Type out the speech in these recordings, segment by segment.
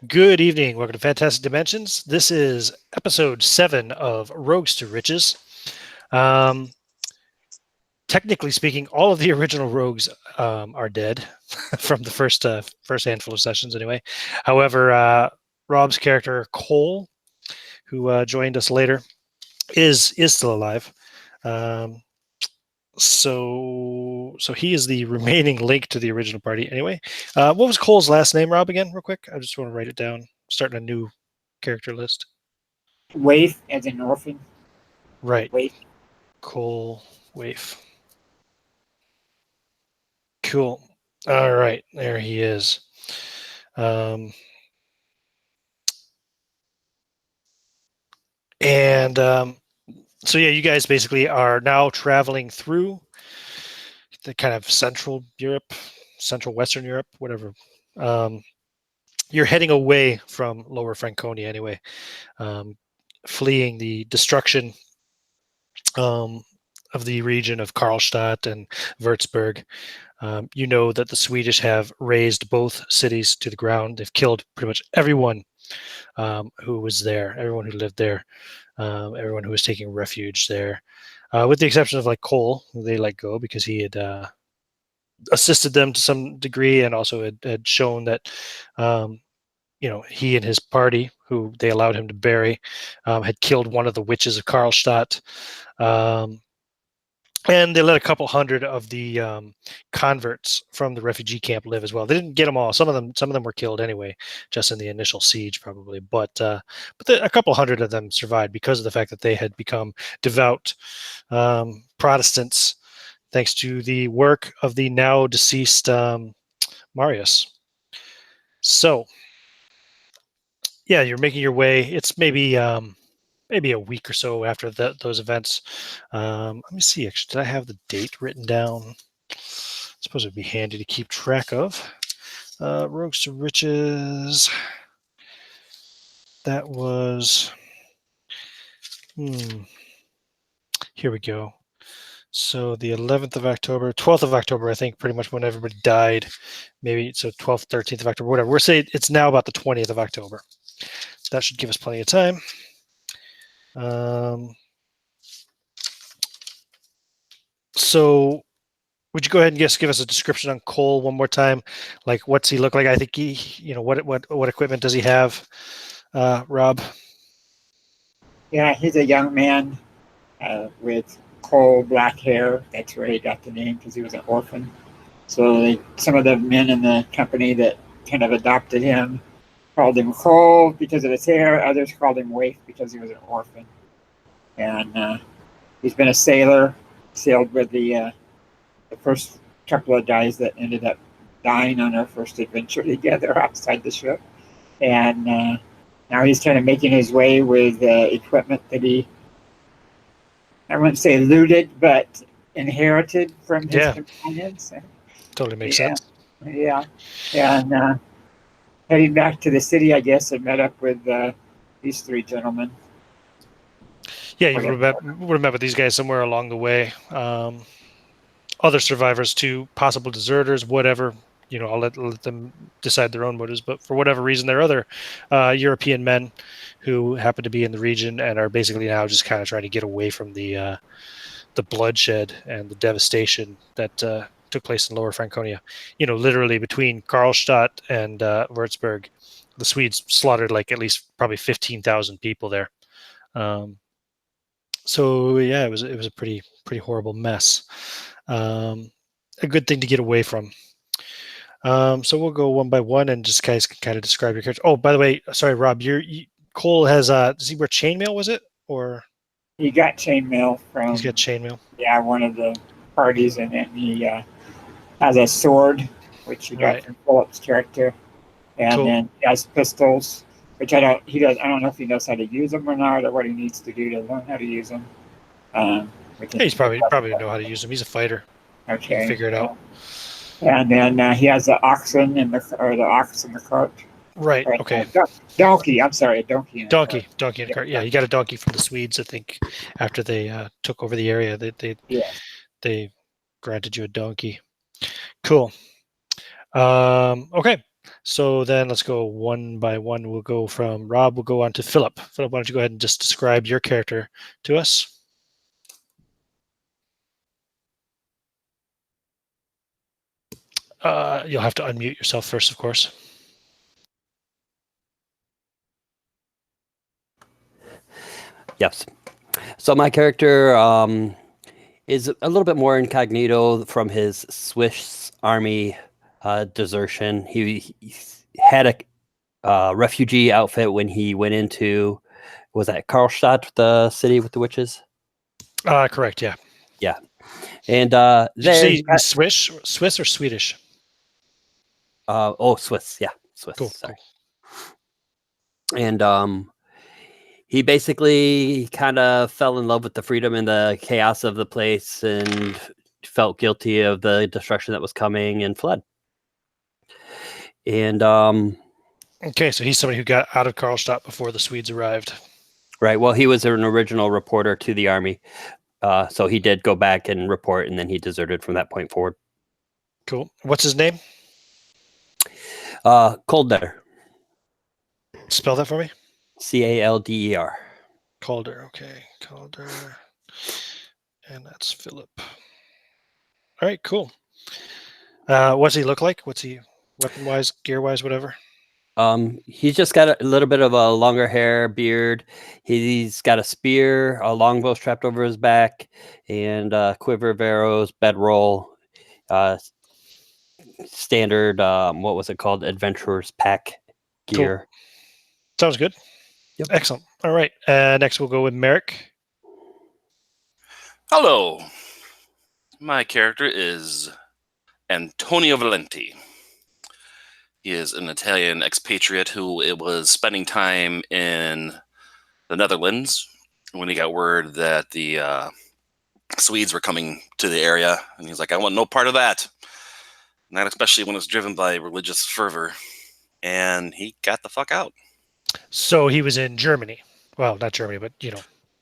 Good evening. Welcome to Fantastic Dimensions. This is episode 7 of Rogues to Riches. Technically speaking, all of the original rogues are dead from the first handful of sessions, anyway. However, Rob's character Cole, who joined us later, is still alive. So he is the remaining link to the original party. Anyway, what was Cole's last name, Rob? Again, real quick. I just want to write it down. Starting a new character list. Waif as an orphan. Right. Waif. Cole Waif. Cool. All right, there he is. So yeah, you guys basically are now traveling through the kind of Central Europe, Central Western Europe, whatever. You're heading away from Lower Franconia anyway, fleeing the destruction of the region of Karlstadt and Würzburg. You know that the Swedish have razed both cities to the ground. They've killed pretty much everyone who was there, everyone who lived there, everyone who was taking refuge there, with the exception of like Cole, who they let go because he had assisted them to some degree and also had shown that he and his party, who they allowed him to bury, had killed one of the witches of Karlstadt. And they let a couple hundred of the converts from the refugee camp live as well. They didn't get them all. Some of them were killed anyway, just in the initial siege, probably. But a couple hundred of them survived because of the fact that they had become devout Protestants, thanks to the work of the now deceased Marius. So, yeah, you're making your way. It's maybe a week or so after those events. Let me see, actually, did I have the date written down? I suppose it'd be handy to keep track of. Rogues to Riches. That was... Here we go. So the 11th of October, 12th of October, I think, pretty much when everybody died. Maybe, so 12th, 13th of October, whatever. We're saying it's now about the 20th of October. That should give us plenty of time. So would you go ahead and just give us a description on Cole one more time? Like, what's he look like? I think what equipment does he have, Rob? Yeah, he's a young man with coal black hair. That's where he got the name because he was an orphan. So some of the men in the company that kind of adopted him called him Cole because of his hair. Others called him Waif because he was an orphan. And he's been a sailor, sailed with the first couple of guys that ended up dying on our first adventure together outside the ship. And now he's kind of making his way with equipment that I wouldn't say looted, but inherited from his companions. Totally makes sense. Yeah. And heading back to the city, I guess, and met up with these three gentlemen. Yeah, you would have met with these guys somewhere along the way. Other survivors too, possible deserters, whatever. I'll let them decide their own motives. But for whatever reason, there are other European men who happen to be in the region and are basically now just kind of trying to get away from the bloodshed and the devastation that took place in Lower Franconia. Literally between Karlstadt and Würzburg, the Swedes slaughtered like at least probably 15,000 people there. So yeah, it was a pretty horrible mess. A good thing to get away from. So we'll go one by one and just guys can kind of describe your character. Oh, by the way, sorry, Rob, Cole has does he wear chainmail? Was it or? He got chainmail from. He's got chainmail. Yeah, one of the parties, and then he has a sword, which he got from Philip's character, and then he has pistols, which I don't know if he knows how to use them or not, or what he needs to do to learn how to use them. He's probably know how to use them. He's a fighter. Okay, he can figure it out. And then he has the oxen in the ox in the cart. Right. Okay. Donkey. I'm sorry, a donkey. Donkey in the cart. Yeah, he got a donkey from the Swedes, I think, after they took over the area. They granted you a donkey. Cool. Okay. So then let's go one by one. We'll go from Rob. We'll go on to Philip. Philip, why don't you go ahead and just describe your character to us? You'll have to unmute yourself first, of course. Yes. So my character is a little bit more incognito from his Swiss Army desertion. He had a refugee outfit when he went into, was that Karlstadt, the city with the witches? Correct, yeah. Yeah. And Did you there, say Swiss or Swedish? Swiss. Yeah, Swiss. Cool, Sorry. cool. And he basically kind of fell in love with the freedom and the chaos of the place and felt guilty of the destruction that was coming and fled. And Okay, so he's somebody who got out of Karlstadt before the Swedes arrived. right, well, he was an original reporter to the army, so he did go back and report, and then he deserted from that point forward. Cool. What's his name? Calder. Spell that for me. Calder. Calder. Okay, Calder. And that's Philip. All right, cool. What's he look like? What's he weapon-wise, gear-wise, whatever? He's just got a little bit of a longer hair, beard. He's got a spear, a longbow strapped over his back, and quiver of arrows, bedroll, standard, what was it called? Adventurer's pack gear. Cool. Sounds good. Yep. Excellent. All right. Next, we'll go with Merrick. Hello. My character is Antonio Valenti. He is an Italian expatriate who was spending time in the Netherlands when he got word that the Swedes were coming to the area. And he's like, I want no part of that. Not especially when it's driven by religious fervor. And he got the fuck out. So he was in Germany. Well, not Germany, but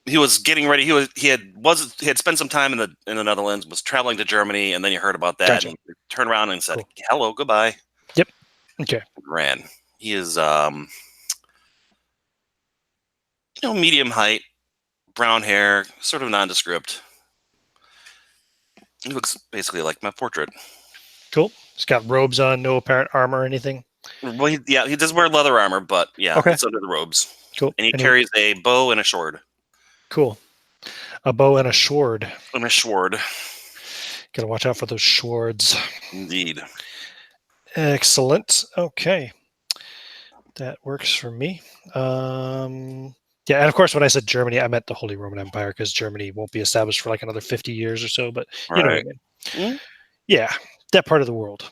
He was getting ready. He had spent some time in the Netherlands, was traveling to Germany, and then he heard about that Gotcha. and he turned around and said, Cool. Hello, goodbye. Yep. Okay. Ran. He is medium height, brown hair, sort of nondescript. He looks basically like my portrait. Cool. He's got robes on, no apparent armor or anything. Well, he does wear leather armor, but yeah, Okay. it's under the robes. Cool. And he carries a bow and a sword. Cool. A bow and a sword. And a sword. Gotta watch out for those swords. Indeed. Excellent. Okay. That works for me. Yeah, and of course, when I said Germany, I meant the Holy Roman Empire, because Germany won't be established for like another 50 years or so, but you know what I mean. Mm-hmm. Yeah, that part of the world.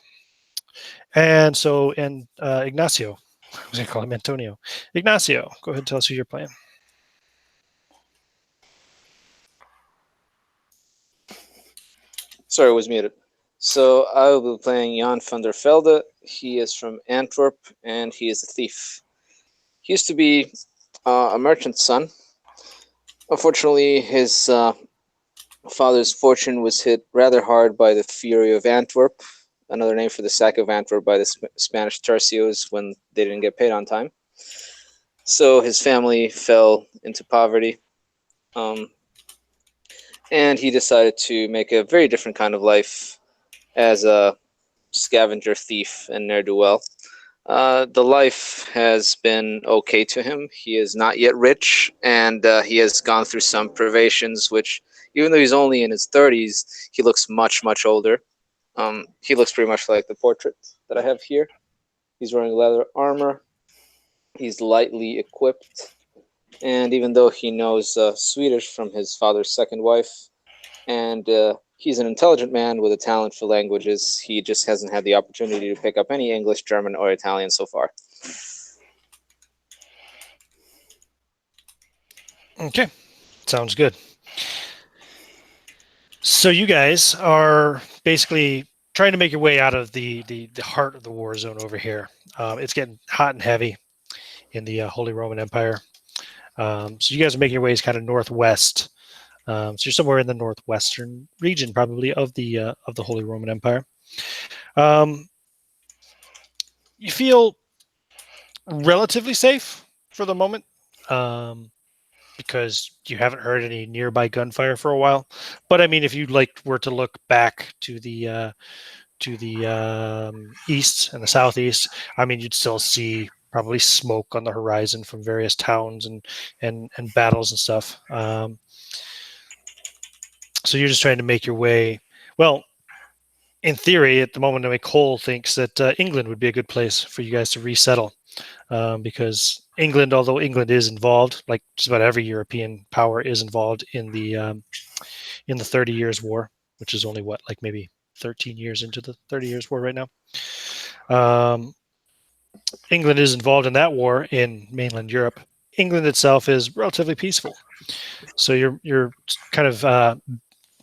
And so, Ignacio, I was going to call him Antonio. Ignacio, go ahead and tell us who you're playing. Sorry, it was muted. So I will be playing Jan van der Velde. He is from Antwerp, and he is a thief. He used to be a merchant's son. Unfortunately, his father's fortune was hit rather hard by the Fury of Antwerp, another name for the sack of Antwerp by the Spanish tercios when they didn't get paid on time. So his family fell into poverty. And he decided to make a very different kind of life as a scavenger, thief, and ne'er-do-well. The life has been okay to him. He is not yet rich, and he has gone through some privations, which, even though he's only in his 30s, he looks much, much older. He looks pretty much like the portrait that I have here. He's wearing leather armor. He's lightly equipped. And even though he knows Swedish from his father's second wife, and he's an intelligent man with a talent for languages, he just hasn't had the opportunity to pick up any English, German, or Italian so far. Okay, sounds good. So you guys are basically trying to make your way out of the heart of the war zone over here. It's getting hot and heavy in the Holy Roman Empire. So you guys are making your ways kind of northwest. So you're somewhere in the northwestern region, probably of the Holy Roman Empire. you feel relatively safe for the moment, because you haven't heard any nearby gunfire for a while. But I mean, if you were to look back to the east and the southeast, I mean, you'd still see probably smoke on the horizon from various towns and battles and stuff. So you're just trying to make your way. Well, in theory, at the moment, I mean, Cole thinks that England would be a good place for you guys to resettle, because England, although England is involved, like just about every European power is involved in the 30 Years' War, which is only maybe 13 years into the 30 Years' War right now. England is involved in that war in mainland Europe. England itself is relatively peaceful, so you're kind of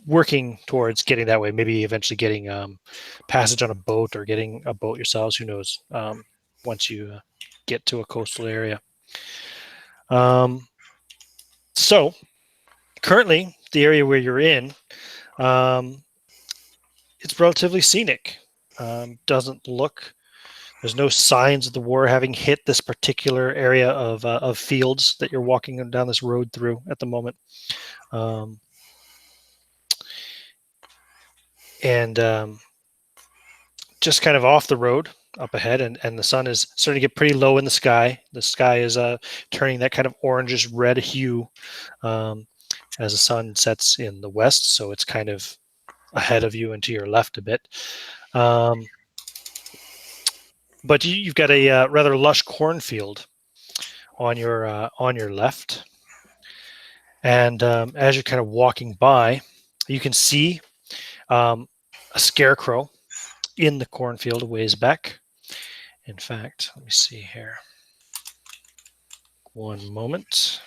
working towards getting that way. Maybe eventually getting passage on a boat or getting a boat yourselves. Who knows? Once you get to a coastal area. So currently, the area where you're in, it's relatively scenic. Doesn't look. There's no signs of the war having hit this particular area of fields that you're walking down this road through at the moment. And just kind of off the road up ahead, and the sun is starting to get pretty low in the sky. The sky is turning that kind of orangish red hue as the sun sets in the west, so it's kind of ahead of you and to your left a bit. But you've got a rather lush cornfield on your left, and as you're kind of walking by, you can see a scarecrow in the cornfield a ways back. In fact, let me see here. One moment.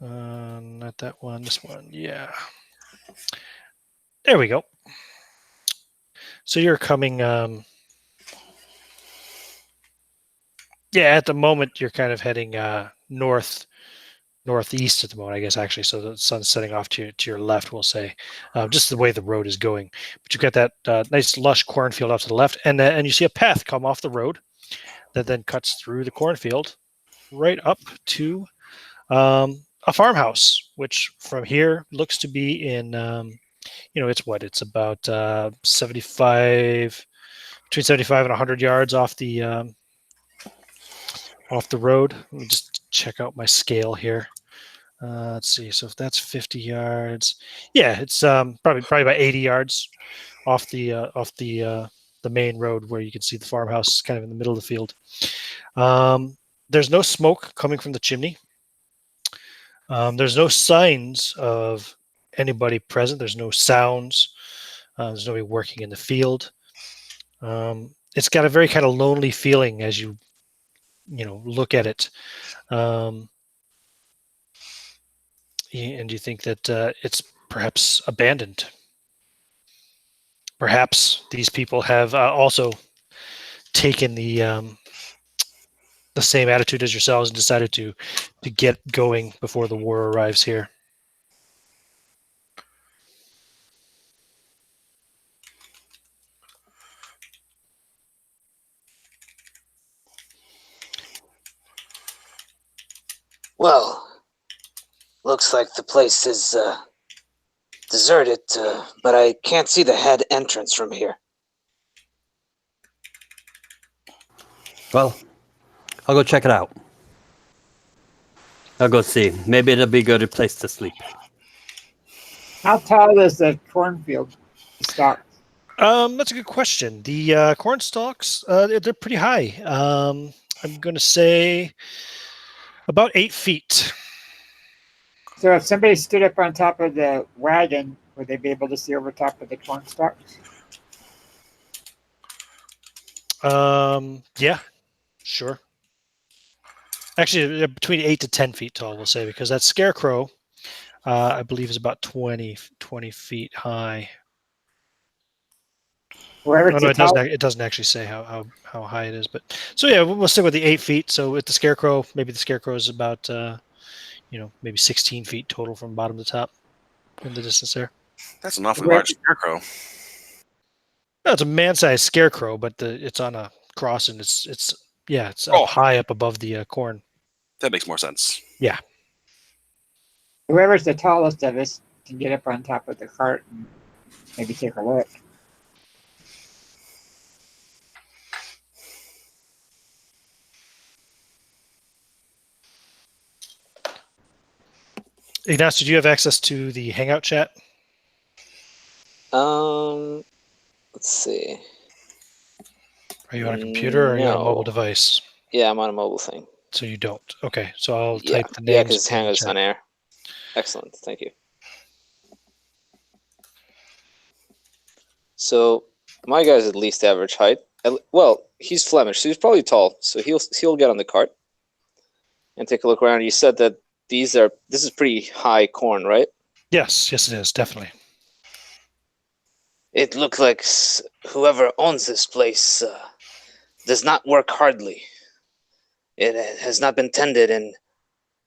Not that one. This one. Yeah. There we go. So you're coming. At the moment you're kind of heading northeast at the moment, I guess, actually. So the sun's setting off to your left, we'll say, just the way the road is going. But you've got that nice lush cornfield off to the left, and you see a path come off the road that then cuts through the cornfield right up to a farmhouse, which from here looks to be in, it's about 75, between 75 and 100 yards off the road. Let me just check out my scale here. Let's see. So if that's 50 yards, it's probably about 80 yards off the main road, where you can see the farmhouse kind of in the middle of the field. There's no smoke coming from the chimney. There's no signs of anybody present. There's no sounds. There's nobody working in the field. It's got a very kind of lonely feeling as you look at it. And you think that it's perhaps abandoned. Perhaps these people have also taken the same attitude as yourselves and decided to get going before the war arrives here. Well, looks like the place is deserted, but I can't see the head entrance from here. Well, I'll go check it out. I'll go see. Maybe it'll be a good place to sleep. How tall is the cornfield stalk? That's a good question. The corn stalks, they're pretty high. I'm going to say about 8 feet. So if somebody stood up on top of the wagon, would they be able to see over top of the corn stalks? Yeah, sure. Actually, they're between 8 to 10 feet tall, we'll say, because that scarecrow, I believe, is about 20 feet high. Wherever no, it doesn't actually say how high it is, but so yeah, we'll stick with the 8 feet. So with the scarecrow, maybe the scarecrow is about maybe 16 feet total from bottom to top in the distance there. That's an awfully large scarecrow. No, it's a man-sized scarecrow, but it's on a cross, and it's up Oh. high up above the corn. That makes more sense. Yeah. Whoever's the tallest of us can get up on top of the cart and maybe take a look. Ignace, did you have access to the Hangout chat? Let's see. Are you on a computer or are you on a mobile No. device? Yeah, I'm on a mobile thing. So you don't. Okay, so I'll Yeah, type the yeah, names. because in the Hangouts chat. on air. Excellent, thank you. So my guy's at least average height. Well, he's Flemish, so he's probably tall. So he'll get on the cart and take a look around. You said that this is pretty high corn, right? Yes, it is, definitely. It looked like whoever owns this place does not work hardly. It has not been tended in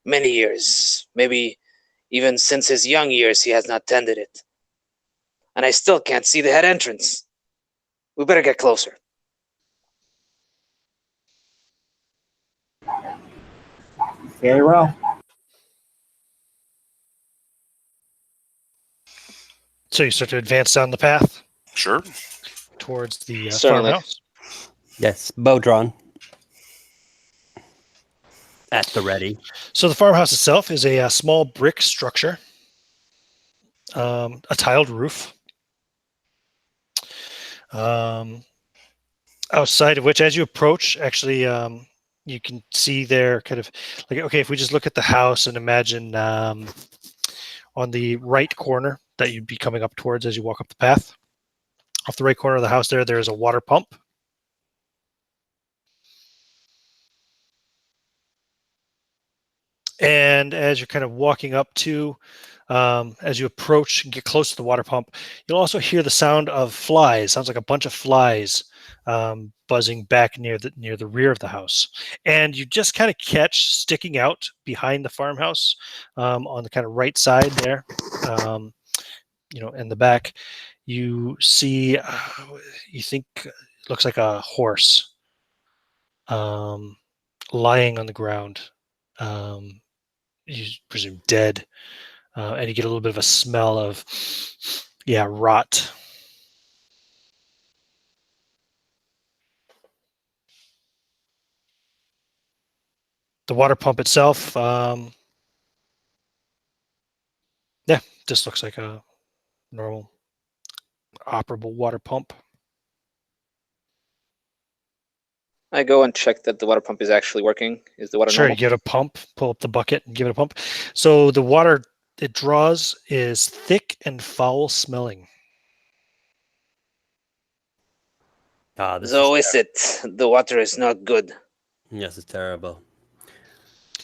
many years. Maybe even since his young years, he has not tended it. And I still can't see the head entrance. We better get closer. Very well. So you start to advance down the path Sure. towards the Certainly. farmhouse. Yes, bow drawn. At the ready. So the farmhouse itself is a small brick structure, a tiled roof. Outside of which, as you approach, actually, you can see there kind of like, okay, if we just look at the house and imagine on the right corner that you'd be coming up towards as you walk up the path, off the right corner of the house there is a water pump. And as you're kind of walking up to, as you approach and get close to the water pump, you'll also hear the sound of flies. Sounds like a bunch of flies buzzing back near the rear of the house. And you just kind of catch sticking out behind the farmhouse on the kind of right side there, in the back, you see, you think it looks like a horse lying on the ground. You presume dead, and you get a little bit of a smell of, rot. The water pump itself, just looks like a normal operable water pump. I go and check that the water pump is actually working. Is the water Sure, normal? you get a pump, pull up the bucket and give it a pump. So the water it draws is thick and foul smelling. So is it? The water is not good. Yes, it's terrible.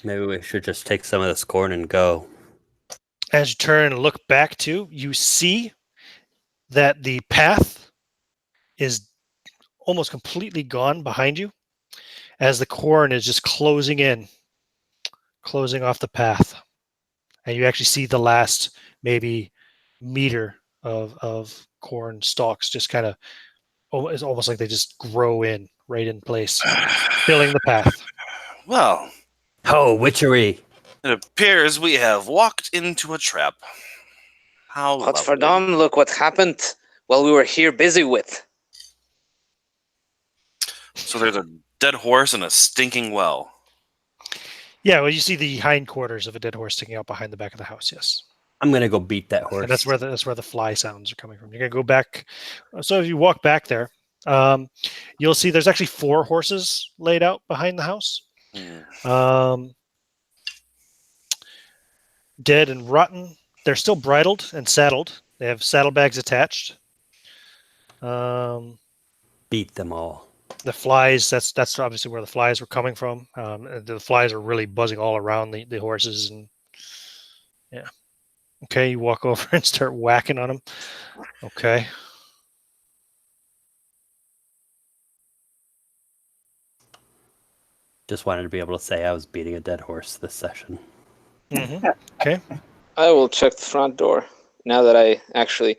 Maybe we should just take some of this corn and go. As you turn and look back to, you see that the path is almost completely gone behind you as the corn is just closing off the path. And you actually see the last maybe meter of corn stalks just kind of, it's almost like they just grow in right in place, filling the path. Well, Oh, witchery. it appears we have walked into a trap. How What for lovely. them? Look what happened while we were here busy with. So there's a dead horse and a stinking well. Yeah, well, you see the hindquarters of a dead horse sticking out behind the back of the house. Yes, I'm gonna go beat that horse. and that's where the fly sounds are coming from. You're gonna go back. So if you walk back there, you'll see there's actually 4 horses laid out behind the house, dead and rotten. They're still bridled and saddled. They have saddlebags attached. Beat them all. The flies, that's obviously where the flies were coming from. The flies are really buzzing all around the horses, and yeah. Okay, you walk over and start whacking on them. Okay. Just wanted to be able to say I was beating a dead horse this session. Mm-hmm. Okay. I will check the front door now that I actually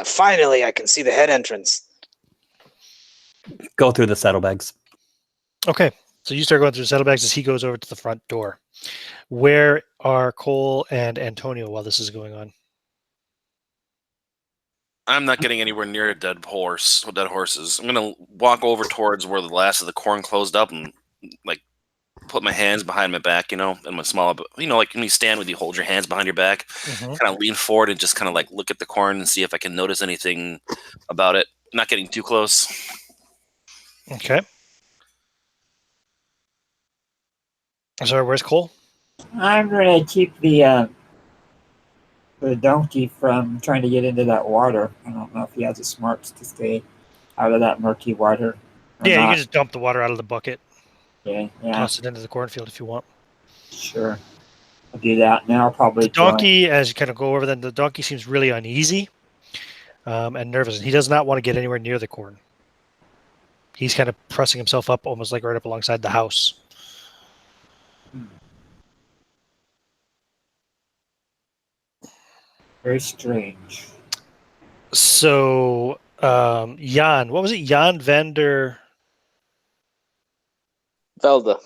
finally I can see the head entrance. go through the saddlebags. Okay, so you start going through the saddlebags as he goes over to the front door. Where are Cole and Antonio while this is going on? I'm not getting anywhere near a dead horses. I'm gonna walk over towards where the last of the corn closed up and like put my hands behind my back, and my small, like when you stand with you hold your hands behind your back, Mhm. kind of lean forward and just kind of like look at the corn and see if I can notice anything about it. Not getting too close. Okay. Sorry, where's Cole? I'm gonna keep the donkey from trying to get into that water. I don't know if he has the smarts to stay out of that murky water or Yeah, you can not. just dump the water out of the bucket, Yeah, toss it into the cornfield if you want. sure. I'll do that. And then I'll probably The donkey, as you kind of go over, then the donkey seems really uneasy and nervous, and he does not want to get anywhere near the corn. He's kind of pressing himself up, almost like right up alongside the house. Very strange. So, Jan, what was it? Jan Vander... Velda.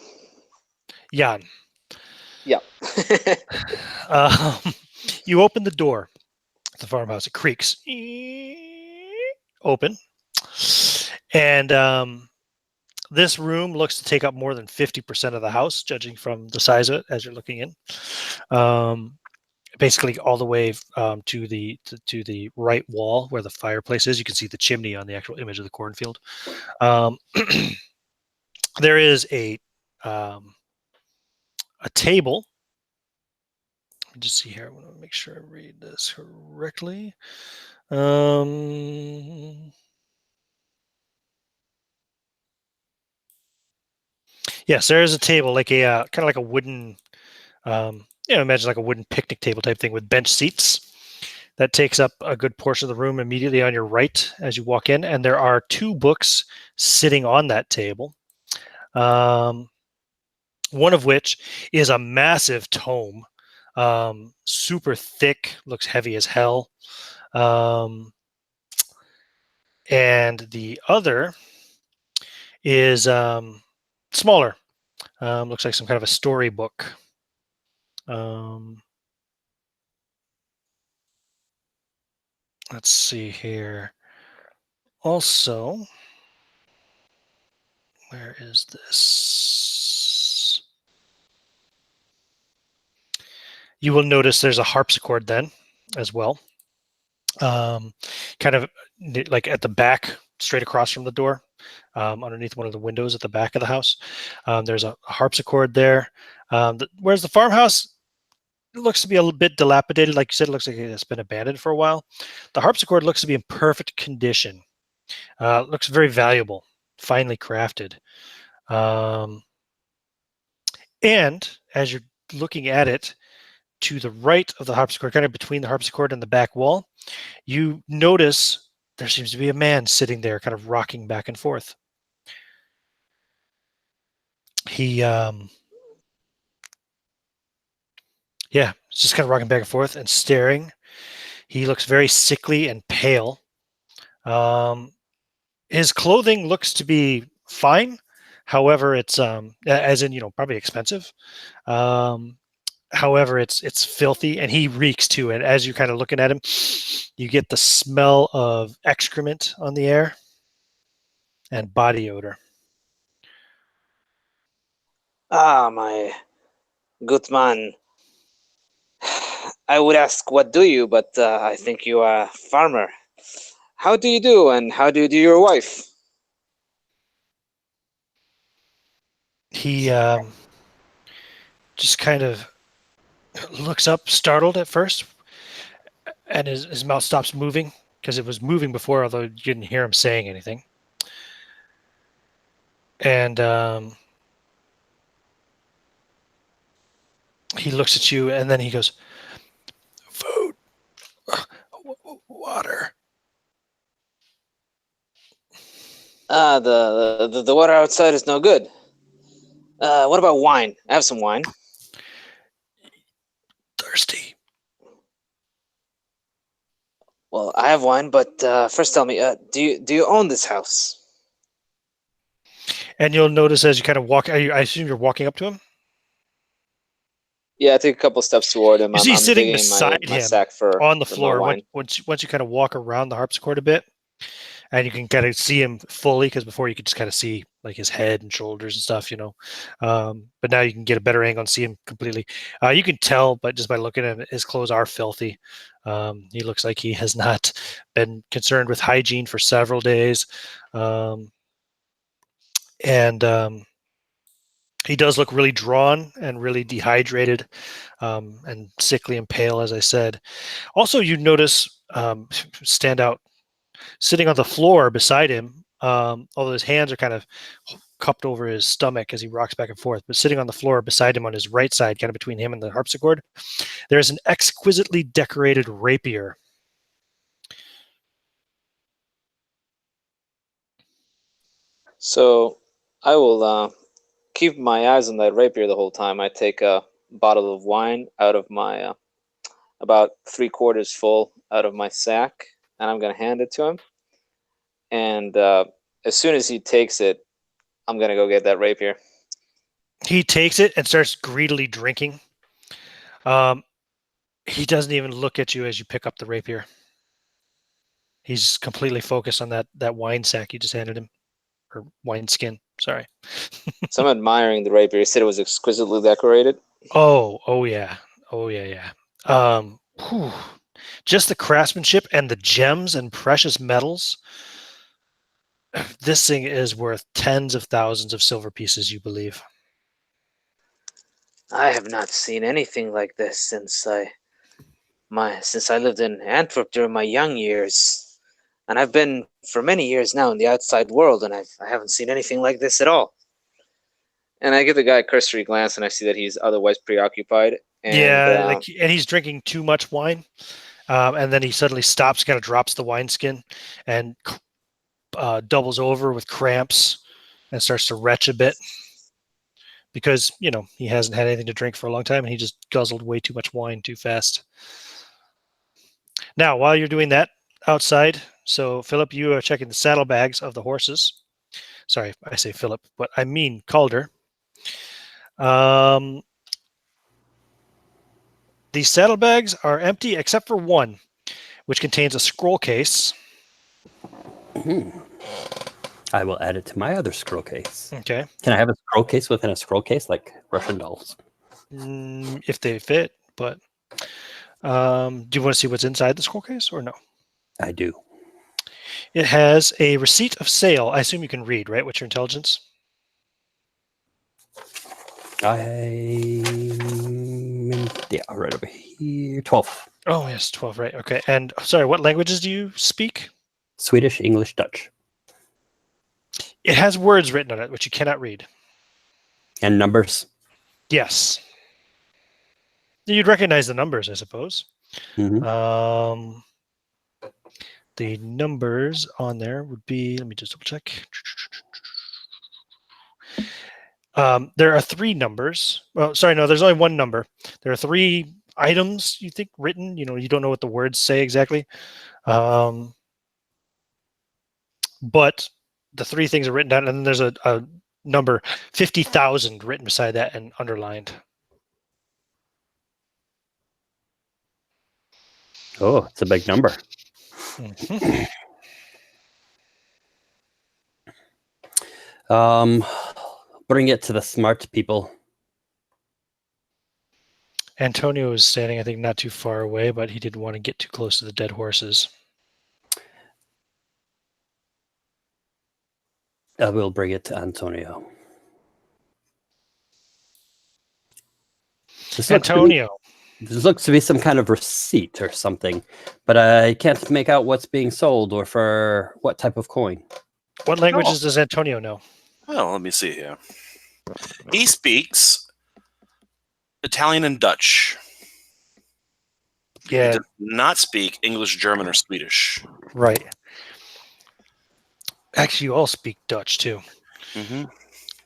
Jan. Yeah. Um, you open the door at the farmhouse. It creaks. Open. And this room looks to take up more than 50% of the house, judging from the size of it as you're looking in. Basically, all the way to the right wall where the fireplace is. You can see the chimney on the actual image of the cornfield. There is a table. Let me just see here. I want to make sure I read this correctly. Yes, there is a table, like a kind of like a wooden, imagine like a wooden picnic table type thing with bench seats. That takes up a good portion of the room immediately on your right as you walk in, and there are 2 books sitting on that table. One of which is a massive tome, super thick, looks heavy as hell. And the other is smaller. Looks like some kind of a storybook. Let's see here. Also, where is this? You will notice there's a harpsichord then as well. Kind of like at the back, straight across from the door, underneath one of the windows at the back of the house. There's a harpsichord there. Whereas the farmhouse looks to be a little bit dilapidated. Like you said, it looks like it's been abandoned for a while. The harpsichord looks to be in perfect condition. Looks very valuable, finely crafted. And as you're looking at it, to the right of the harpsichord, kind of between the harpsichord and the back wall, you notice there seems to be a man sitting there, kind of rocking back and forth. He's just kind of rocking back and forth and staring. He looks very sickly and pale. His clothing looks to be fine. However, it's as in, probably expensive. However, it's filthy, and he reeks too. And as you're kind of looking at him, you get the smell of excrement on the air and body odor. Ah, my good man. I would ask, what do you? But I think you are a farmer. How do you do, and how do you do your wife? He just kind of looks up, startled at first, and his mouth stops moving because it was moving before, although you didn't hear him saying anything. And he looks at you, and then he goes, "Food, water." Ah, the water outside is no good. What about wine? I have some wine. Thirsty. Well, I have wine, but first tell me, do you own this house? And you'll notice as you kind of walk, I assume you're walking up to him. Yeah, I take a couple steps toward him. You see I'm sitting digging beside my him sack for on the more floor. wine. Once you kind of walk around the harpsichord a bit, and you can kind of see him fully, because before you could just kind of see like his head and shoulders and stuff, but now you can get a better angle and see him completely. You can tell, but just by looking at him, his clothes are filthy. He looks like he has not been concerned with hygiene for several days, and he does look really drawn and really dehydrated, and sickly and pale, as I said. Also, you notice, stand out, sitting on the floor beside him, although his hands are kind of cupped over his stomach as he rocks back and forth, but sitting on the floor beside him on his right side, kind of between him and the harpsichord, there's an exquisitely decorated rapier. So I will keep my eyes on that rapier the whole time. I take a bottle of wine out of my about 3/4 full out of my sack, and I'm gonna hand it to him. And as soon as he takes it, I'm gonna go get that rapier. He takes it and starts greedily drinking. He doesn't even look at you as you pick up the rapier. He's completely focused on that wine sack you just handed him, or wine skin. Sorry. So I'm admiring the rapier. You said it was exquisitely decorated. Oh yeah, yeah. Whew. Just the craftsmanship and the gems and precious metals. This thing is worth tens of thousands of silver pieces, you believe. I have not seen anything like this since I lived in Antwerp during my young years, and I've been for many years now in the outside world, and I haven't seen anything like this at all. And I give the guy a cursory glance, and I see that he's otherwise preoccupied. And Yeah, and he's drinking too much wine, and then he suddenly stops, kind of drops the wineskin, and doubles over with cramps, and starts to retch a bit because he hasn't had anything to drink for a long time, and he just guzzled way too much wine too fast. Now, while you're doing that outside, so Philip, you are checking the saddlebags of the horses. Sorry, I say Philip, but I mean Calder. These saddlebags are empty except for one, which contains a scroll case. I will add it to my other scroll case. Okay. Can I have a scroll case within a scroll case, like Russian dolls? If they fit, but do you want to see what's inside the scroll case or no? I do. It has a receipt of sale. I assume you can read, right? What's your intelligence? Right over here. 12. Oh, yes, 12, right. Okay. And sorry, what languages do you speak? Swedish, English, Dutch. It has words written on it, which you cannot read. And numbers? Yes. You'd recognize the numbers, I suppose. Mm-hmm. The numbers on there would be, let me just double check. There are 3 numbers. Well, sorry, no, there's only 1 number. There are 3 items, you think, written. You don't know what the words say exactly. But the 3 things are written down, and then there's a number 50,000 written beside that and underlined. Oh, it's a big number. Mm-hmm. Bring it to the smart people. Antonio is standing, I think, not too far away, but he didn't want to get too close to the dead horses. I will bring it to Antonio. This looks to be some kind of receipt or something, but I can't make out what's being sold or for what type of coin. What languages does Antonio know? Well, let me see here. He speaks Italian and Dutch. Yeah. He does not speak English, German, or Swedish. Right. Actually, you all speak Dutch too. Mm-hmm.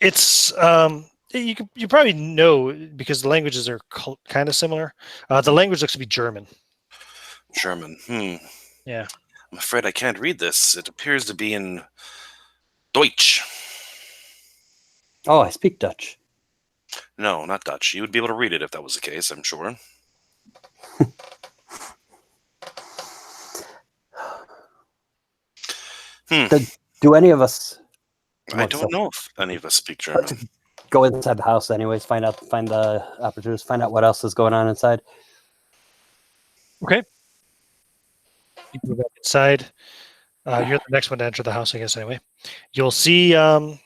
It's you probably know because the languages are kind of similar. The language looks to be German. German. Yeah. I'm afraid I can't read this. It appears to be in Deutsch. Oh, I speak Dutch. No, not Dutch. You would be able to read it if that was the case, I'm sure. Do any of us I don't know if any of us speak Let's German. go inside the house anyways, find the apertures, find out what else is going on inside. Okay. You go back inside. You're the next one to enter the house, I guess, anyway. You'll see Jan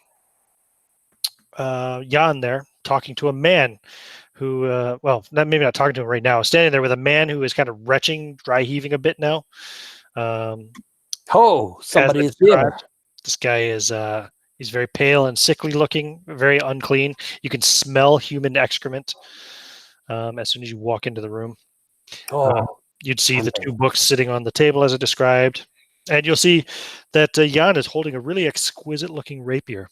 there talking to a man who, maybe not talking to him right now, standing there with a man who is kind of retching, dry heaving a bit now. Oh, somebody is here. This guy is he's very pale and sickly looking, very unclean. You can smell human excrement as soon as you walk into the room. You'd see the two books sitting on the table as I described. And you'll see that Jan is holding a really exquisite looking rapier.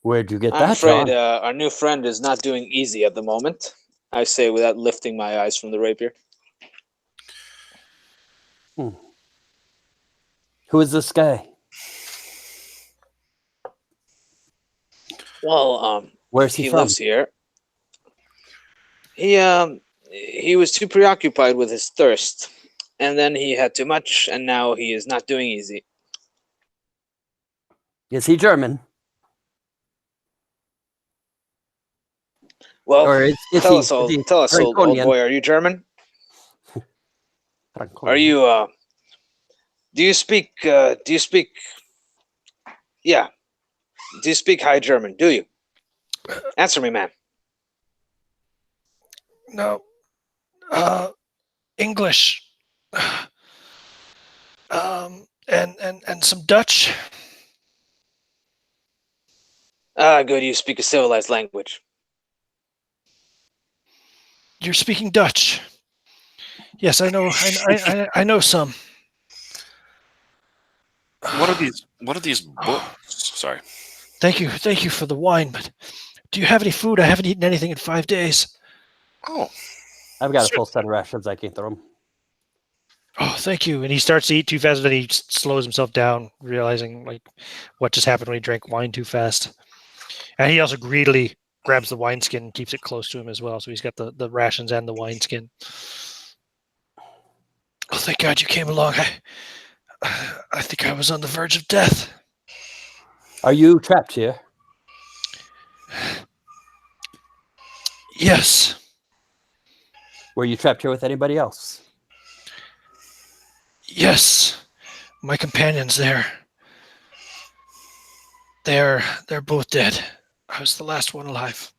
Where'd you get I'm that, afraid John? our new friend is not doing easy at the moment, I say without lifting my eyes from the rapier. Who is this guy? Well, Where's he he from? lives here. He was too preoccupied with his thirst, and then he had too much, and now he is not doing easy. Is he German? Well, Or is tell he, us, old Franconian? boy, are you German? Are you? Do you speak? Yeah. Do you speak High German? Do you? Answer me, man. No. English. And some Dutch. Good. You speak a civilized language. You're speaking Dutch. Yes, I know. I know some. What are these books? Sorry. Thank you for the wine, but do you have any food? I haven't eaten anything in 5 days. Oh, I've got a full set of rations. I can throw them. Oh, thank you. And he starts to eat too fast, then he slows himself down, realizing like what just happened when he drank wine too fast. And he also greedily grabs the wineskin and keeps it close to him as well. So he's got the rations and the wineskin. Oh, thank God you came along. I think I was on the verge of death. Are you trapped here? Yes. Were you trapped here with anybody else? Yes. My companions there. They're both dead. I was the last one alive.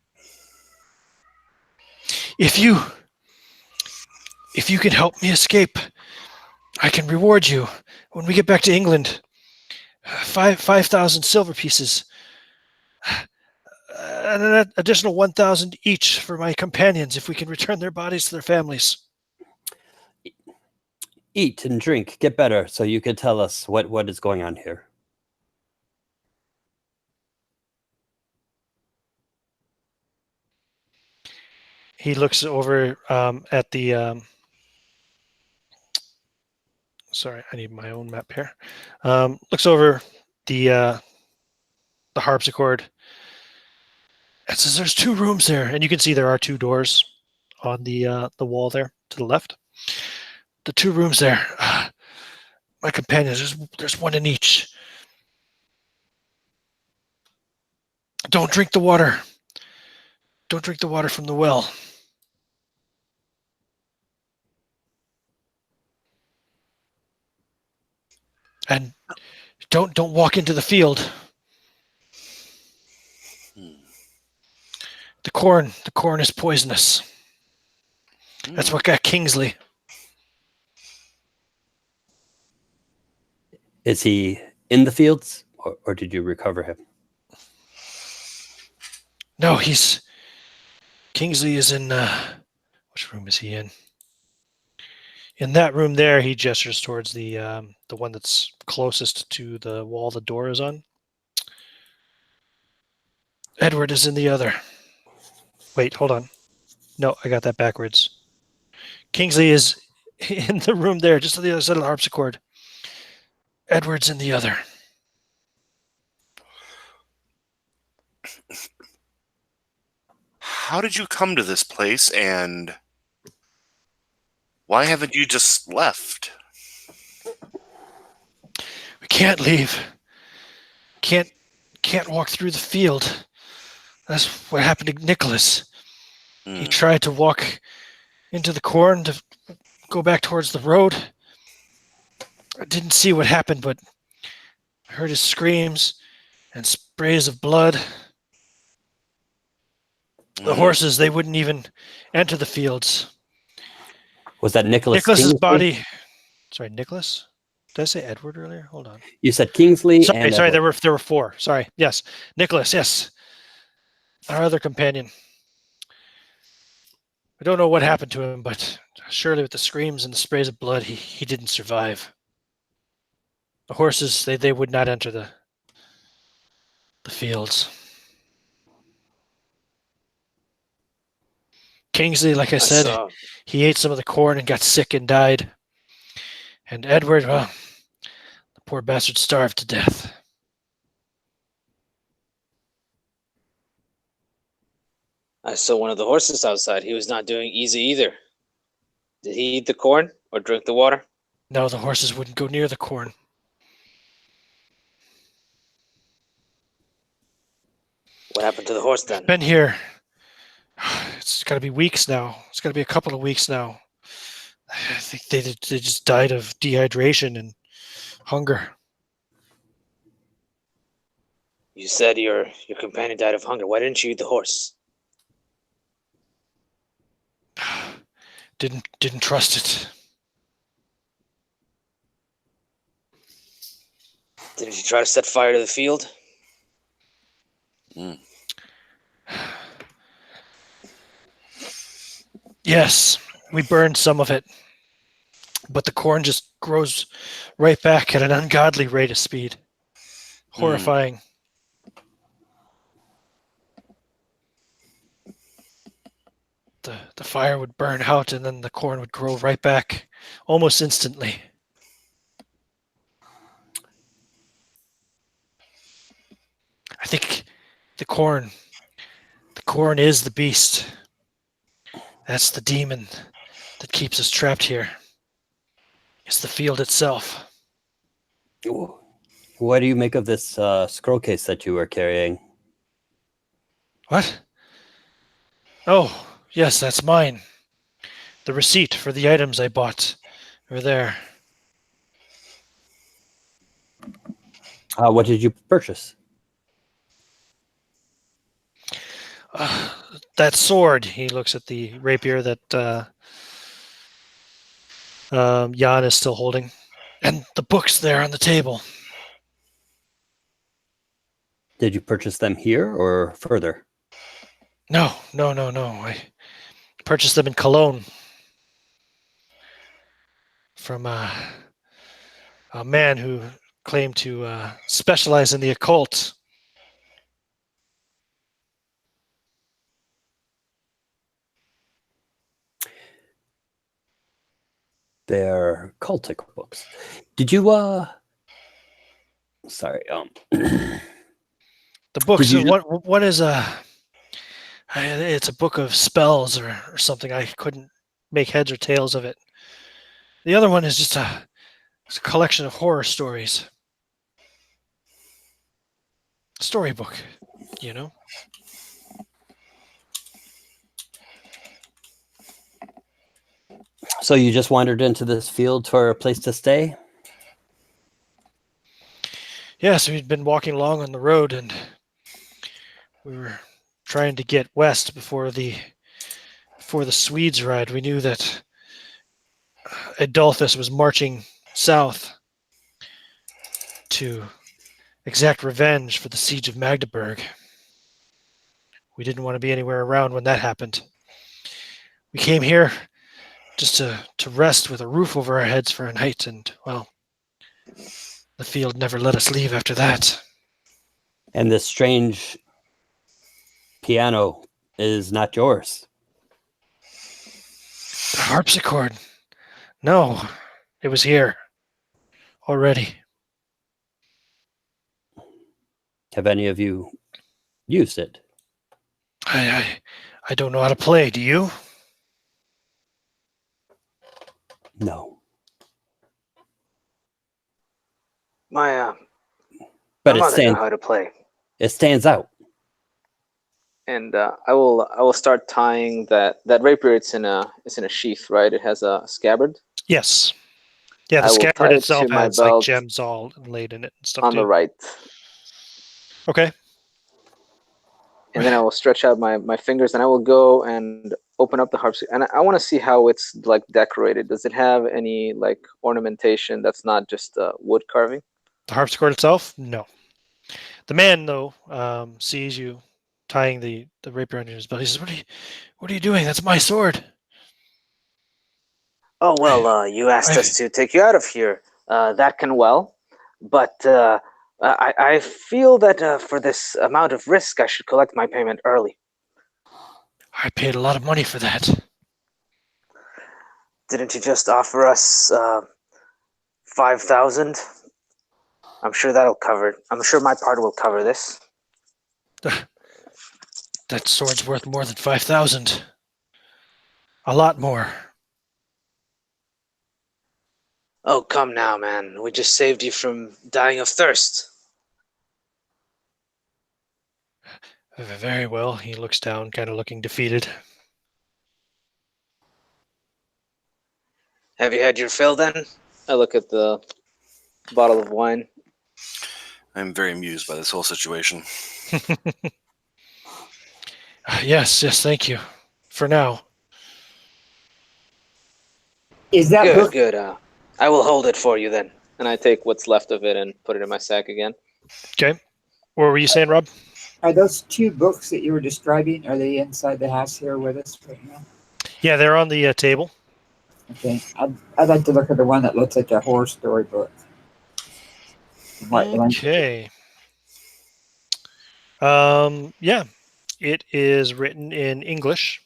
If you can help me escape, I can reward you when we get back to England. 5,000 silver pieces. And an additional 1,000 each for my companions if we can return their bodies to their families. Eat and drink, get better, so you could tell us what is going on here. He looks over at the. Sorry, I need my own map here. Looks over the harpsichord and says, "There's 2 rooms there," and you can see there are 2 doors on the wall there to the left. The 2 rooms there. My companions. There's one in each. Don't drink the water. Don't drink the water from the well. And don't walk into the field. The corn is poisonous. That's what got Kingsley. Is he in the fields, or did you recover him? No, Kingsley is in. Which room is he in? In that room there, he gestures towards the one that's closest to the wall the door is on. Edward is in the other. Wait, hold on. No, I got that backwards. Kingsley is in the room there, just on the other side of the harpsichord. Edward's in the other. How did you come to this place, and why haven't you just left? We can't leave. Can't walk through the field. That's what happened to Nicholas. He tried to walk into the corn to go back towards the road. I didn't see what happened, but I heard his screams and sprays of blood. The horses, they wouldn't even enter the fields. Was that Nicholas Nicholas's Kingsley? body. Sorry, Nicholas? Did I say Edward earlier? Hold on. You said Kingsley Sorry, and sorry, Edward. there were four. Sorry. Yes. Nicholas, yes. Our other companion. I don't know what happened to him, but surely with the screams and the sprays of blood, he didn't survive. The horses, they would not enter the fields. Kingsley, like I said, he ate some of the corn and got sick and died. And Edward, well, the poor bastard starved to death. I saw one of the horses outside. He was not doing easy either. Did he eat the corn or drink the water? No, the horses wouldn't go near the corn. What happened to the horse then? Been here. It's got to be weeks now. It's got to be a couple of weeks now. I think they just died of dehydration and hunger. You said your companion died of hunger. Why didn't you eat the horse? Didn't trust it. Didn't you try to set fire to the field? Yes, we burned some of it, but the corn just grows right back at an ungodly rate of speed. Horrifying. The fire would burn out and then the corn would grow right back almost instantly. I think the corn is the beast. That's the demon that keeps us trapped here. It's the field itself. What do you make of this scroll case that you were carrying? What? Oh, yes, that's mine. The receipt for the items I bought are there. What did you purchase? That sword. He looks at the rapier that Jan is still holding. And the books there on the table. Did you purchase them here or further? No. I purchased them in Cologne from a man who claimed to specialize in the occult. They're cultic books. Did you sorry, The books, one is it's a book of spells or something. I couldn't make heads or tails of it. The other one is just it's a collection of horror stories. Storybook, you know? So you just wandered into this field for a place to stay? Yeah, so we'd been walking along on the road and we were trying to get west before the Swedes arrived. We knew that Adolphus was marching south to exact revenge for the siege of Magdeburg. We didn't want to be anywhere around when that happened. We came here just to rest with a roof over our heads for a night, and, well, the field never let us leave after that. And this strange piano is not yours. The harpsichord. No, it was here already. Have any of you used it. I don't know how to play. Do you? No. My But my it mother knew stands how to play. it stands out. And I will start tying that rapier. It's in a sheath, right? It has a scabbard. Yes. Yeah, the I will scabbard tie it itself to my has like belt gems all laid in it and stuff on the too. right, Okay. and then I will stretch out my fingers, and I will go and open up the harpsichord. And I want to see how it's like decorated. Does it have any like ornamentation that's not just wood carving? The harpsichord itself? No. The man, though, sees you tying the rapier under his belt. He says, what are you doing? That's my sword. Oh well, you asked us to take you out of here. That can well, but I feel that for this amount of risk, I should collect my payment early. I paid a lot of money for that. Didn't you just offer us 5,000? I'm sure that'll cover it. I'm sure my part will cover this. That sword's worth more than 5,000. A lot more. Oh, come now, man. We just saved you from dying of thirst. Very well. He looks down, kind of looking defeated. Have you had your fill then? I look at the bottle of wine. I'm very amused by this whole situation. Yes, thank you. For now. Is that Good, book? good. I will hold it for you then. And I take what's left of it and put it in my sack again. Okay. What were you saying, Rob? Are those two books that you were describing? Are they inside the house here with us right now? Yeah, they're on the table. Okay, I'd like to look at the one that looks like a horror story book. Okay. Yeah, it is written in English,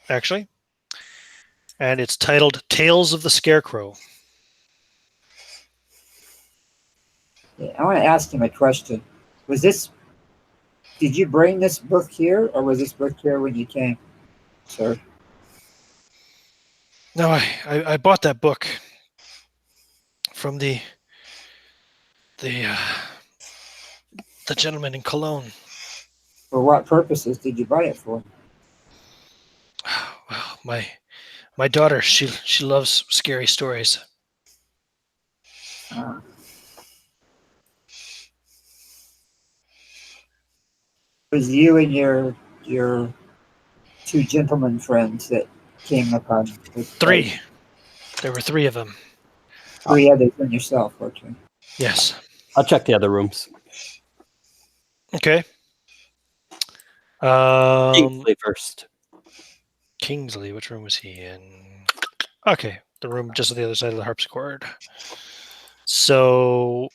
actually, and it's titled "Tales of the Scarecrow." Yeah, I want to ask him a question. Did you bring this book here, or was this book here when you came, sir? No, I bought that book from the gentleman in Cologne. For what purposes did you buy it for? Well, my daughter, she loves scary stories. Uh, it was you and your two gentlemen friends that came upon this Three. place. There were three of them. Three others than yourself, okay. Yes. I'll check the other rooms. Okay. Kingsley first. Kingsley, which room was he in? Okay, the room just on the other side of the harpsichord. So,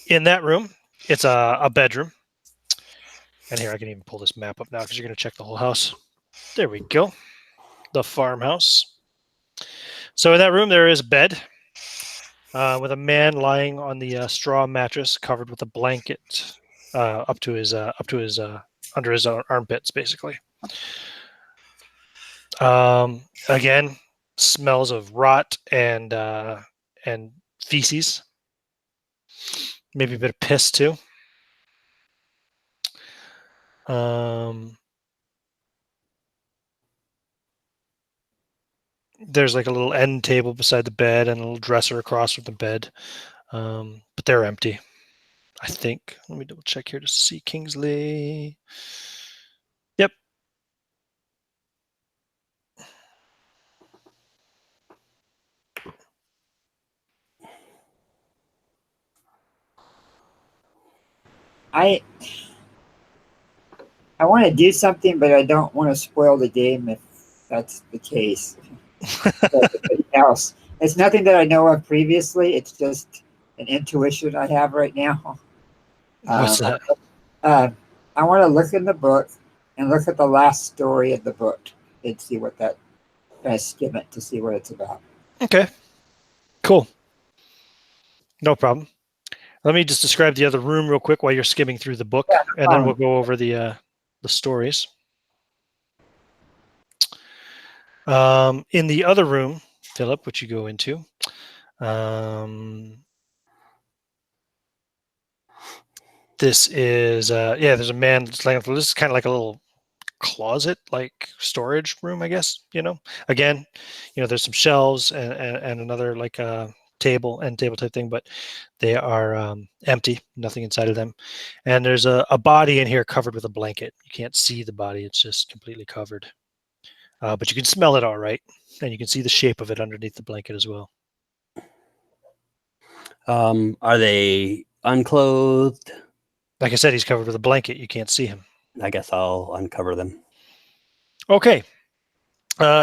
in that room, it's a bedroom. And here, I can even pull this map up now because you're going to check the whole house. There we go. The farmhouse. So, in that room, there is a bed with a man lying on the straw mattress covered with a blanket up to his under his armpits, basically. Again, smells of rot and feces, maybe a bit of piss too. There's like a little end table beside the bed and a little dresser across from the bed, but they're empty, I think. Let me double check here just to see Kingsley. Yep. I want to do something, but I don't want to spoil the game if that's the case. Else, it's nothing that I know of previously. It's just an intuition I have right now. What's that? I want to look in the book and look at the last story of the book and see what that. Kind of skim it to see what it's about. Okay. Cool. No problem. Let me just describe the other room real quick while you're skimming through the book, and then we'll go over the stories. In the other room, Philip, which you go into, this is there's a man that's laying on the floor. This is kind of like a little closet, like storage room, I guess. Again, there's some shelves and another like table type thing, but they are empty, nothing inside of them. And there's a body in here covered with a blanket. You can't see the body; it's just completely covered. But you can smell it all right, and you can see the shape of it underneath the blanket as well. Are they unclothed? Like I said, he's covered with a blanket. You can't see him. I guess I'll uncover them. Okay.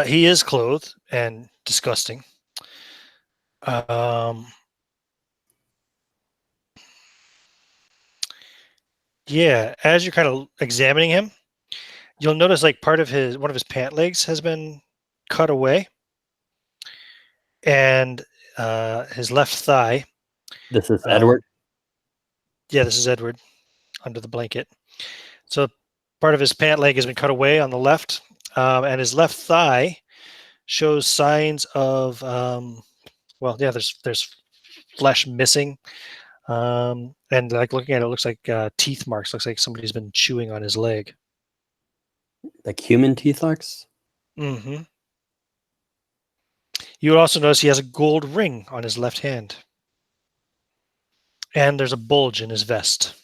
He is clothed and disgusting. Yeah, as you're kind of examining him, you'll notice like one of his pant legs has been cut away, and his left thigh. This is Edward. Yeah, this is Edward under the blanket. So part of his pant leg has been cut away on the left, and his left thigh shows signs of there's flesh missing, and like looking at it looks like teeth marks. Looks like somebody's been chewing on his leg. Like human teeth marks? Mm-hmm. You would also notice he has a gold ring on his left hand, and there's a bulge in his vest,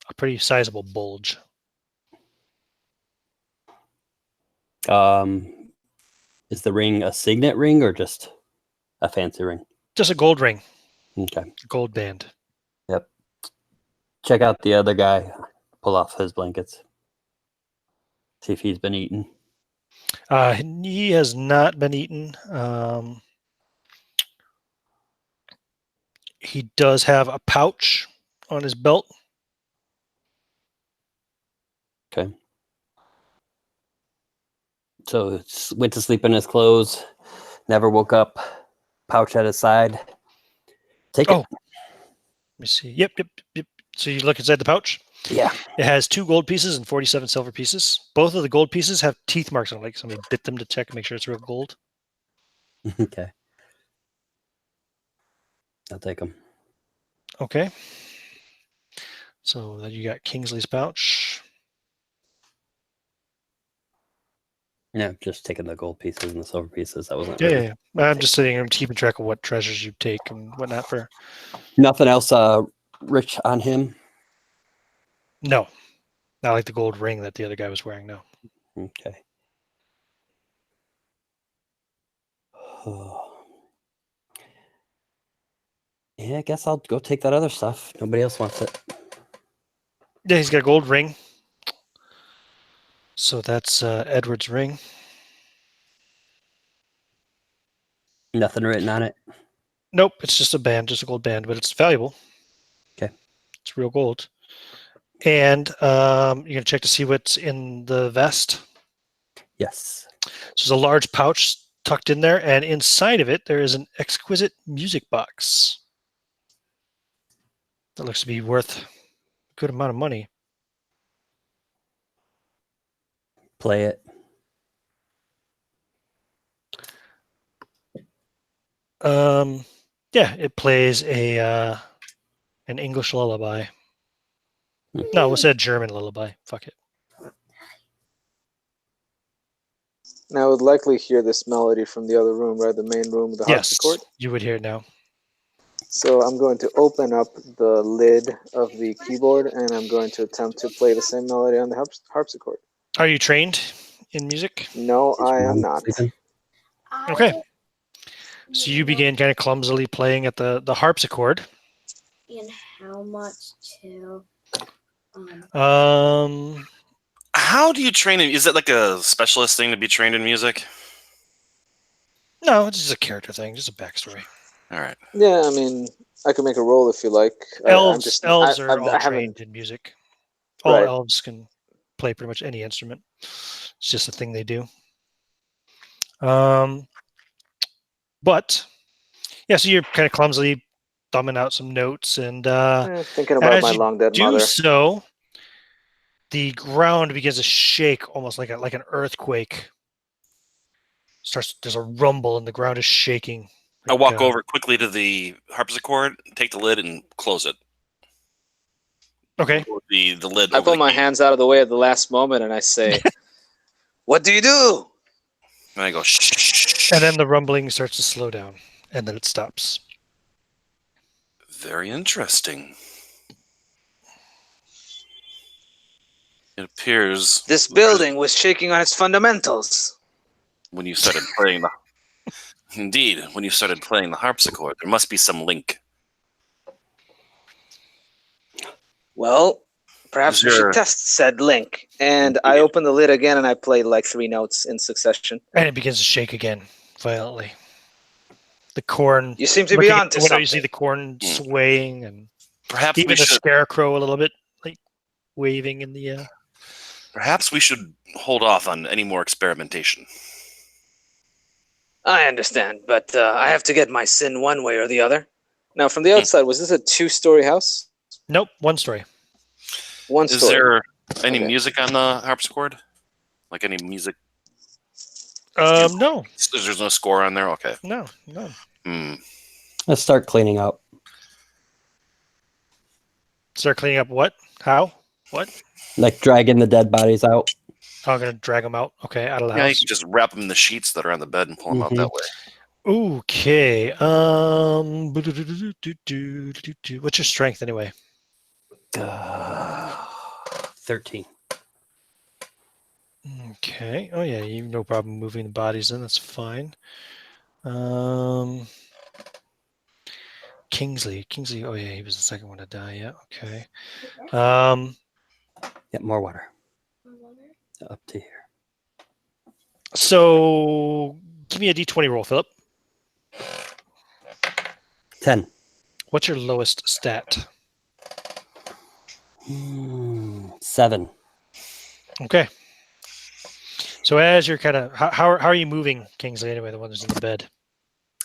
a pretty sizable bulge. Is the ring a signet ring or just a fancy ring? Just a gold ring. Okay. Gold band. Yep. Check out the other guy. Pull off his blankets. See if he's been eaten. He has not been eaten. He does have a pouch on his belt. Okay. So went to sleep in his clothes, never woke up, pouch at his side. Take it. Let me see. Yep. So you look inside the pouch. Yeah. It has 2 gold pieces and 47 silver pieces. Both of the gold pieces have teeth marks on them, like somebody bit them to check and make sure it's real gold. Okay. I'll take them. Okay. So then you got Kingsley's pouch. Yeah, just taking the gold pieces and the silver pieces. That wasn't Yeah, really... yeah. I'm just sitting here keeping track of what treasures you take and whatnot for. Nothing else rich on him? No. Not like the gold ring that the other guy was wearing, no. Okay. Yeah, I guess I'll go take that other stuff. Nobody else wants it. Yeah, he's got a gold ring. So that's Edward's ring. Nothing written on it? Nope, it's just a band, just a gold band, but it's valuable. Okay. It's real gold. And you're going to check to see what's in the vest? Yes. So there's a large pouch tucked in there, and inside of it, there is an exquisite music box. That looks to be worth a good amount of money. Play it. Yeah, it plays an English lullaby. No, we'll say a German lullaby. Fuck it. Now I would likely hear this melody from the other room, right? The main room, the Yes, harpsichord. you would hear it now. So I'm going to open up the lid of the keyboard and I'm going to attempt to play the same melody on the harpsichord. Are you trained in music? No, I am not. Okay. So you begin kind of clumsily playing at the harpsichord. And how much to? How do you train in? Is it like a specialist thing to be trained in music? No, it's just a character thing, just a backstory. All right. Yeah, I mean, I can make a roll if you like. Elves are all I haven't- trained in music. All Right. elves can play pretty much any instrument. It's just a thing they do. But yeah, so you're kind of clumsily thumbing out some notes, and Thinking about as my you long dead do mother. so, the ground begins to shake, almost like an earthquake. There's a rumble, and the ground is shaking. I walk over quickly to the harpsichord, take the lid, and close it. Okay. The lid. I over pull the my key. hands out of the way at the last moment, and I say, "What do you do?" And I go shh. And then the rumbling starts to slow down, and then it stops. Very interesting. It appears This building was shaking on its fundamentals. when you started playing the. Indeed, when you started playing the harpsichord, there must be some link. Well, perhaps Is we should there- test said link. And I open the lid again, and I play like 3 notes in succession. And it begins to shake again, violently. The corn. You seem to be looking at onto the window, you see something. the corn swaying, and Perhaps even we the should. scarecrow a little bit, like waving in the air. Perhaps we should hold off on any more experimentation. I understand, but I have to get my sin one way or the other. Now, from the outside, was this a 2-story house? Nope, 1 story. 1 Is story. there any Okay. music on the harpsichord? Like any music? No, There's no score on there? Okay. no. Let's start cleaning up. Start cleaning up what? How? What? Like dragging the dead bodies out. Oh, I'm gonna drag them out. Okay, out of the Yeah, you house. can just wrap them in the sheets that are on the bed and pull them out that way. Okay. What's your strength anyway? 13. Okay. Oh yeah, you have no problem moving the bodies in. That's fine. Kingsley. Oh yeah, he was the second one to die. Yeah. Okay. Yeah, more water. Up to here. So give me a d20 roll, Philip. 10. What's your lowest stat? 7. Okay. So as you're kind of how are you moving, Kingsley? Anyway, the one that's in the bed.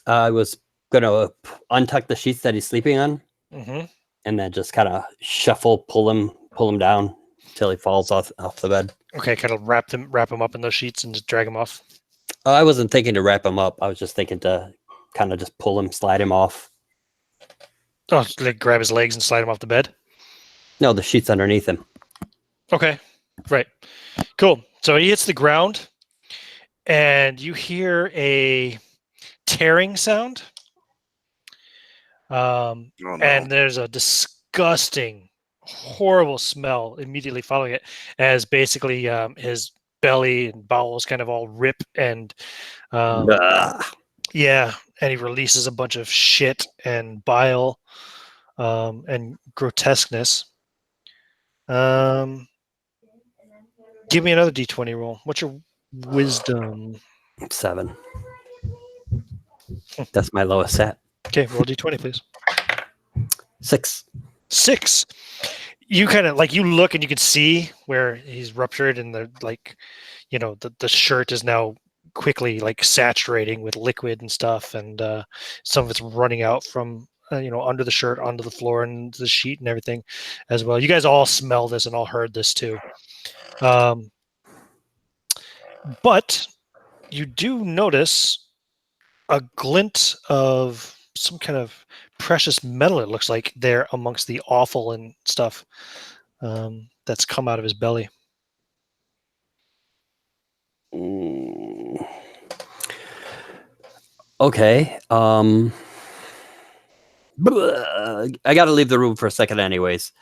I was gonna untuck the sheets that he's sleeping on, Mm-hmm. and then just kind of shuffle, pull him down till he falls off the bed. Okay, kind of wrap him up in those sheets and just drag him off. I wasn't thinking to wrap him up. I was just thinking to kind of just pull him, slide him off. Oh, like grab his legs and slide him off the bed. No, the sheets underneath him. Okay, right, cool. So he hits the ground, and you hear a tearing sound. Oh, no. And there's a disgusting, horrible smell immediately following it, as basically his belly and bowels kind of all rip, and yeah, and he releases a bunch of shit and bile and grotesqueness. Give me another d20 roll. What's your wisdom? 7. That's my lowest set. Okay, roll d20, please. 6. 6. You kind of you look and you can see where he's ruptured, and the shirt is now quickly saturating with liquid and stuff, and some of it's running out from under the shirt onto the floor and the sheet and everything as well. You guys all smell this and all heard this too. But you do notice a glint of some kind of precious metal, it looks like, there amongst the offal and stuff that's come out of his belly. Okay. I got to leave the room for a second anyways.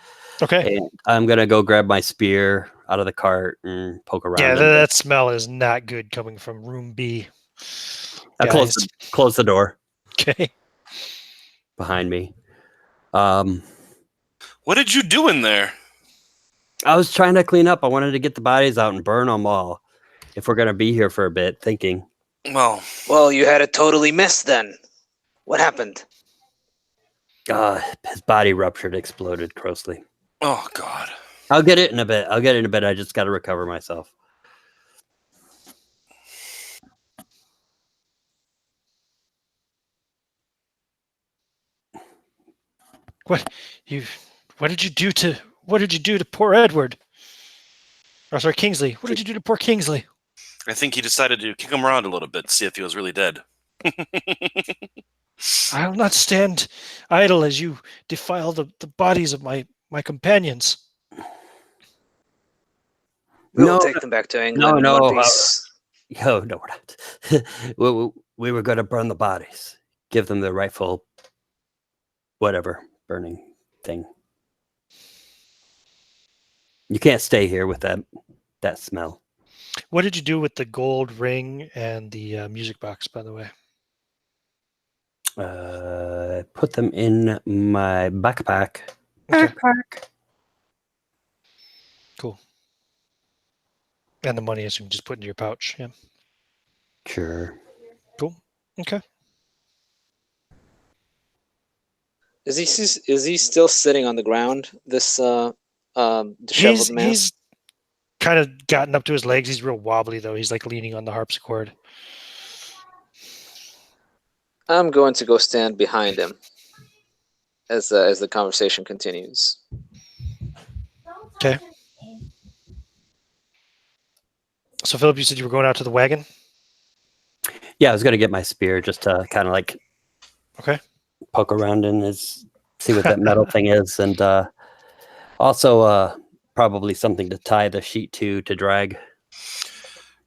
Okay. And I'm going to go grab my spear out of the cart and poke around. Yeah, that smell is not good coming from room B. I close the door. Okay. Behind me. What did you do in there? I was trying to clean up. I wanted to get the bodies out and burn them all. If we're going to be here for a bit, thinking. Well, you had it totally missed then. What happened? His body ruptured, exploded grossly. Oh, God. I'll get it in a bit. I just got to recover myself. What you? What did you do to? What did you do to poor Edward? Or sorry, Kingsley. What did you do to poor Kingsley? I think he decided to kick him around a little bit to see if he was really dead. I'll not stand idle as you defile the bodies of my companions. We'll No, take them back to England in one no. piece. No, we're not. We were going to burn the bodies, give them the rightful, whatever, burning thing. You can't stay here with that smell. What did you do with the gold ring and the music box, by the way? Put them in my backpack. Okay. Backpack. Cool. And the money, as you can just put into your pouch. Yeah. Sure. Cool. Okay. Is he still sitting on the ground? This disheveled man. He's kind of gotten up to his legs. He's real wobbly though. He's like leaning on the harpsichord. I'm going to go stand behind him as the conversation continues. Okay. So Philip, you said you were going out to the wagon? Yeah, I was going to get my spear just to kind of like Okay. poke around in see what that metal thing is, and also probably something to tie the sheet to drag.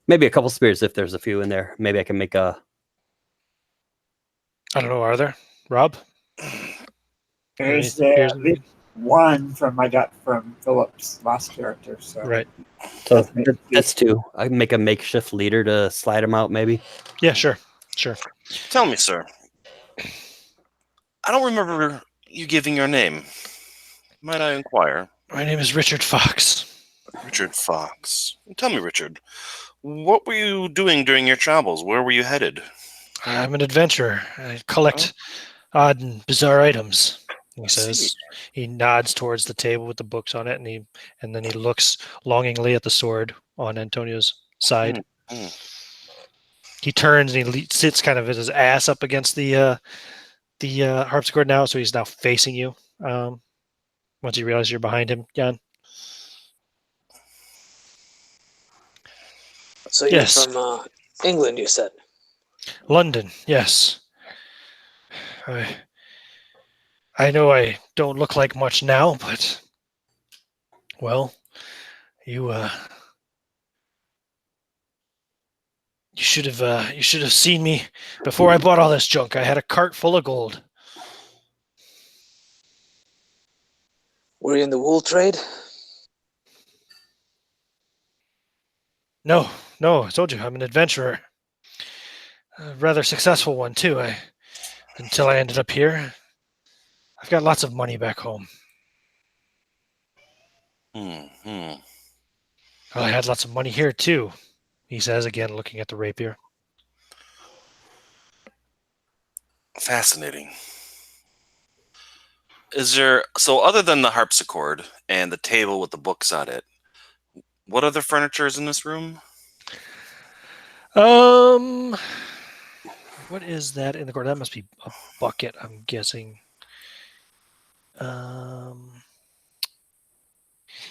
Maybe a couple spears if there's a few in there. Maybe I can make a. I don't know. Are there, Rob? There's Here's- one I got from Philip's last character. So Right. So that's two. I can make a makeshift leader to slide them out, maybe. Yeah. Sure. Sure. Tell me, sir. I don't remember you giving your name. Might I inquire? My name is Richard Fox. Richard Fox. Tell me, Richard, what were you doing during your travels? Where were you headed? I'm an adventurer. I collect odd and bizarre items. He says. He nods towards the table with the books on it, and then he looks longingly at the sword on Antonio's side. He turns and he sits kind of with his ass up against the harpsichord now, so he's now facing you. Once you realize you're behind him, Jan. So you're Yes. from England, you said? London, yes. I know I don't look like much now, but well, you should have seen me before I bought all this junk. I had a cart full of gold. Were you in the wool trade? No, I told you I'm an adventurer. A rather successful one too. Until I ended up here. I've got lots of money back home. Well, I had lots of money here too, he says again, looking at the rapier. Fascinating. So other than the harpsichord and the table with the books on it, what other furniture is in this room? What is that in the corner? That must be a bucket, I'm guessing.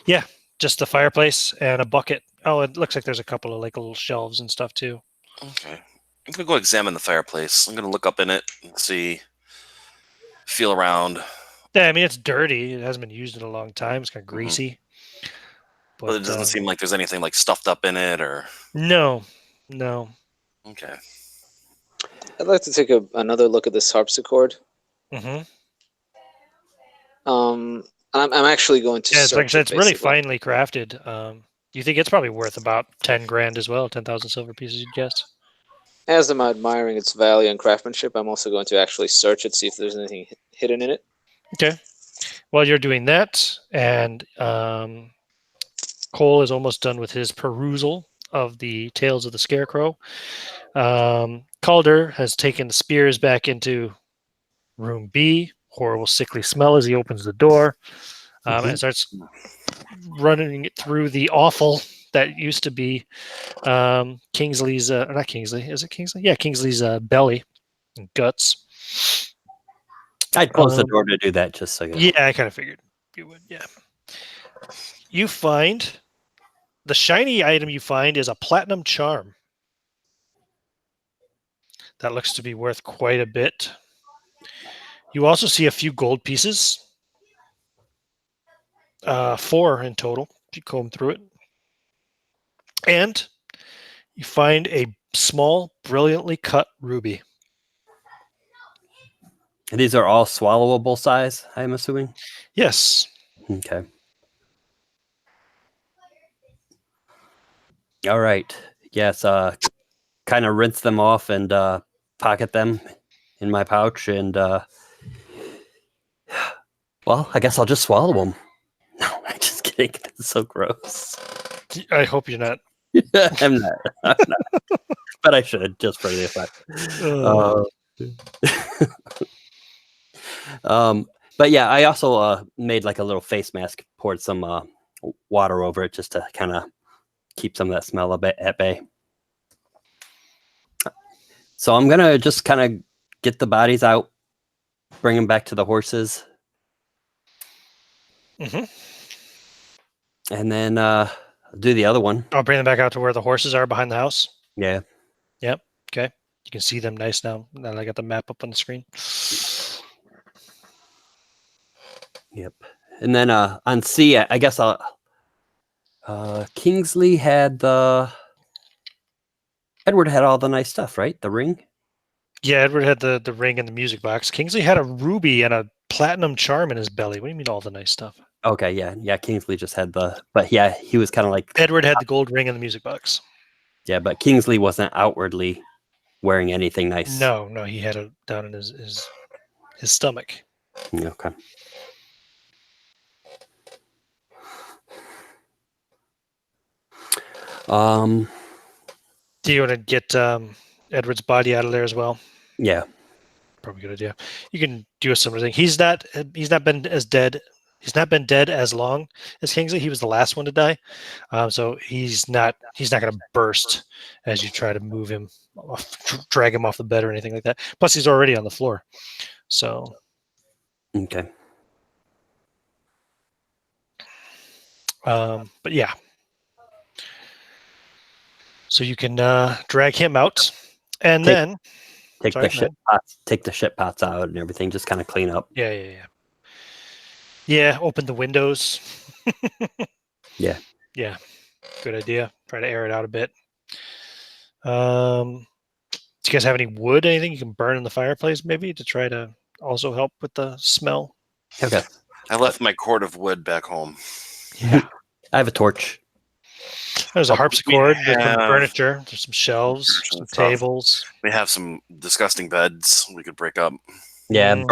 Yeah, just the fireplace and a bucket. Oh, it looks like there's a couple of like little shelves and stuff too. Okay. I'm going to go examine the fireplace. I'm going to look up in it and feel around. Yeah, I mean, it's dirty. It hasn't been used in a long time. It's kind of greasy. But it doesn't seem like there's anything like stuffed up in it or... No. Okay. I'd like to take another look at this harpsichord. Mm-hmm. I'm actually going to. Yeah, it's search like I said, it's really basically. finely crafted. You think it's probably worth about 10 grand as well, 10,000 silver pieces, you'd guess? As I'm admiring its value and craftsmanship, I'm also going to actually search it, see if there's anything hidden in it. Okay. While you're doing that, and Cole is almost done with his perusal of the Tales of the Scarecrow, Calder has taken the spears back into room B. Horrible, sickly smell as he opens the door and starts running it through the offal that used to be Kingsley's, not Kingsley, is it Kingsley? Yeah, Kingsley's belly and guts. I'd close the door to do that, just so you know. Yeah, I kind of figured you would. Yeah. You find the shiny item you find is a platinum charm. That looks to be worth quite a bit. You also see a few gold pieces. 4 in total, if you comb through it. And you find a small, brilliantly cut ruby. And these are all swallowable size, I'm assuming? Yes. Okay. All right. Yes, kind of rinse them off and pocket them in my pouch, and well, I guess I'll just swallow them. No, I'm just kidding. It's so gross. I hope you're not. I'm not, but I should, just for the effect. But yeah, I also made like a little face mask, poured some water over it just to kind of keep some of that smell a bit at bay. So I'm gonna just kind of get the bodies out, bring them back to the horses, and then do the other one. I'll bring them back out to where the horses are behind the house. Yeah. Yep. Okay. You can see them nice now. Now I got the map up on the screen. Yep. And then on C, I guess I'll. Kingsley had Edward had all the nice stuff, right? The ring. Yeah, Edward had the ring and the music box. Kingsley had a ruby and a platinum charm in his belly. What do you mean all the nice stuff? Okay, yeah. Kingsley just had but yeah, he was kind of like Edward had the gold ring and the music box. Yeah, but Kingsley wasn't outwardly wearing anything nice. No, he had it down in his stomach. Okay. Do you want to get Edward's body out of there as well? Yeah. Probably a good idea. You can do a similar thing. He's not been as dead. He's not been dead as long as Kingsley. He was the last one to die, so he's not going to burst as you try to move him, drag him off the bed or anything like that. Plus, he's already on the floor. So. Okay. But yeah. So you can drag him out, and then take the shit pots out and everything. Just kind of clean up. Yeah. Open the windows. Yeah. Good idea. Try to air it out a bit. Do you guys have any wood? Anything you can burn in the fireplace, maybe, to try to also help with the smell? Okay. I left my cord of wood back home. Yeah. I have a torch. There's a harpsichord. There's some furniture. There's some shelves, some tables. We have some disgusting beds we could break up. Yeah.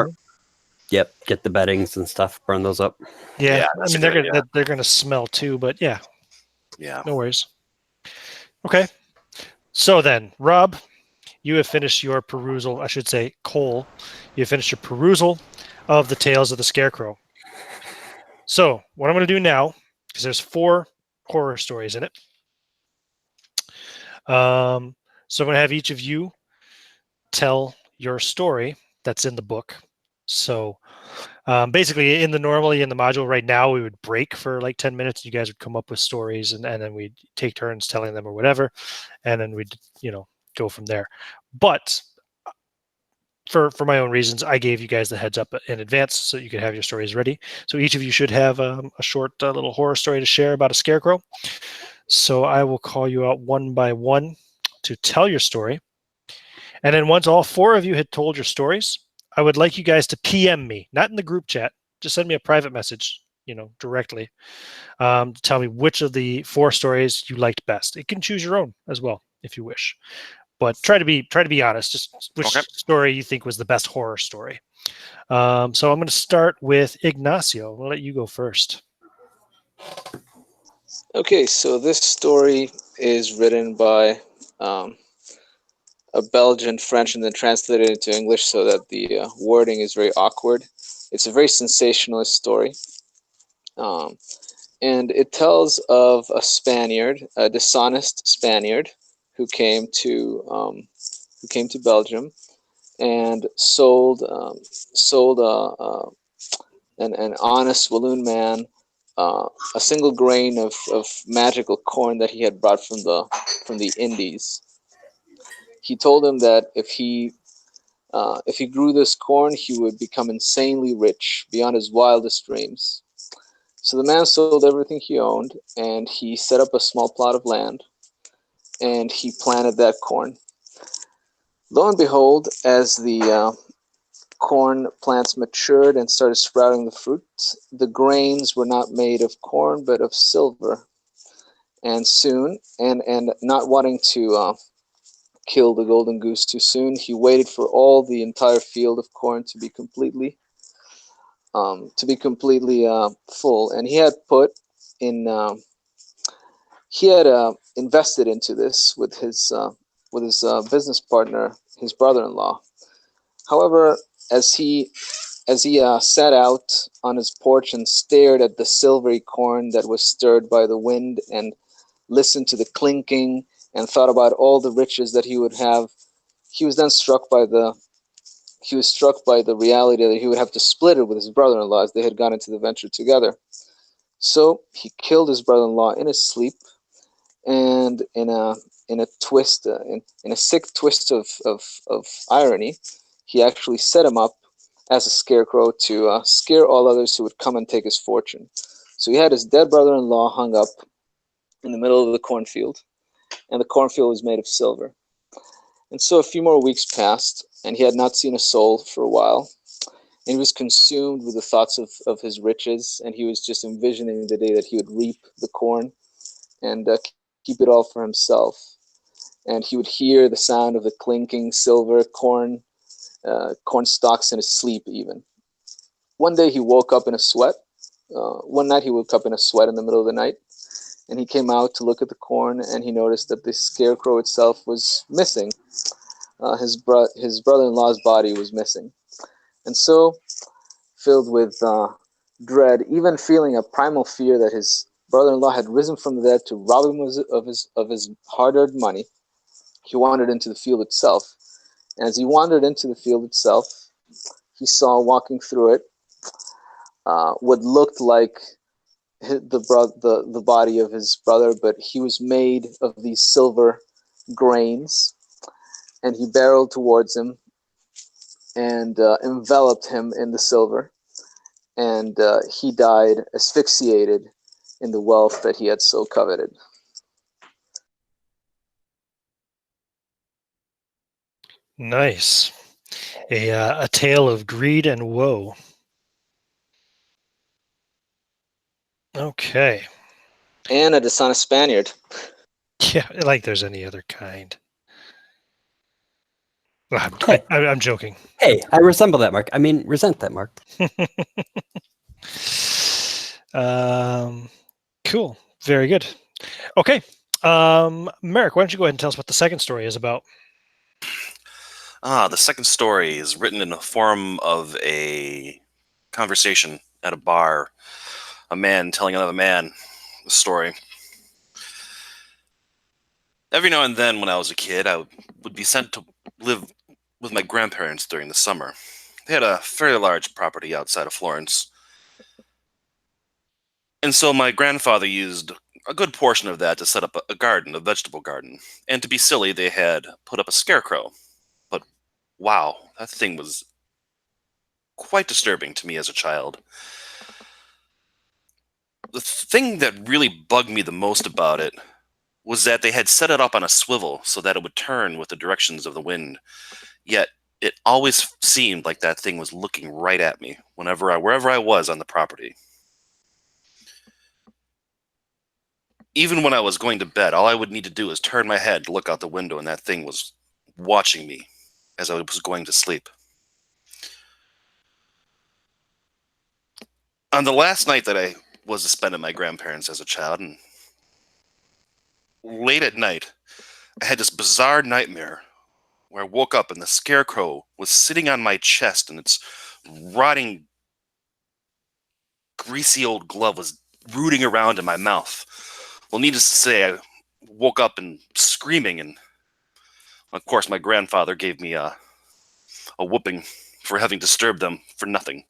Yep. Get the beddings and stuff. Burn those up. Yeah. I mean, they're gonna smell too, but yeah. Yeah. No worries. Okay. So then, Rob, you have finished your perusal. I should say, Cole, you have finished your perusal of the Tales of the Scarecrow. So what I'm going to do now, because there's 4 horror stories in it. So I'm going to have each of you tell your story that's in the book. So basically in the module right now, we would break for like 10 minutes. You guys would come up with stories and then we'd take turns telling them or whatever. And then we'd, go from there. But for my own reasons, I gave you guys the heads up in advance so you could have your stories ready. So each of you should have a short little horror story to share about a scarecrow. So I will call you out one by one to tell your story. And then once all 4 of you had told your stories, I would like you guys to PM me, not in the group chat. Just send me a private message, directly. To tell me which of the 4 stories you liked best. You can choose your own as well if you wish. But try to be honest. Just which story you think was the best horror story. So I'm going to start with Ignacio. I'll let you go first. Okay, so this story is written by a Belgian French and then translated into English so that the wording is very awkward. It's a very sensationalist story. And it tells of a Spaniard, a dishonest Spaniard, who came to Belgium, and sold an honest Walloon man a single grain of magical corn that he had brought from the Indies. He told him that if he grew this corn, he would become insanely rich beyond his wildest dreams. So the man sold everything he owned, and he set up a small plot of land, and he planted that corn. Lo and behold, as the corn plants matured and started sprouting the fruit, the grains were not made of corn, but of silver. And soon, and not wanting to kill the golden goose too soon, he waited for all the entire field of corn to be completely full. And he had put in he had invested into this with his business partner, his brother-in-law. However, as he sat out on his porch and stared at the silvery corn that was stirred by the wind and listened to the clinking and thought about all the riches that he would have, he was then struck by the reality that he would have to split it with his brother-in-law, as they had gone into the venture together. So he killed his brother-in-law in his sleep, and in a sick twist of irony, he actually set him up as a scarecrow to scare all others who would come and take his fortune. So he had his dead brother-in-law hung up in the middle of the cornfield, and the cornfield was made of silver. And so a few more weeks passed, and he had not seen a soul for a while. And he was consumed with the thoughts of his riches, and he was just envisioning the day that he would reap the corn and keep it all for himself. And he would hear the sound of the clinking silver corn stalks in his sleep even. One day he woke up in a sweat. One night he woke up in a sweat in the middle of the night, and he came out to look at the corn, and he noticed that the scarecrow itself was missing. His brother-in-law's body was missing. And so, filled with dread, even feeling a primal fear that his brother-in-law had risen from the dead to rob him of his hard-earned money, he wandered into the field itself. And as he wandered into the field itself, he saw walking through it what looked like the body of his brother, but he was made of these silver grains, and he barreled towards him and enveloped him in the silver, and he died asphyxiated in the wealth that he had so coveted. Nice. A tale of greed and woe. Okay. And a dishonest Spaniard. Yeah, like there's any other kind. Well, Hey. I'm joking. Hey, I resemble that, Mark. I mean, resent that, Mark. Cool. Very good. Okay. Merrick, why don't you go ahead and tell us what the second story is about? The second story is written in the form of a conversation at a bar. A man telling another man a story. Every now and then when I was a kid, I would be sent to live with my grandparents during the summer. They had a fairly large property outside of Florence. And so my grandfather used a good portion of that to set up a garden, a vegetable garden. And to be silly, they had put up a scarecrow. But wow, that thing was quite disturbing to me as a child. The thing that really bugged me the most about it was that they had set it up on a swivel so that it would turn with the directions of the wind. Yet it always seemed like that thing was looking right at me wherever I was on the property. Even when I was going to bed, all I would need to do is turn my head to look out the window, and that thing was watching me as I was going to sleep. On the last night that I was to spend at my grandparents' as a child, and late at night, I had this bizarre nightmare where I woke up and the scarecrow was sitting on my chest, and its rotting, greasy old glove was rooting around in my mouth. Well, needless to say, I woke up and screaming, and of course my grandfather gave me a a whooping for having disturbed them for nothing.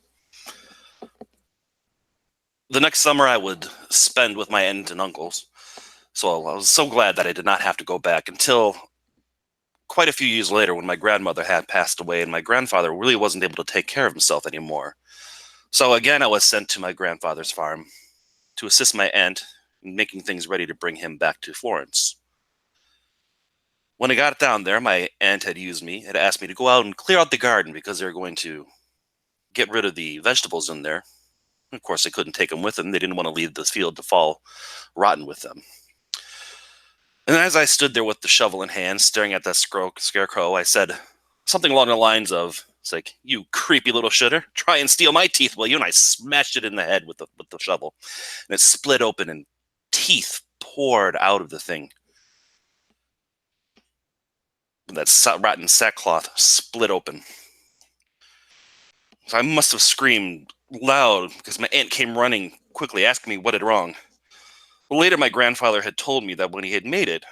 The next summer I would spend with my aunt and uncles, so I was so glad that I did not have to go back until quite a few years later when my grandmother had passed away and my grandfather really wasn't able to take care of himself anymore. So again, I was sent to my grandfather's farm to assist my aunt in making things ready to bring him back to Florence. When I got down there, my aunt had asked me to go out and clear out the garden because they were going to get rid of the vegetables in there. Of course, they couldn't take them with them. They didn't want to leave the field to fall rotten with them. And as I stood there with the shovel in hand, staring at that scarecrow, I said something along the lines of, "It's like, you creepy little shitter, try and steal my teeth, will you?" And I smashed it in the head with the shovel. And it split open and teeth poured out of the thing. That rotten sackcloth split open. So I must have screamed loud because my aunt came running quickly, asking me what had wrong. Later, my grandfather had told me that when he had made it,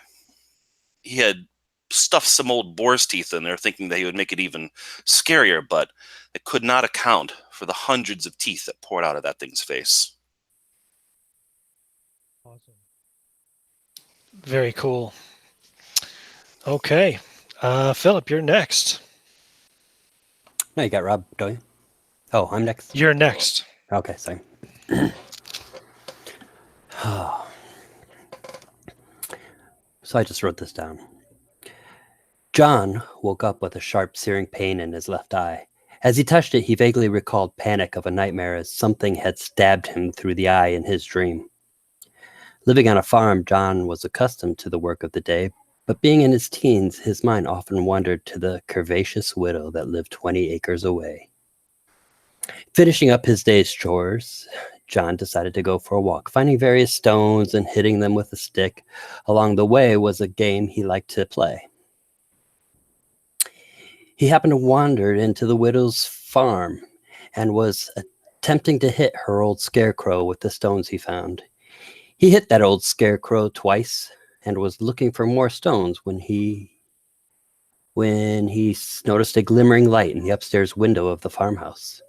he had stuffed some old boar's teeth in there, thinking that he would make it even scarier, but it could not account for the hundreds of teeth that poured out of that thing's face. Awesome. Very cool. Okay. Philip, you're next. No, you got Rob, don't you? Oh, I'm next. You're next. Okay, sorry. So I just wrote this down. John woke up with a sharp, searing pain in his left eye. As he touched it, he vaguely recalled panic of a nightmare as something had stabbed him through the eye in his dream. Living on a farm, John was accustomed to the work of the day, but being in his teens, his mind often wandered to the curvaceous widow that lived 20 acres away. Finishing up his day's chores, John decided to go for a walk, finding various stones and hitting them with a stick. Along the way was a game he liked to play. He happened to wander into the widow's farm and was attempting to hit her old scarecrow with the stones he found. He hit that old scarecrow twice and was looking for more stones when he noticed a glimmering light in the upstairs window of the farmhouse.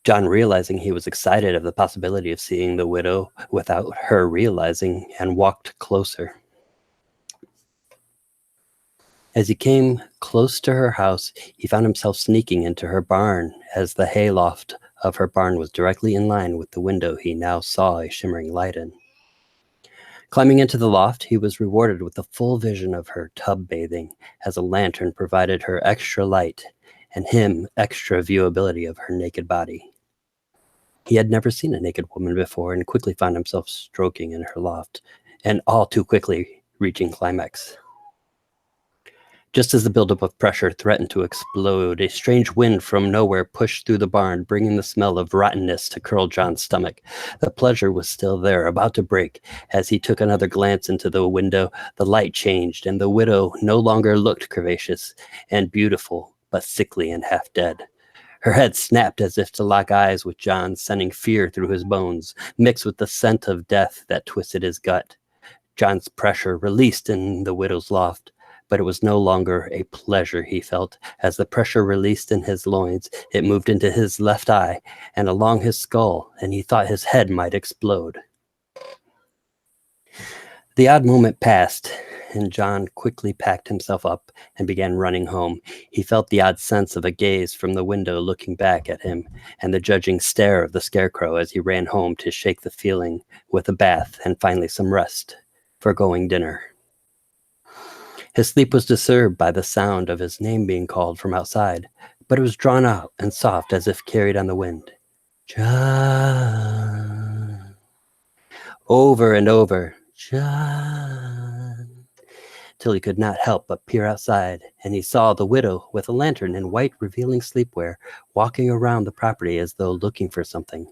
John, realizing he was excited of the possibility of seeing the widow without her realizing, and walked closer. As he came close to her house, he found himself sneaking into her barn, as the hayloft of her barn was directly in line with the window he now saw a shimmering light in. Climbing into the loft, he was rewarded with the full vision of her tub bathing, as a lantern provided her extra light and him extra viewability of her naked body. He had never seen a naked woman before and quickly found himself stroking in her loft, and all too quickly reaching climax. Just as the buildup of pressure threatened to explode, a strange wind from nowhere pushed through the barn, bringing the smell of rottenness to curl John's stomach. The pleasure was still there, about to break. As he took another glance into the window, the light changed, and the widow no longer looked curvaceous and beautiful, but sickly and half dead. Her head snapped as if to lock eyes with John, sending fear through his bones, mixed with the scent of death that twisted his gut. John's pressure released in the widow's loft, but it was no longer a pleasure he felt. As the pressure released in his loins, it moved into his left eye and along his skull, and he thought his head might explode. The odd moment passed, and John quickly packed himself up and began running home. He felt the odd sense of a gaze from the window looking back at him, and the judging stare of the scarecrow as he ran home to shake the feeling with a bath and finally some rest for going dinner. His sleep was disturbed by the sound of his name being called from outside, but it was drawn out and soft as if carried on the wind. John. Over and over. John. Till he could not help but peer outside, and he saw the widow with a lantern and white revealing sleepwear walking around the property as though looking for something.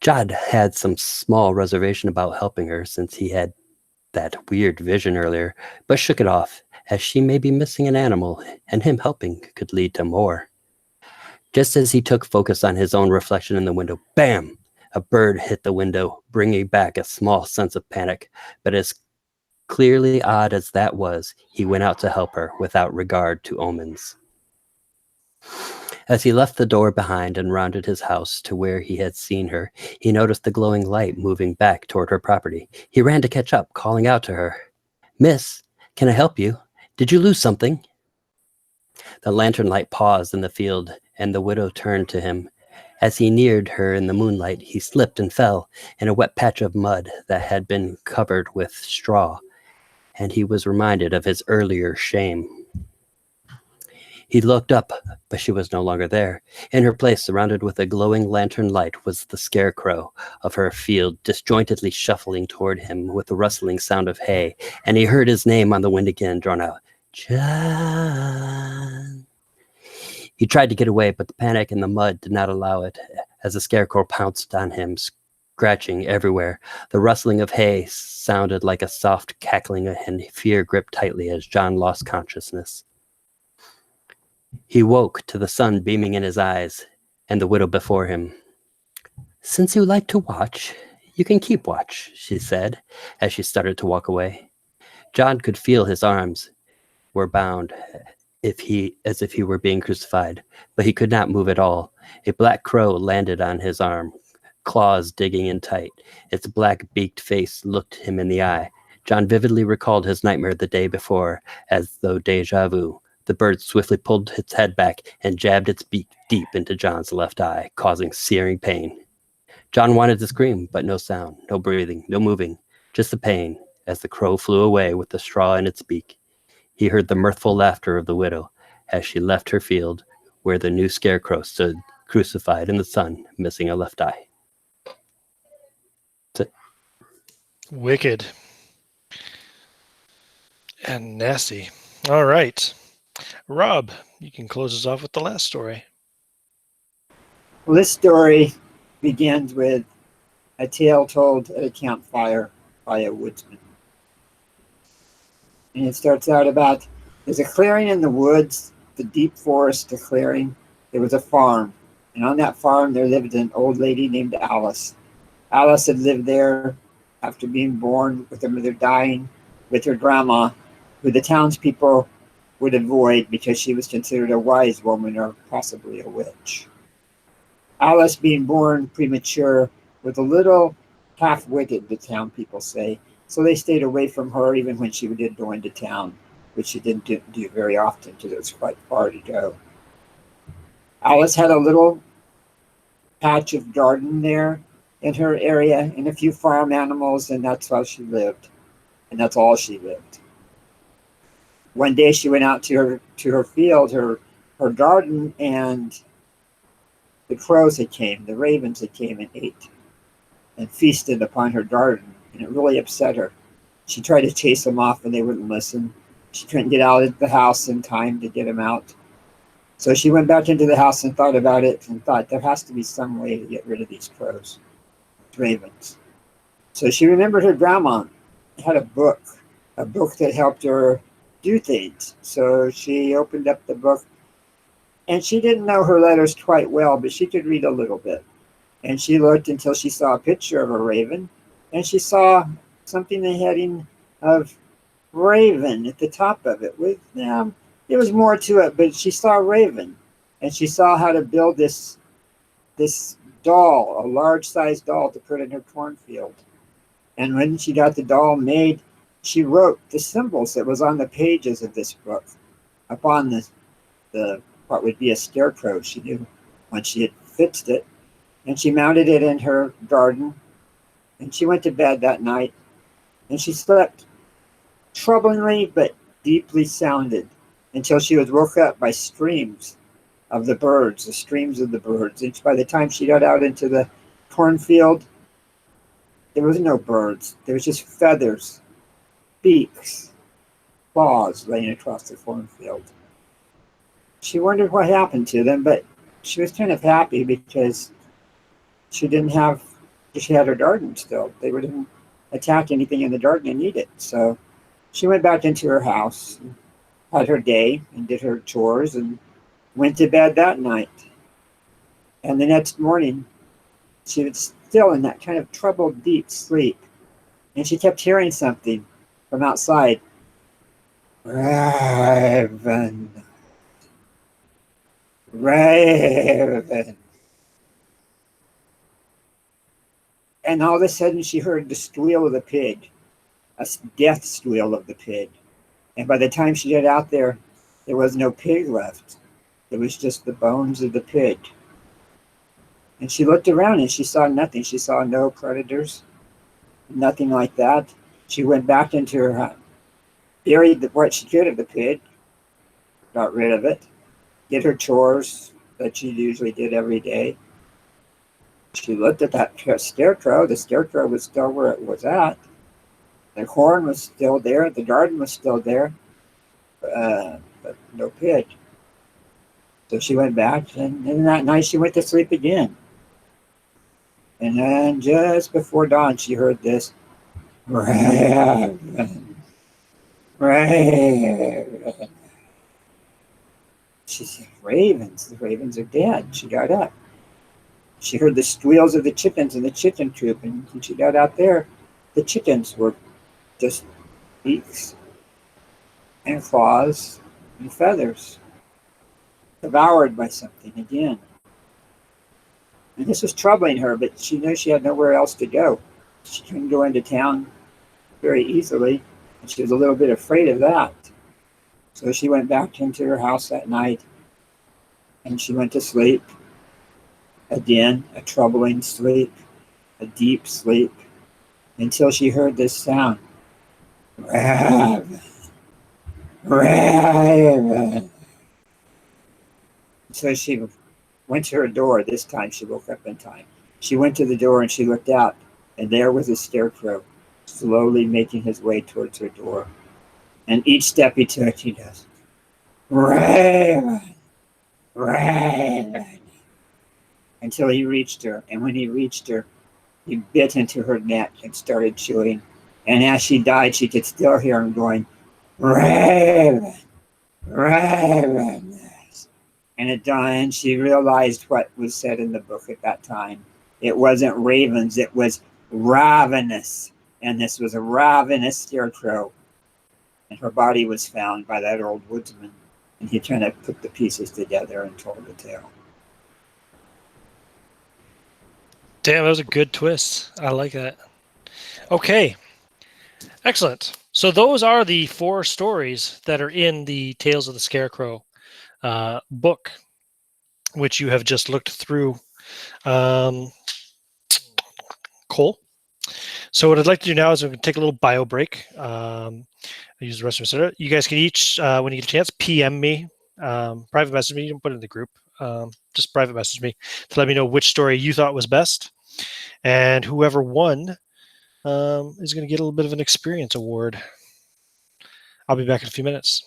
John had some small reservation about helping her since he had that weird vision earlier, but shook it off, as she may be missing an animal, and him helping could lead to more. Just as he took focus on his own reflection in the window, bam! A bird hit the window, bringing back a small sense of panic, but as Clearly odd as that was, he went out to help her without regard to omens. As he left the door behind and rounded his house to where he had seen her, he noticed the glowing light moving back toward her property. He ran to catch up, calling out to her, "Miss, can I help you? Did you lose something?" The lantern light paused in the field, and the widow turned to him. As he neared her in the moonlight, he slipped and fell in a wet patch of mud that had been covered with straw, and he was reminded of his earlier shame. He looked up, but she was no longer there. In her place, surrounded with a glowing lantern light, was the scarecrow of her field, disjointedly shuffling toward him with the rustling sound of hay, and he heard his name on the wind again, drawn out, "John." He tried to get away, but the panic and the mud did not allow it, as the scarecrow pounced on him, scratching everywhere. The rustling of hay sounded like a soft cackling, and fear gripped tightly as John lost consciousness. He woke to the sun beaming in his eyes and the widow before him. "Since you like to watch, you can keep watch," she said, as she started to walk away. John could feel his arms were bound, as if he were being crucified, but he could not move at all. A black crow landed on his arm, claws digging in tight. Its black-beaked face looked him in the eye. John vividly recalled his nightmare the day before, as though déjà vu. The bird swiftly pulled its head back and jabbed its beak deep into John's left eye, causing searing pain. John wanted to scream, but no sound, no breathing, no moving, just the pain, as the crow flew away with the straw in its beak. He heard the mirthful laughter of the widow as she left her field, where the new scarecrow stood crucified in the sun, missing a left eye. That's it. Wicked. And nasty. All right. Rob, you can close us off with the last story. Well, this story begins with a tale told at a campfire by a woodsman. And it starts out about, there's a clearing in the woods, the deep forest, a clearing. There was a farm. And on that farm, there lived an old lady named Alice. Alice had lived there after being born, with her mother dying, with her grandma, who the townspeople would avoid because she was considered a wise woman or possibly a witch. Alice, being born premature, was a little half-witted, the town people say, so they stayed away from her even when she did go into town, which she didn't do very often because it was quite far to go. Alice had a little patch of garden there in her area and a few farm animals, and that's how she lived, and that's all she lived. One day she went out to her field, her garden, and the crows had came, the ravens had came and ate and feasted upon her garden, and it really upset her. She tried to chase them off, and they wouldn't listen. She couldn't get out of the house in time to get them out. So she went back into the house and thought about it and thought, there has to be some way to get rid of these crows, ravens. So she remembered her grandma had a book that helped her do things. So she opened up the book, and she didn't know her letters quite well, but she could read a little bit. And she looked until she saw a picture of a raven, and she saw something, the heading of raven at the top of it. With there was more to it, but she saw a raven, and she saw how to build this doll, a large-sized doll to put in her cornfield. And when she got the doll made, she wrote the symbols that was on the pages of this book upon the what would be a scarecrow. She knew once she had fixed it, and she mounted it in her garden, and she went to bed that night, and she slept troublingly but deeply sounded until she was woke up by screams of the birds, the screams of the birds. And by the time she got out into the cornfield, there was no birds. There was just feathers, beaks, claws laying across the cornfield. She wondered what happened to them, but she was kind of happy because she had her garden still. They wouldn't attack anything in the garden and eat it. So she went back into her house, and had her day, and did her chores, and went to bed that night. And the next morning, she was still in that kind of troubled, deep sleep. And she kept hearing something. from outside. Raven. Raven. And all of a sudden she heard the squeal of the pig, a death squeal of the pig. And by the time she got out there was no pig left. It was just the bones of the pig. And she looked around and she saw nothing. She saw no predators, nothing like that. She went back into her hut, buried what she could of the pig, got rid of it, did her chores that she usually did every day. She looked at that scarecrow. The scarecrow was still where it was at. The corn was still there. The garden was still there, but no pig. So she went back, and then that night she went to sleep again. And then just before dawn, she heard this raven, raven. She said, ravens. The ravens are dead. She got up. She heard the squeals of the chickens in the chicken coop, and when she got out there, the chickens were just beaks and claws and feathers, devoured by something again. And this was troubling her, but she knew she had nowhere else to go. She couldn't go into town very easily, and she was a little bit afraid of that. So she went back into her house that night, and she went to sleep. Again, a troubling sleep, a deep sleep, until she heard this sound. Raven, raven. So she went to her door. This time she woke up in time. She went to the door and she looked out, and there was a scarecrow slowly making his way towards her door. And each step he took, he goes, Raven, Raven, until he reached her. And when he reached her, he bit into her neck and started chewing. And as she died, she could still hear him going, Raven, Raven. And at dawn, she realized what was said in the book at that time. It wasn't ravens, it was ravenous. And this was a ravenous scarecrow. And her body was found by that old woodsman. And he kind of put the pieces together and told the tale. Damn, that was a good twist. I like that. Okay. Excellent. So those are the 4 stories that are in the Tales of the Scarecrow book, which you have just looked through. Cole. So what I'd like to do now is we can take a little bio break. I use the restroom, etc. You guys can each, when you get a chance, PM me, private message me. You can put it in the group. Just private message me to let me know which story you thought was best, and whoever won is going to get a little bit of an experience award. I'll be back in a few minutes.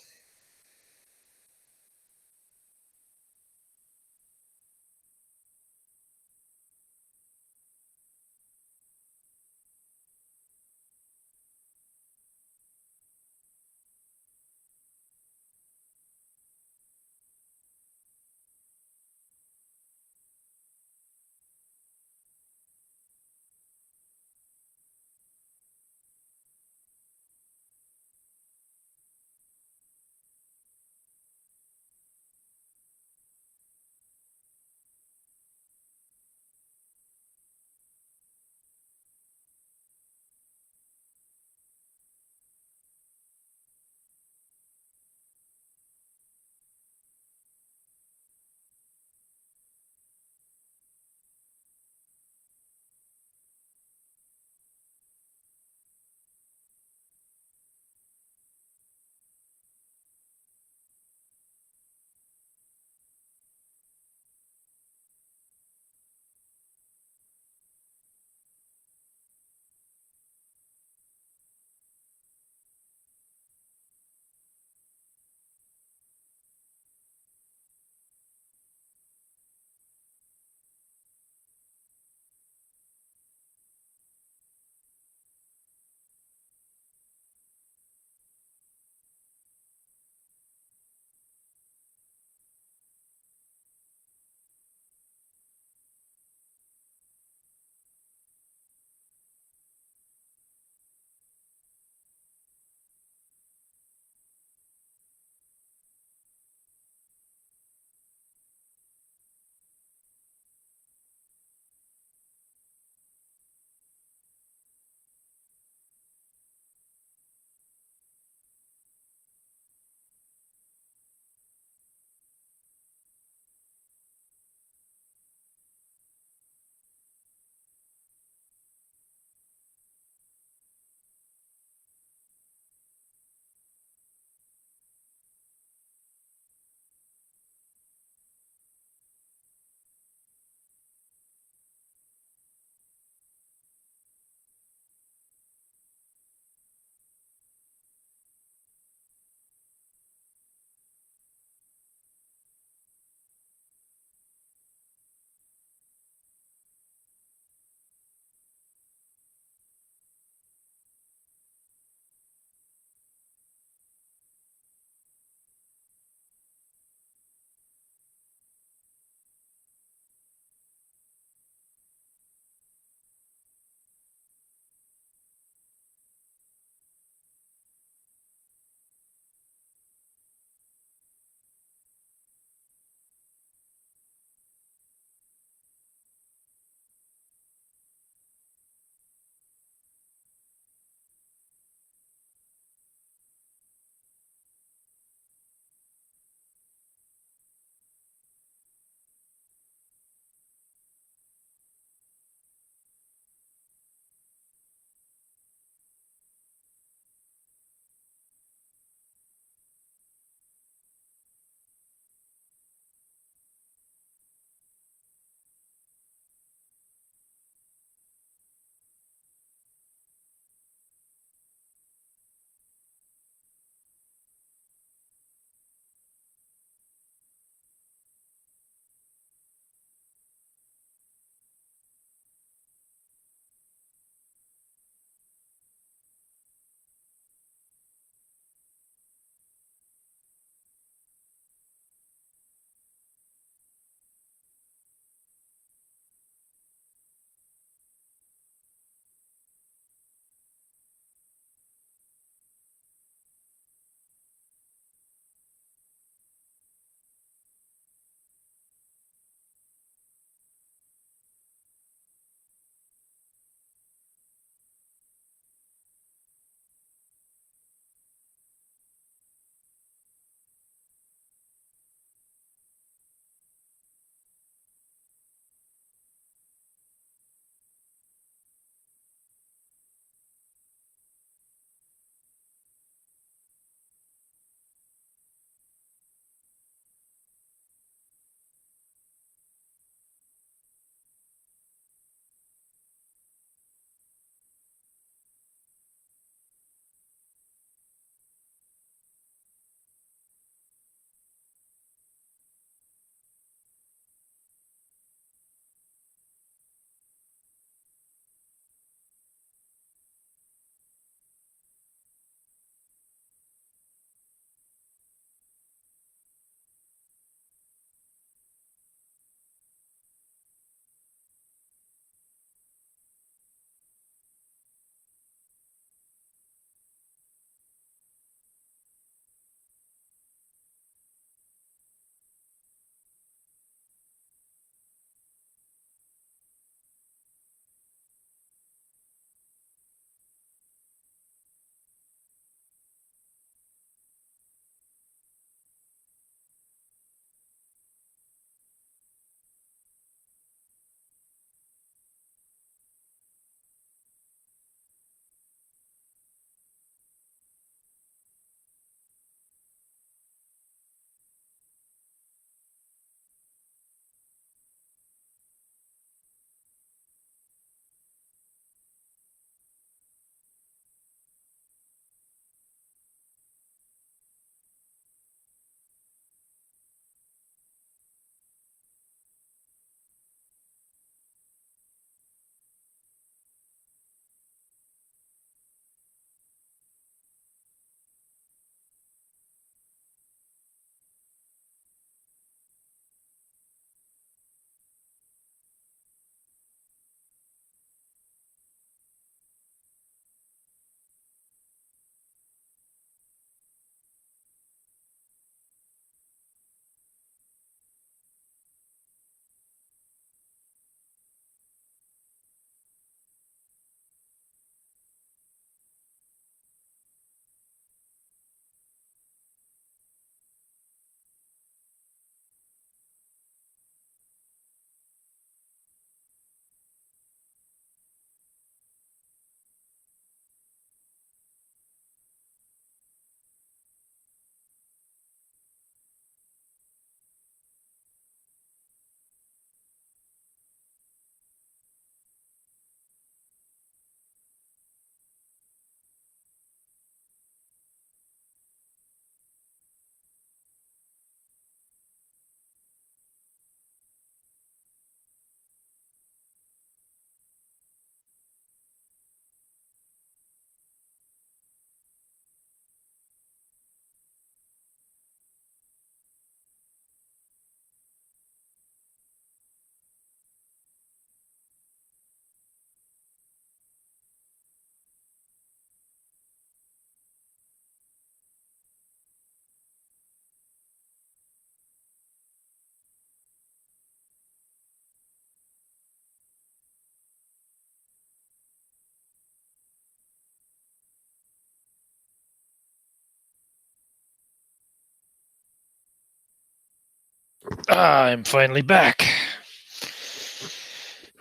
I'm finally back.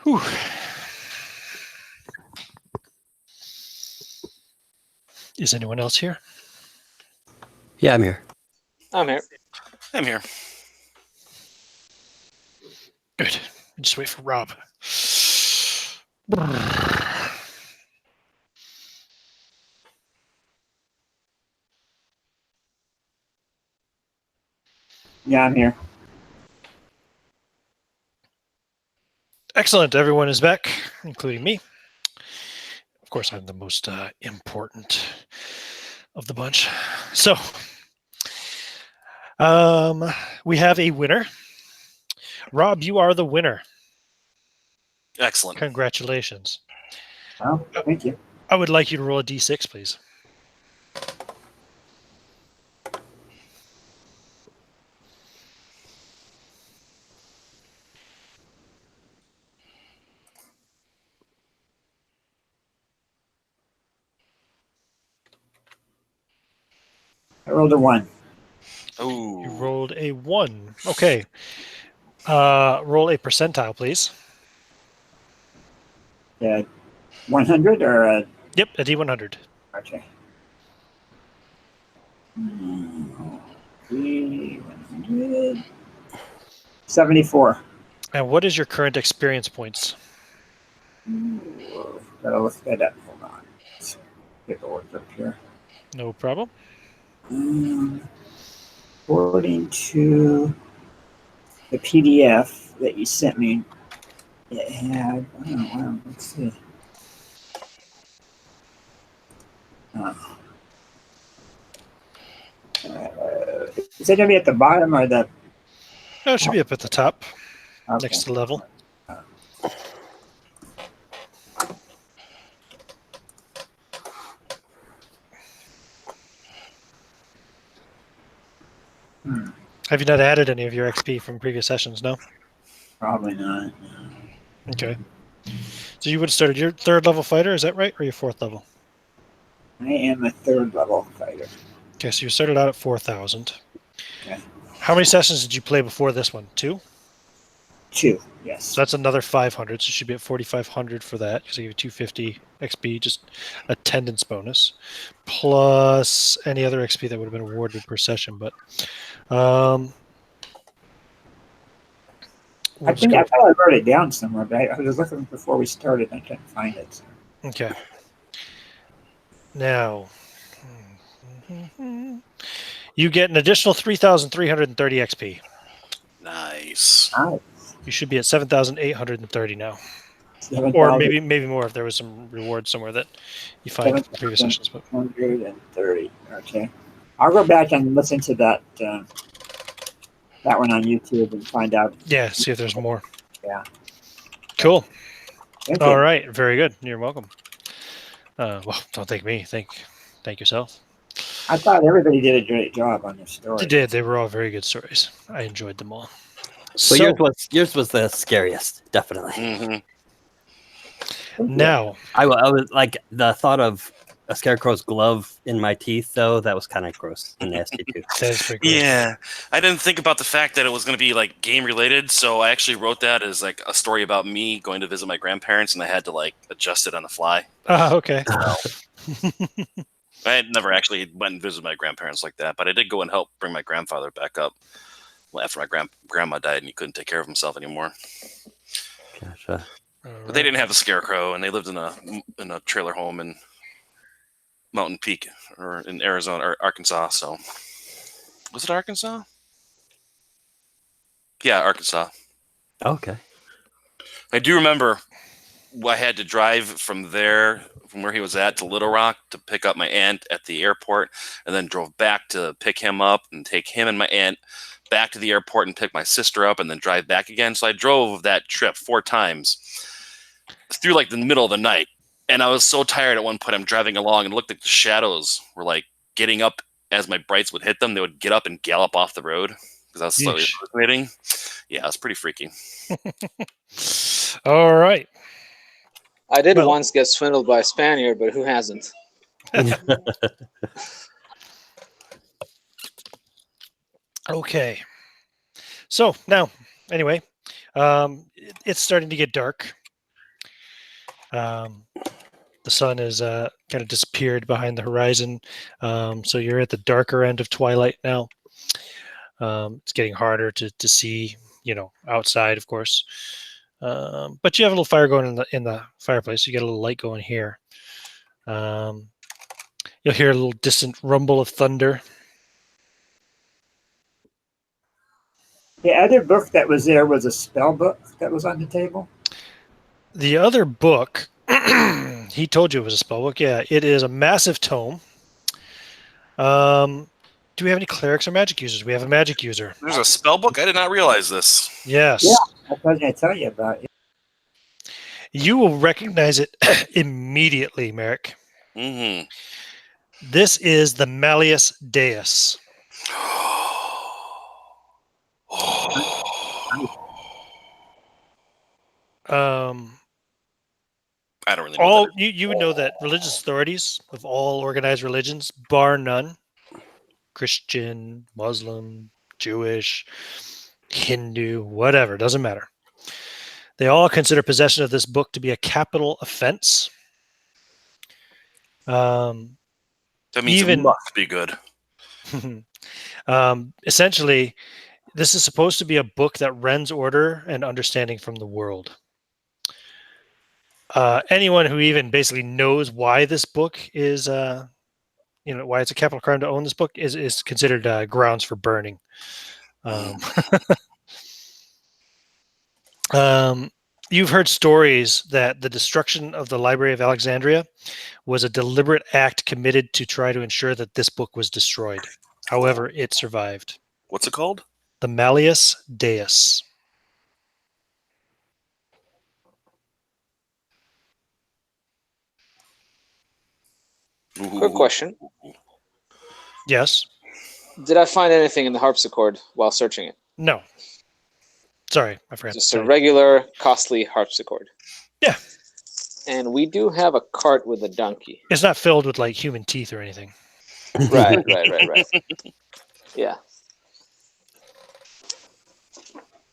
Whew. Is anyone else here? Yeah, I'm here. I'm here. I'm here. Good. Just wait for Rob. Yeah, I'm here. Excellent. Everyone is back, including me. Of course, I'm the most important of the bunch. So, we have a winner. Rob, you are the winner. Excellent. Congratulations. Well, thank you. I would like you to roll a d6, please. I rolled a 1. You Oh, rolled a 1. Okay. Roll a percentile, please. Yeah, 100 or Yep, a d100. okay. 100. 74. And what is your current experience points? Gotta look that up. Hold on. Let's take a look up here. No problem. According to the PDF that you sent me, it had. Wow, let's see. Is it gonna be at the bottom or the? No, it should be up at the top, Okay. next to the level. Have you not added any of your XP from previous sessions? No? Probably not. Okay. So you would have started your 3rd level fighter, is that right? Or your 4th level? I am a 3rd level fighter. Okay, so you started out at 4,000. Okay. How many sessions did you play before this one? 2? 2, yes. So that's another 500, so you should be at 4,500 for that, because I give you 250 XP, just attendance bonus, plus any other XP that would have been awarded per session. But I think I thought I wrote it down somewhere, but I was looking before we started and I couldn't find it. Okay. Now, you get an additional 3,330 XP. nice. Nice. You should be at 7,830 now, 7,000. or maybe more if there was some reward somewhere that you find in previous sessions. But 130. Okay. I'll go back and listen to that one on YouTube and find out. yeah, see if there's more. Yeah. Cool. Thank you. All right. Very good. You're welcome. Well, don't thank me. Thank yourself. I thought everybody did a great job on this story. They did. They were all very good stories. I enjoyed them all. So yours was the scariest, definitely. Hmm. Now, I was like the thought of a scarecrow's glove in my teeth, though. That was kind of gross and nasty too. that is pretty gross. Yeah, I didn't think about the fact that it was going to be like game related, so I actually wrote that as like a story about me going to visit my grandparents, and I had to like adjust it on the fly. Okay. I had never actually went and visited my grandparents like that, but I did go and help bring my grandfather back up after my grandma died and he couldn't take care of himself anymore. Gotcha. But they didn't have the scarecrow, and they lived in a trailer home in Mountain Peak or in Arizona or Arkansas. So was it Arkansas? Yeah, Arkansas. Okay. I do remember I had to drive from there, from where he was at, to Little Rock to pick up my aunt at the airport, and then drove back to pick him up and take him and my aunt back to the airport and pick my sister up and then drive back again. So I drove that trip 4 times through like the middle of the night. And I was so tired at one point. I'm driving along and looked like the shadows were like getting up as my brights would hit them. They would get up and gallop off the road because I was slowly Yeesh. hallucinating. Yeah, it was pretty freaky. All right. I did Well- once get swindled by a Spaniard, but who hasn't? Okay. So now, anyway, it's starting to get dark. The sun has kind of disappeared behind the horizon, so you're at the darker end of twilight now. It's getting harder to see, outside, of course. But you have a little fire going in the fireplace. You get a little light going here. You'll hear a little distant rumble of thunder. The other book that was there was a spell book that was on the table. The other book, he told you it was a spell book. Yeah, it is a massive tome. Do we have any clerics or magic users? We have a magic user. There's a spell book? I did not realize this. Yes. Yeah. I was going to tell you about it. You will recognize it immediately, Merrick. Mm-hmm. This is the Malleus Deus. I don't really know. You would know that religious authorities of all organized religions, bar none, Christian, Muslim, Jewish, Hindu, whatever, doesn't matter. They all consider possession of this book to be a capital offense. That means it must be good. Essentially, this is supposed to be a book that rends order and understanding from the world. Anyone who even basically knows why this book is, why it's a capital crime to own this book is considered grounds for burning. You've heard stories that the destruction of the Library of Alexandria was a deliberate act committed to try to ensure that this book was destroyed. However, it survived. What's it called? The Malleus Deus. Quick question. Yes. Did I find anything in the harpsichord while searching it? No. Sorry, I forgot. Just a regular, costly harpsichord. Yeah. And we do have a cart with a donkey. It's not filled with like human teeth or anything. Right. Yeah.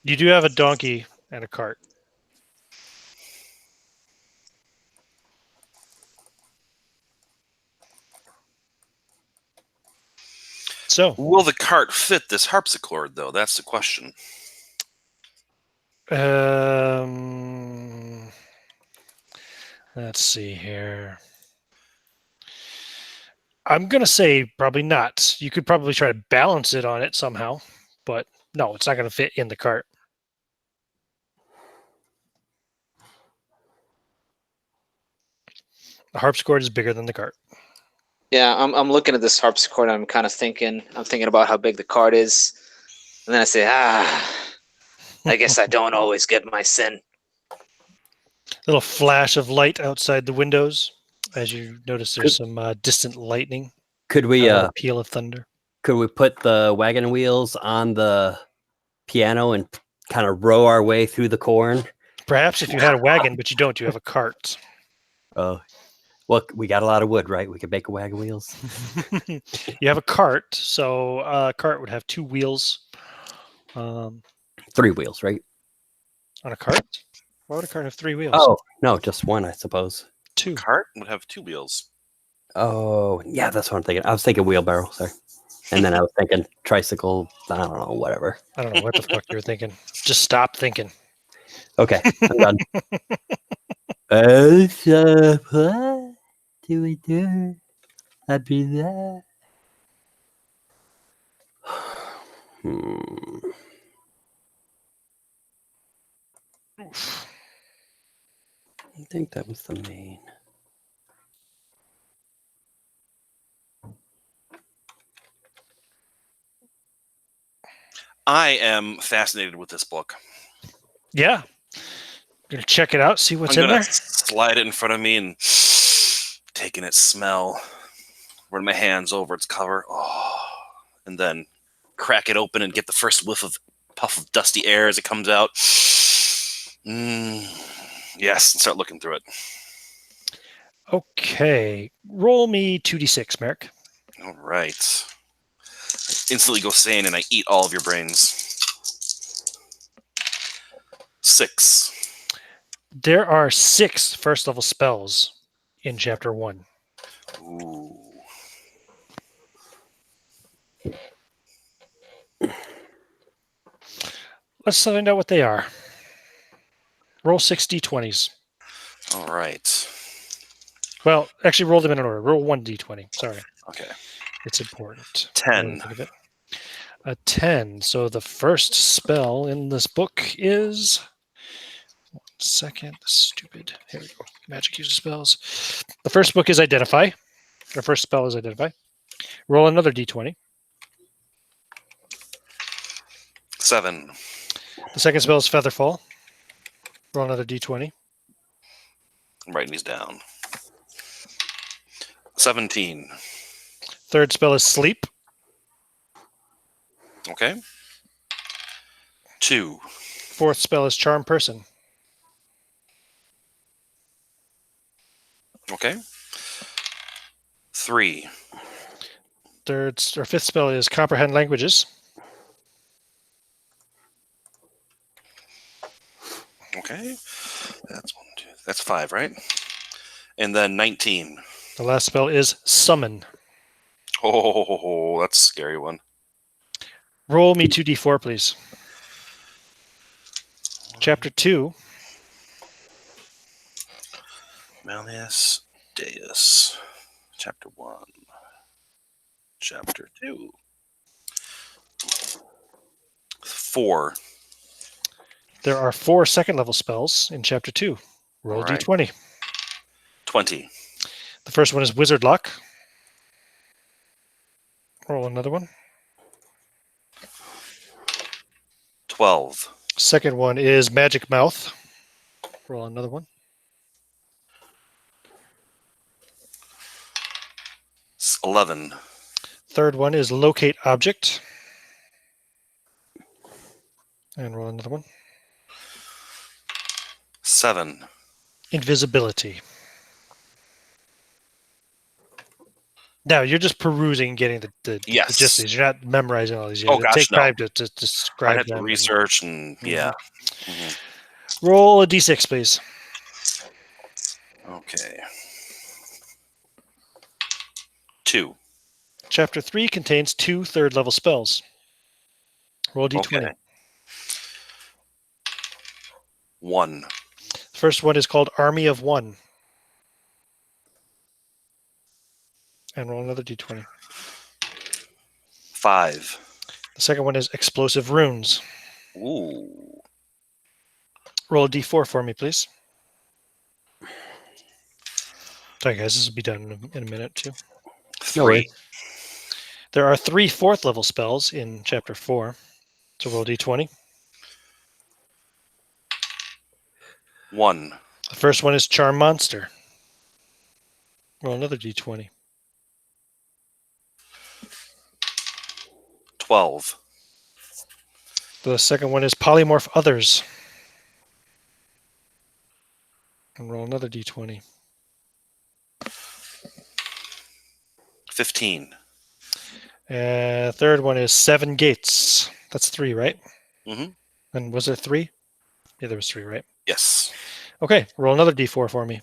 You do have a donkey and a cart. So, will the cart fit this harpsichord, though? That's the question. Let's see here. I'm going to say probably not. You could probably try to balance it on it somehow, but no, it's not going to fit in the cart. The harpsichord is bigger than the cart. Yeah, I'm looking at this harpsichord. I'm kind of thinking about how big the cart is, and then I say, I guess I don't always get my sin. Little flash of light outside the windows as you notice there's some distant lightning. Could we peal of thunder? Could we put the wagon wheels on the piano and kind of row our way through the corn? Perhaps if you had a wagon, but you don't. You have a cart. Oh, well, we got a lot of wood, right? We could make wagon wheels. You have a cart, so a cart would have 2 wheels. 3 wheels, right? On a cart? Why would a cart have 3 wheels? Oh, no, just 1, I suppose. 2. Cart would have 2 wheels. Oh, yeah, that's what I'm thinking. I was thinking wheelbarrow, sorry. And then I was thinking tricycle, I don't know, whatever. I don't know what the fuck you were thinking. Just stop thinking. Okay, I'm done. What do we do? I'd be there. I think that was the main. I am fascinated with this book. Yeah. Gonna check it out, see what's in there. Slide it in front of me and taking its smell. Run my hands over its cover. Oh, and then crack it open and get the first puff of dusty air as it comes out. Yes, and start looking through it. Okay. Roll me 2d6, Merrick. All right. I instantly go sane and I eat all of your brains. 6. There are 6 first level spells in chapter 1. Ooh. Let's find out what they are. Roll 6 d20s. All right. Well, actually, roll them in an order. Roll 1 d20. Sorry, Okay. it's important. 10. Think of it. A 10. So the first spell in this book is... 1 second. Stupid. Here we go. Magic user spells. The first book is Identify. The first spell is Identify. Roll another d20. 7. The second spell is Featherfall. Roll another d20. I'm writing these down. 17. Third spell is Sleep. Okay. 2. Fourth spell is Charm Person. Okay. 3. Fifth spell is Comprehend Languages. Okay. That's 1, 2. That's 5, right? And then 19. The last spell is Summon. Oh, that's a scary one. Roll me 2d4, please. Chapter 2. Malleus Deus. Chapter 1. Chapter 2. 4. There are 4 second level spells in chapter 2. Roll All right. d20. 20. The first one is Wizard Lock. Roll another one. 12. Second one is Magic Mouth. Roll another one. 11. Third one is Locate Object. And roll another one. 7. Invisibility. Now, you're just perusing, getting the Yes. gist of these. You're not memorizing all these yet. Oh, It'll gosh, take no. time to I describe had to them. research and yeah. Mhm. Roll a d6, please. Okay. 2. Chapter 3 contains 2 third-level spells. Roll d20. Okay. 1. The first one is called Army of One. And roll another d20. 5. The second one is Explosive Runes. Ooh. Roll a d4 for me, please. Sorry, guys, this will be done in a minute, too. 3. There are 3 fourth-level spells in Chapter 4. So roll d20. 1. The first one is Charm Monster. Roll another d20. 12. The second one is Polymorph Others. And roll another d20. 15. Third one is Seven Gates. That's 3, right? Mm-hmm. And was there 3? Yeah, there was 3, right? Yes. Okay, roll another d4 for me.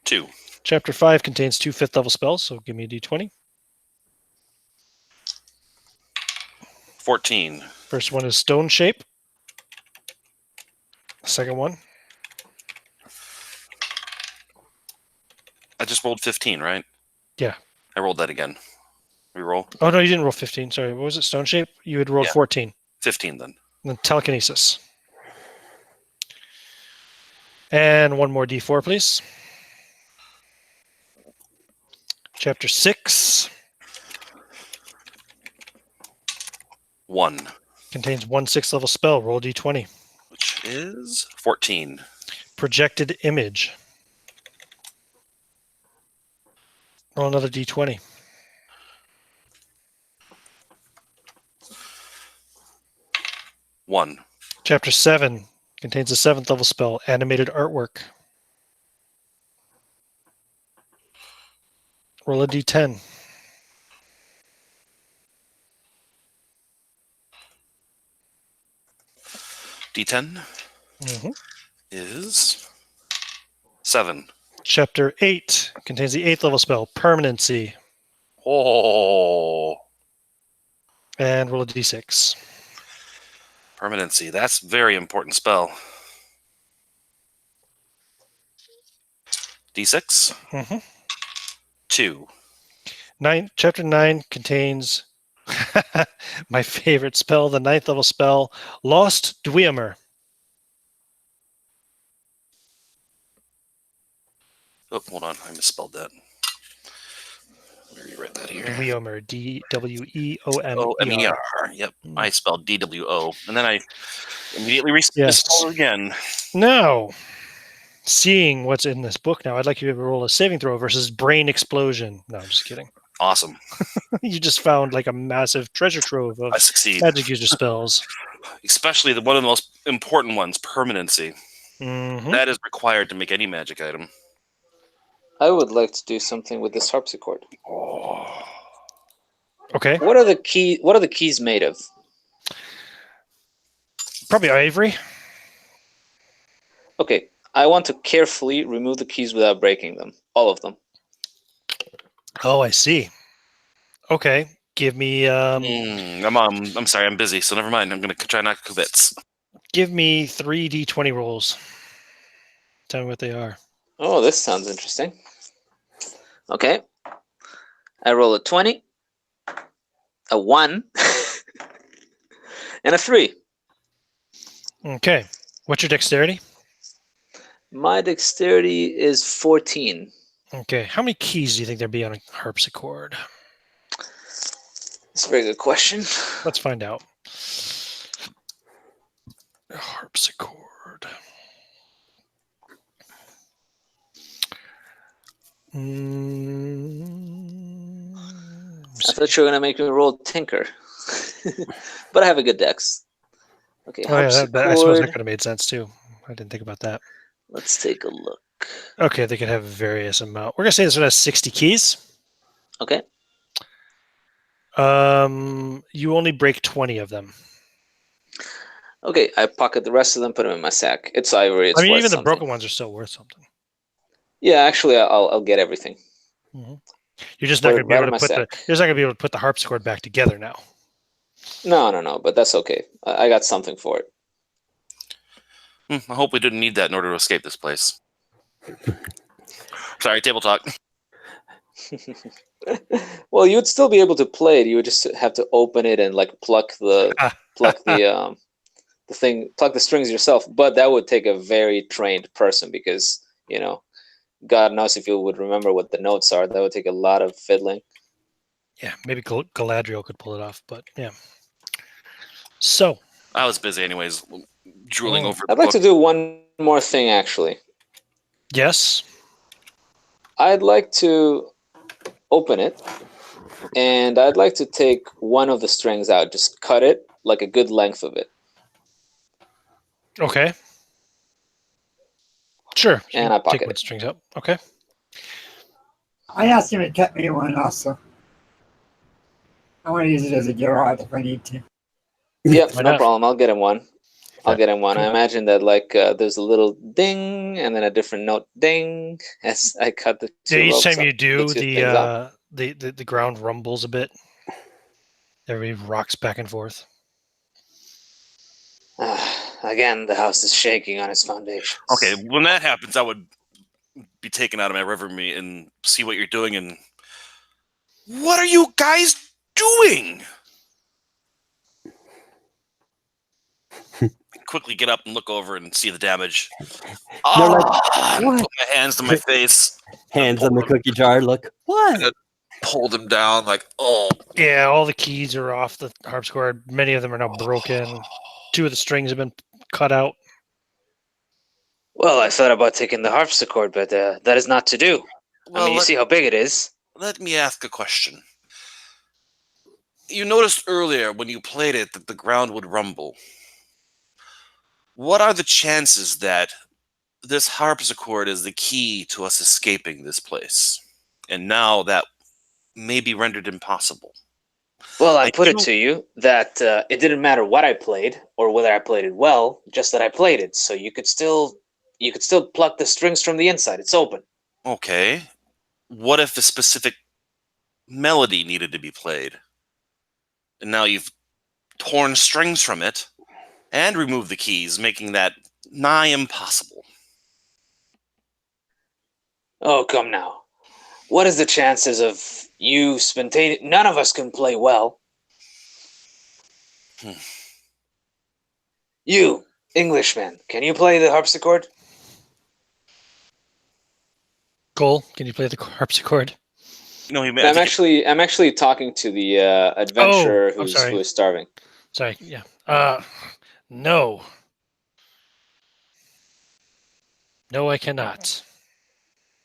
2. Chapter 5 contains 2 fifth-level spells, so give me a d20. 14. First one is Stone Shape. Second one. I just rolled 15, right? Yeah. I rolled that again. Reroll. Oh, no, you didn't roll 15. Sorry, what was it? Stone Shape? You had rolled Yeah. 14. 15 then. And then Telekinesis. And one more d4, please. Chapter 6 1. contains 1 6th-level spell. Roll d20. Which is 14. Projected Image. Roll another d20. 1. Chapter 7 contains a 7th-level spell. Animated Artwork. Roll a d10. D10 Mhm. is 7. Chapter 8 contains the 8th level spell, Permanency. Oh, And roll a d6. permanency. That's a very important spell. D6, Mm-hmm. 2. Chapter 9 contains my favorite spell, the 9th level spell, Lost Dweomer. Oh, hold on. I misspelled that. Let me rewrite that here. Dweomer, D-W-E-O-M-E-R. O-M-E-R. Yep. I spelled D-W-O. And then I immediately Yes. misspelled it again. Now, seeing what's in this book now, I'd like you to roll a saving throw versus Brain Explosion. No, I'm just kidding. Awesome. You just found like a massive treasure trove of I succeed. magic user spells. Especially one of the most important ones, permanency. Mm-hmm. That is required to make any magic item. I would like to do something with this harpsichord. Oh. Okay. What are the keys made of? Probably ivory. Okay, I want to carefully remove the keys without breaking them. All of them. Oh, I see. Okay. Give me I'm sorry, I'm busy, so never mind. I'm going to try not to kvetz. give me 3 d20 rolls. Tell me what they are. Oh, this sounds interesting. Okay. I roll a 20, a 1, and a 3. Okay. What's your dexterity? My dexterity is 14. Okay. How many keys do you think there'd be on a harpsichord? That's a very good question. Let's find out. Harpsichord. I thought you were going to make me roll Tinker. But I have a good dex. Okay, Oh, yeah, harpsichord. I suppose that could have made sense too. I didn't think about that. Let's take a look. Okay, they could have various amount. We're gonna say this one has 60 keys. Okay. You only break 20 of them. Okay, I pocket the rest of them, put them in my sack. It's ivory. It's I mean, worth even the something. broken ones are still worth something. Yeah, actually, I'll get everything. Mm-hmm. You're just not Put gonna it be right able in to my put sack. you're just not gonna be able to put the harpsichord back together now. No, but that's okay. I got something for it. I hope we didn't need that in order to escape this place. Sorry, table talk. Well, you would still be able to play it. You would just have to open it and like pluck the thing, pluck the strings yourself. But that would take a very trained person because God knows if you would remember what the notes are. That would take a lot of fiddling. Yeah, maybe Galadriel could pull it off, but yeah. So I was busy anyways, drooling over the I'd like book. to do one more thing, actually. yes. I'd like to open it, and I'd like to take one of the strings out, just cut it, like a good length of it. Okay. Sure. And I pocket take one it. strings up. Okay. I asked him to cut me one also. I want to use it as a garage if I need to. Yep, Why no not? problem. I'll get him one. I'll get him one. Cool. I imagine that there's a little ding and then a different note ding as I cut the two Yeah, each ropes time up, you do, the two things out. the ground rumbles a bit. Everybody rocks back and forth. Again, the house is shaking on its foundations. Okay, when that happens, I would be taken out of my reverie and see what you're doing. And what are you guys doing? Quickly get up and look over and see the damage. What? Put my hands to my face. Hands in the cookie jar. Look, what? Pulled him down like, oh. Yeah, all the keys are off the harpsichord. Many of them are now broken. 2 of the strings have been cut out. Well, I thought about taking the harpsichord, but that is not to do. Well, I mean, you see how big it is. Let me ask a question. You noticed earlier when you played it that the ground would rumble. What are the chances that this harpsichord is the key to us escaping this place? And now that may be rendered impossible. Well, I Like, put you it know- to you that it didn't matter what I played or whether I played it well, just that I played it. So you could still pluck the strings from the inside. It's open. Okay. What if a specific melody needed to be played? And now you've torn strings from it and removed the keys, making that nigh impossible. Oh, come now. What is the chances of you spontaneous? None of us can play well. Hmm. You, Englishman, can you play the harpsichord? Cole, can you play the harpsichord? You know, I'm actually talking to the adventurer I'm who sorry. is starving. Sorry. Yeah. No. No, I cannot.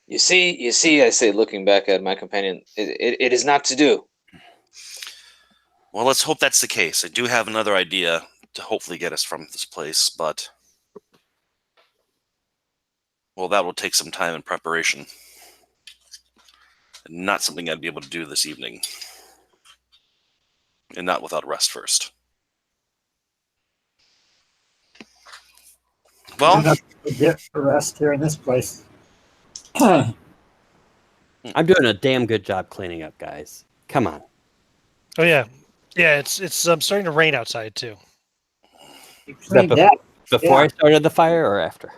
You see, I say, looking back at my companion, it is not to do. Well, let's hope that's the case. I do have another idea to hopefully get us from this place, but well, that will take some time and preparation. Not something I'd be able to do this evening. And not without rest first. Well, Enough to get rest here in this place. I'm doing a damn good job cleaning up, guys. Come on. Oh yeah. Yeah, it's starting to rain outside too. You Is that cleaned that. before Yeah. I started the fire or after?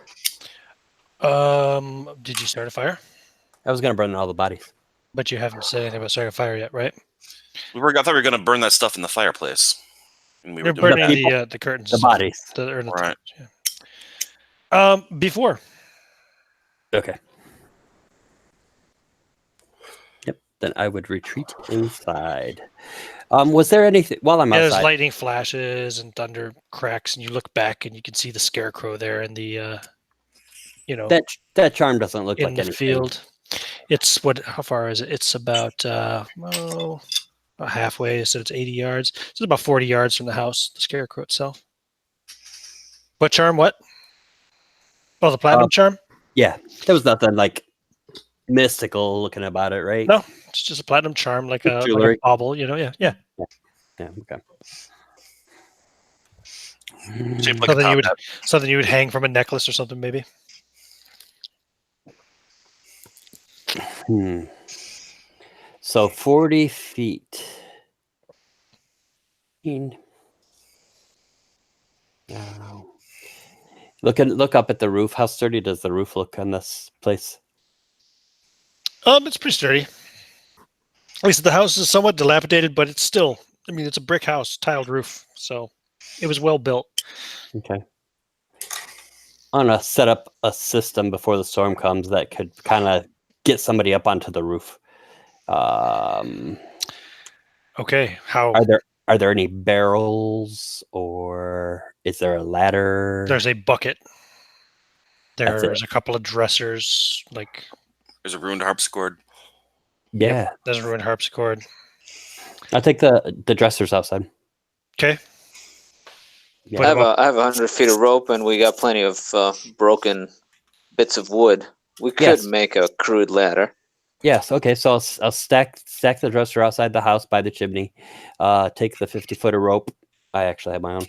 Did you start a fire? I was gonna burn all the bodies. But you haven't said anything about starting a fire yet, right? I thought we were going to burn that stuff in the fireplace. And we were You're doing burning that. the curtains, The and stuff. bodies. Right. Yeah. Before. Okay. Yep. Then I would retreat inside. Was there anything while I'm Yeah, there's outside? lightning flashes and thunder cracks, and you look back and you can see the scarecrow there in the That charm doesn't look in like the anything. field. It's how far is it? It's about halfway, so it's 80 yards. So it's about 40 yards from the house, the scarecrow itself. What charm? What? Oh, the platinum charm? Yeah, there was nothing like mystical looking about it, right? No, it's just a platinum charm, like a Jewelry. bauble, Yeah. Yeah. Okay. Shaped like a top hat. Something you would hang from a necklace or something, maybe. So 40 feet. Look up at the roof. How sturdy does the roof look on this place? It's pretty sturdy. At least the house is somewhat dilapidated, but it's still. I mean, it's a brick house, tiled roof, so it was well built. Okay. I'm gonna set up a system before the storm comes that could kind of get somebody up onto the roof. Okay, how? Are there any barrels or is there a ladder? There's a bucket. That's There's a couple of dressers, like There's a ruined harpsichord. Yeah. there's a ruined harpsichord. I'll take the dressers outside. Okay. Yeah. I have 100 feet of rope, and we got plenty of broken bits of wood. We could Yes. make a crude ladder. Yes. Okay. So I'll stack the dresser outside the house by the chimney. Take the 50-foot of rope. I actually have my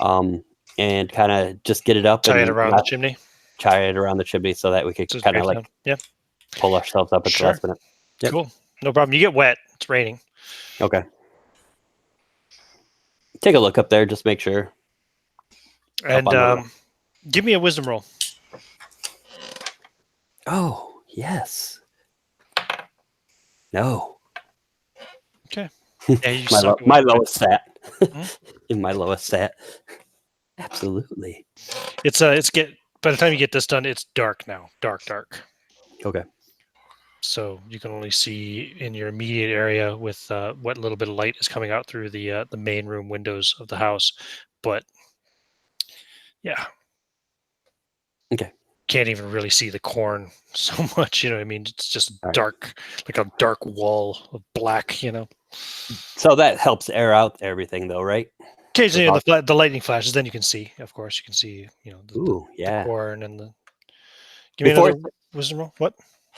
own. And kind of just get it up Tie it and around the chimney. tie it around the chimney so that we could So it's kind of straight like down. Yeah. pull ourselves up at Sure. the last minute. Yep. Cool. No problem. You get wet. It's raining. Okay. Take a look up there. Just make sure. And on the give me a wisdom roll. Oh yes. No. Okay. Yeah, you my suck at my wisdom. lowest stat. Hmm? In my lowest stat. Absolutely. By the time you get this done, it's dark now. Dark. Okay. So you can only see in your immediate area with what little bit of light is coming out through the main room windows of the house. But yeah. Okay. Can't even really see the corn so much, you know what I mean? It's just All right. dark, like a dark wall of black, So that helps air out everything though, right? Occasionally the lightning flashes, then you can see, of course, you can see, the Ooh, yeah. corn and the... Give me Before another wisdom roll. What?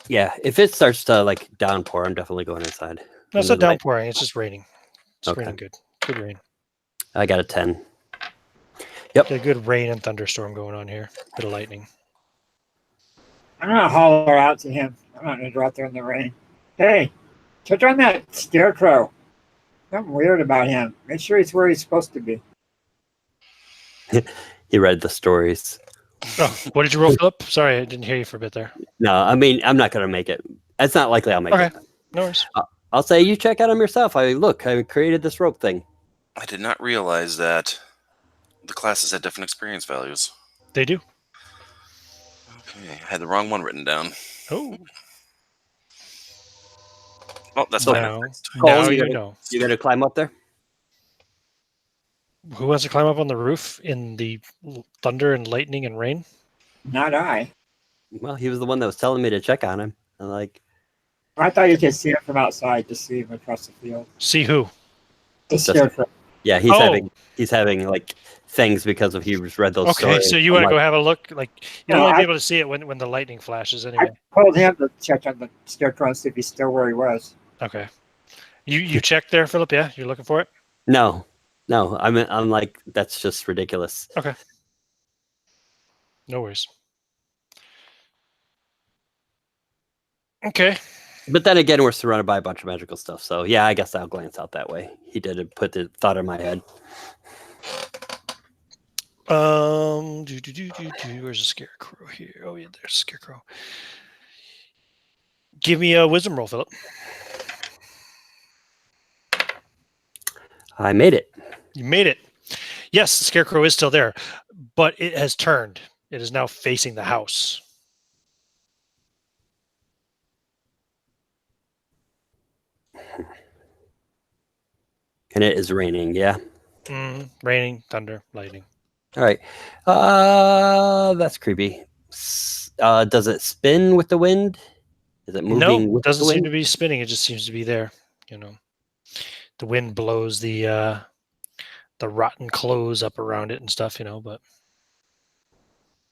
Yeah, if it starts to like downpour, I'm definitely going inside. No, it's not downpouring, it's just raining. It's Okay. raining good. Good rain. I got a 10. Got a good rain and thunderstorm going on here. Bit of lightning. I'm gonna holler out to him. I'm not gonna go out there in the rain. Hey, check on that scarecrow. Something weird about him. Make sure he's where he's supposed to be. He read the stories. Oh, what did you roll, Philip? Sorry, I didn't hear you for a bit there. No, I mean, I'm not going to make it. It's not likely I'll make Okay. it. No worries. I'll say you check out him yourself. I created this rope thing. I did not realize that the classes had different experience values. They do. Okay, I had the wrong one written down. Oh. Oh, that's Now, fixed. now Colin, you know. You going to climb up there? Who wants to climb up on the roof in the thunder and lightning and rain? Not I. Well, he was the one that was telling me to check on him. I'm like, I thought you could see him from outside, just see him across the field. See who? The scarecrow. yeah, he's having like things because of he read those Okay, stories. so you I'm want to like, go have a look? Like you No, don't want to I- be able to see it when the lightning flashes I anyway. told him to check on the scarecrow and see if he's still where he was. Okay. You checked there, Philip? Yeah, you're looking for it? No, I'm like, that's just ridiculous. Okay. No worries. Okay. But then again, we're surrounded by a bunch of magical stuff. So yeah, I guess I'll glance out that way. He did put the thought in my head. Where's the scarecrow here? Oh yeah, there's a scarecrow. Give me a wisdom roll, Philip. I made it. You made it. Yes, the scarecrow is still there, but it has turned. It is now facing the house. And it is raining, yeah. Raining, thunder, lightning. All right. That's creepy. Does it spin with the wind? Is it moving No, with it doesn't the seem wind? to be spinning. It just seems to be there. You know, the wind blows the rotten clothes up around it and stuff. You know, but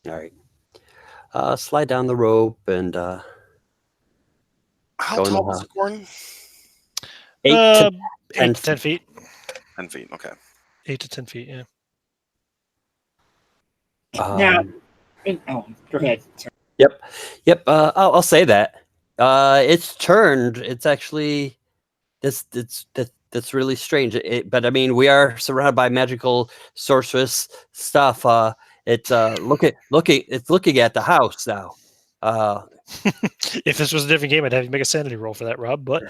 All right. Slide down the rope and How Go in the tall was house. the corn? 8 to 8 to 10 feet. 10 feet. Okay. 8 to 10 feet. Yeah. Now, go ahead. Sorry. Yep. I'll say that. It's turned. It's actually that's really strange. But I mean, we are surrounded by magical sorceress stuff. It's looking at the house now. If this was a different game, I'd have you make a sanity roll for that, Rob. But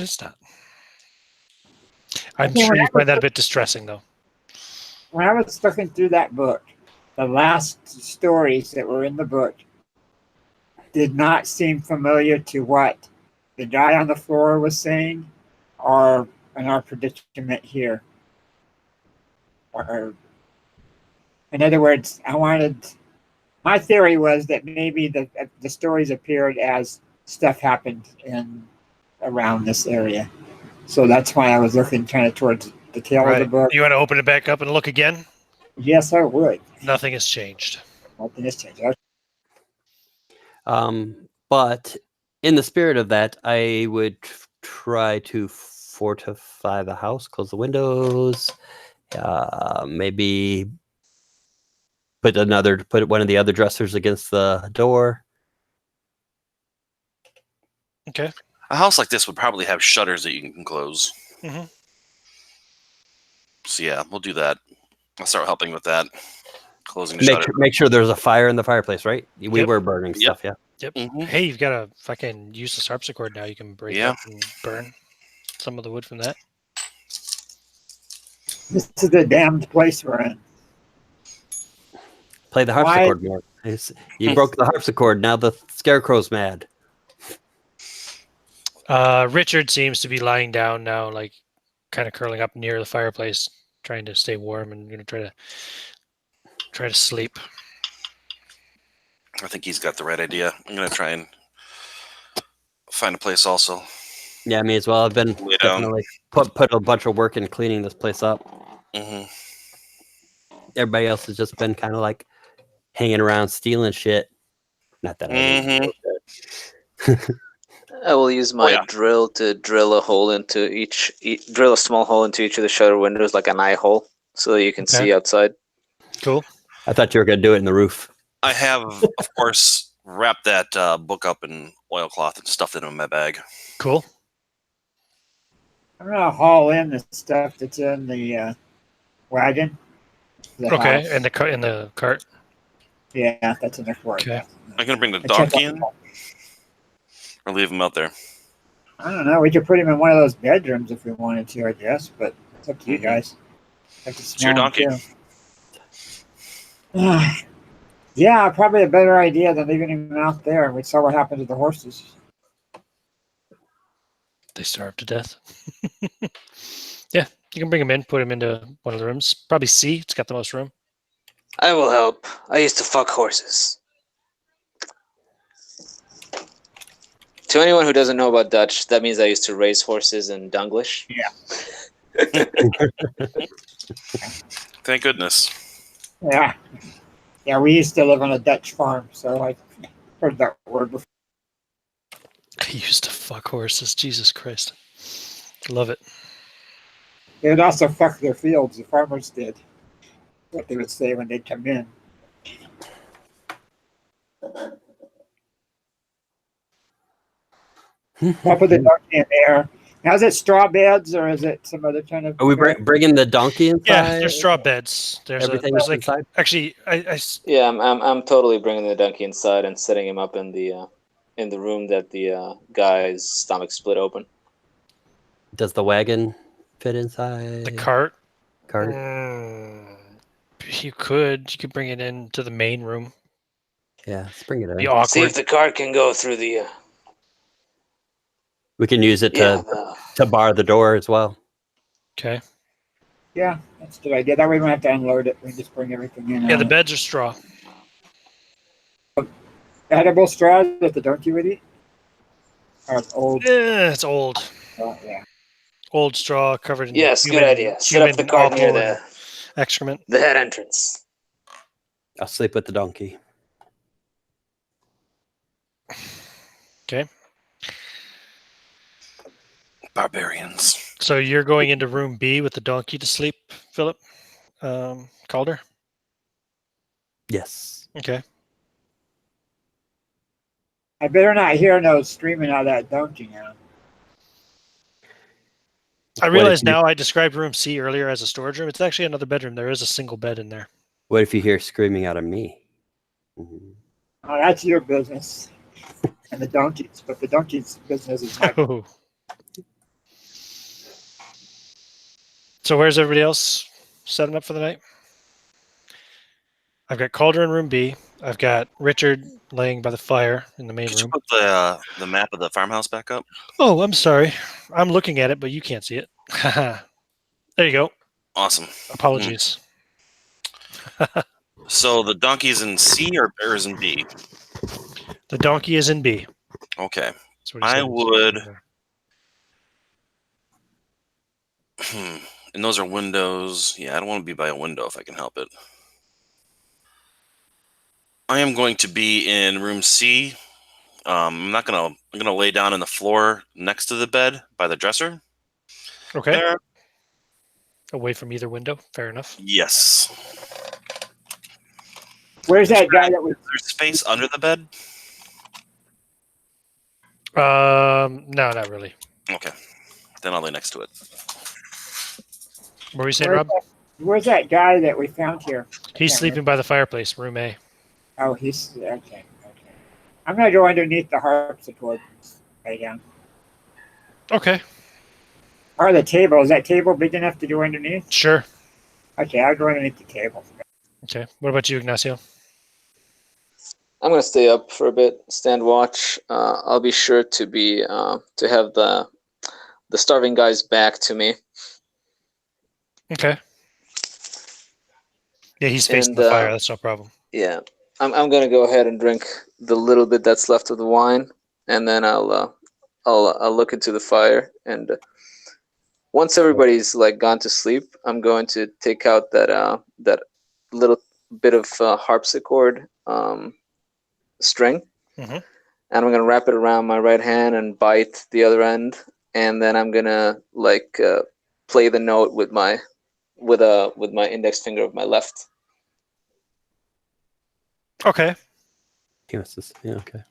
it's not. I'm Yeah, sure you that find that a bit distressing, though. When I was looking through that book, the last stories that were in the book did not seem familiar to what the guy on the floor was saying or in our predicament here. Or, in other words, my theory was that maybe the stories appeared as stuff happened around this area. So that's why I was looking kind of towards the tail of the book. You want to open it back up and look again? Yes, I would. Nothing has changed. Nothing has changed. But in the spirit of that, I would try to fortify the house, close the windows, maybe put one of the other dressers against the door. Okay. A house like this would probably have shutters that you can close. Mhm. So yeah, we'll do that. I'll start helping with that. Closing the shutter. Make sure there's a fire in the fireplace, right? We Yep. were burning Yep. stuff, yeah. Yep. Mhm. Hey, you've got a fucking useless harpsichord now. You can break Yeah. up and burn some of the wood from that. This is the damned place we're in. Play the harpsichord more. You broke the harpsichord. Now the scarecrow's mad. Richard seems to be lying down now, like kind of curling up near the fireplace, trying to stay warm and going to try to sleep. I think he's got the right idea. I'm gonna try and find a place also. Yeah, me as well. I've been Lay down. definitely put a bunch of work in cleaning this place up. Hmm. Everybody else has just been kind of like hanging around stealing shit. Not that I Mhm. I will use my yeah. drill to drill a hole into drill a small hole into each of the shutter windows, like an eye hole, so that you can Okay. see outside. Cool. I thought you were going to do it in the roof. I have, of course, wrapped that book up in oilcloth and stuffed it in my bag. Cool. I'm gonna haul in the stuff that's in the wagon. The Okay, house. and in the cart. Yeah, that's enough work. Okay. I'm gonna bring the I checked donkey out in, the- or leave him out there. I don't know. We could put him in one of those bedrooms if we wanted to, I guess. But it's up to you Mhm. guys. Like It's your donkey. Yeah, probably a better idea than leaving him out there. And we saw what happened to the horses. They starved to death. Yeah, you can bring him in, put him into one of the rooms. Probably C. It's got the most room. I will help. I used to fuck horses. To anyone who doesn't know about Dutch, that means I used to raise horses in Dunglish. Thank goodness. Yeah. Yeah, we used to live on a Dutch farm, so I heard that word before. I used to fuck horses. Jesus Christ. Love it. They would also fuck their fields, the farmers did. What they would say when they'd come in. I'll put the donkey in there. Now, is it straw beds or is it some other kind of? Are we bringing the donkey inside? Yeah, there's straw beds. Everything there's is like inside? actually Yeah, I'm totally bringing the donkey inside and setting him up in the room that the guy's stomach split open. Does the wagon fit inside? the cart. Cart? You could bring it into the main room. Yeah, let's bring it Be in. awkward. See if the cart can go through the. We can use it Yeah, to bar the door as well. Okay. Yeah, that's a good idea. That way we don't have to unload it. We just bring everything in. Yeah, the beds are straw. Edible straw that the donkey would eat? Or old? It's old. Yeah. Old straw covered in yes, human, good idea. Set up the human cart near offal and the excrement. head entrance. I'll sleep with the donkey. Okay. Barbarians. So you're going into room B with the donkey to sleep, Philip? Calder? Yes. Okay. I better not hear no screaming out of that donkey now. I What realize if you- now I described room C earlier as a storage room. It's actually another bedroom. There is a single bed in there. What if you hear screaming out of me? Mhm. Oh, that's your business. And the donkeys. But the donkey's business is my Oh. So where's everybody else setting up for the night? I've got Calder in room B. I've got Richard laying by the fire in the main Could you room. put the map of the farmhouse back up? Oh, I'm sorry. I'm looking at it, but you can't see it. There you go. Awesome. Apologies. So the donkey's in C or is in B? The donkey is in B. Okay. That's what he I said. would. And those are windows. Yeah, I don't want to be by a window if I can help it. I am going to be in room C. I'm gonna lay down on the floor next to the bed by the dresser. Okay. There. Away from either window. Fair enough. Yes. Where's that guy that was? There's space under the bed. No, not really. Okay. Then I'll lay next to it. What were you saying, Rob? Where's that guy that we found here? He's can't sleeping by the fireplace, room A. Oh, he's okay. I'm gonna go underneath the harpsichord and lay down. Okay. Or the table. Is that table big enough to go underneath? Sure. Okay, I'll go underneath the table. Okay. What about you, Ignacio? I'm gonna stay up for a bit, stand watch. I'll be sure to be to have the starving guy's back to me. Okay. Yeah, he's facing And, the fire. That's no problem. Yeah, I'm gonna go ahead and drink the little bit that's left of the wine, and then I'll look into the fire. And once everybody's like gone to sleep, I'm going to take out that little bit of harpsichord string, Mhm. and I'm gonna wrap it around my right hand and bite the other end, and then I'm gonna play the note with my index finger of my left. Okay. Yeah, okay.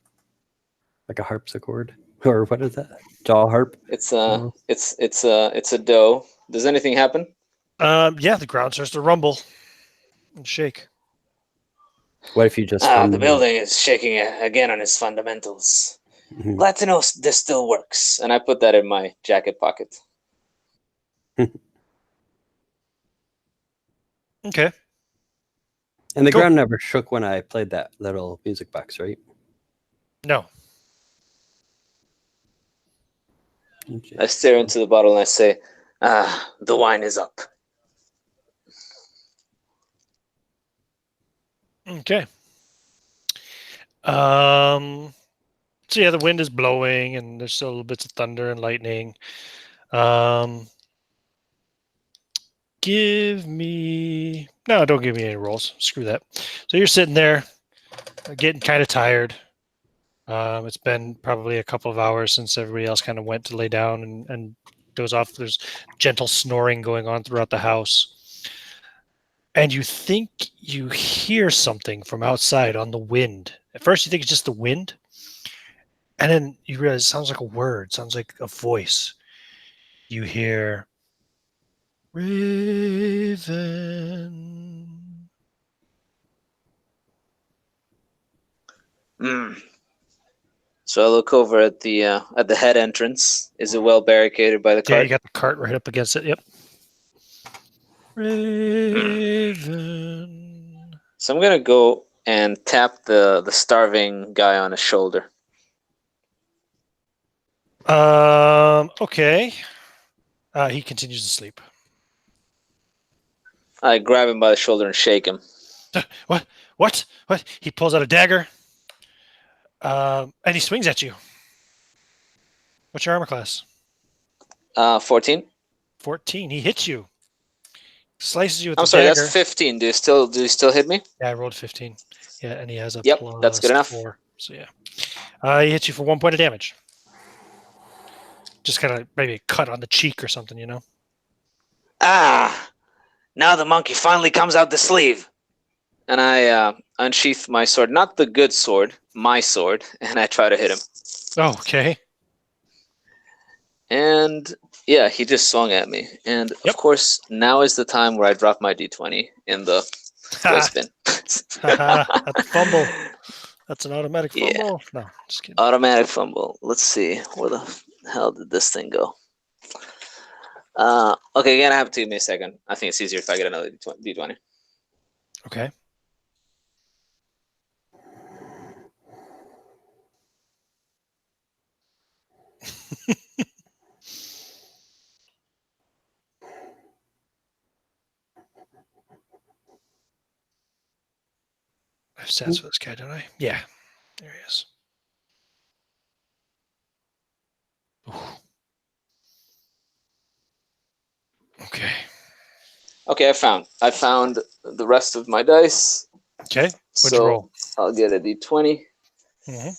Like a harpsichord, or what is that? Jaw harp. It's Oh. it's a dough. Does anything happen? Yeah, the ground starts to rumble and shake. What if you just The building is shaking again on its fundamentals. Mhm. Glad to know this still works. And I put that in my jacket pocket. Okay. And the Cool. ground never shook when I played that little music box, right? No. I stare into the bottle and I say, the wine is up. Okay. So yeah, the wind is blowing, and there's still little bits of thunder and lightning. Give me no, don't give me any rolls. Screw that. So you're sitting there, getting kind of tired. It's been probably a couple of hours since everybody else kind of went to lay down and doze off. There's gentle snoring going on throughout the house. And you think you hear something from outside on the wind. At first, you think it's just the wind. And then you realize it sounds like a word, sounds like a voice. You hear Raven. So I look over at the head entrance. Is it well barricaded by the Yeah, cart? you got the cart right up against it. Yep. Raven. So I'm gonna go and tap the starving guy on his shoulder. Okay. He continues to sleep. I grab him by the shoulder and shake him. What? What? What? He pulls out a dagger. And he swings at you. What's your armor class? 14. 14. He hits you. Slices you with I'm the sorry, dagger. that's 15. Do you still hit me? Yeah, I rolled 15. Yeah, and he has a Yep, plus that's good enough. 4. So yeah. He hits you for 1 point of damage. Just kind of maybe a cut on the cheek or something, you know? Now the monkey finally comes out the sleeve. And I unsheath my sword, not the good sword, my sword, and I try to hit him. Oh, okay. And yeah, he just swung at me. And of course, now is the time where I drop my d20 in the waste bin. That's a fumble. That's an automatic fumble. Yeah. No, just kidding. Automatic fumble. Let's see. Where the hell did this thing go? Okay, you're gonna have to give me a second. I think it's easier if I get another d20. Okay. I have stats for this guy, don't I? Yeah. There he is. Ooh. Okay. Okay, I found the rest of my dice. Okay. What'd you So roll? I'll get a d20. Mm-hmm.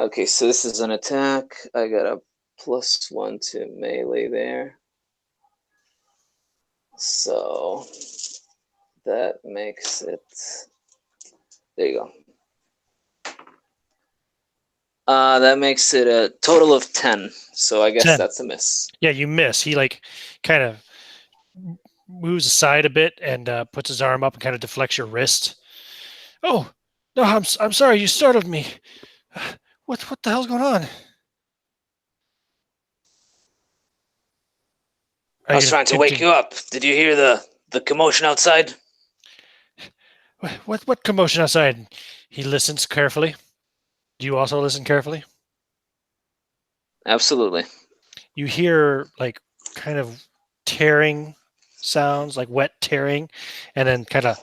Okay, so this is an attack. I got a +1 to melee there. So that makes it. There you go. That makes it a total of 10. So I guess 10. that's a miss. Yeah, you miss. He like kind of moves aside a bit and puts his arm up and kind of deflects your wrist. Oh, no, I'm sorry. You startled me. What the hell's going on? I was trying to wake you up. Did you hear the commotion outside? What commotion outside? He listens carefully. Do you also listen carefully? Absolutely. You hear like kind of tearing sounds, like wet tearing, and then kind of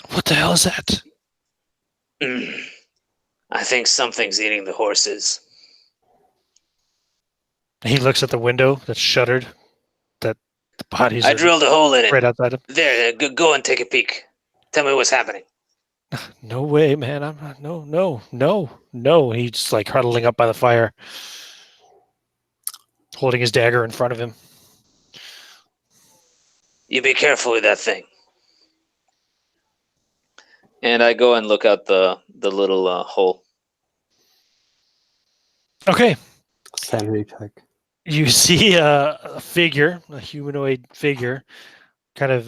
what the hell is that? I think something's eating the horses. He looks at the window that's shuttered, that The bodies I are drilled a hole in it. right outside him. There, go and take a peek. Tell me what's happening. No way, man. I'm not. No. He's just like huddling up by the fire, holding his dagger in front of him. You be careful with that thing. And I go and look out the little hole. Okay. Sanity check. You see a figure, a humanoid figure, kind of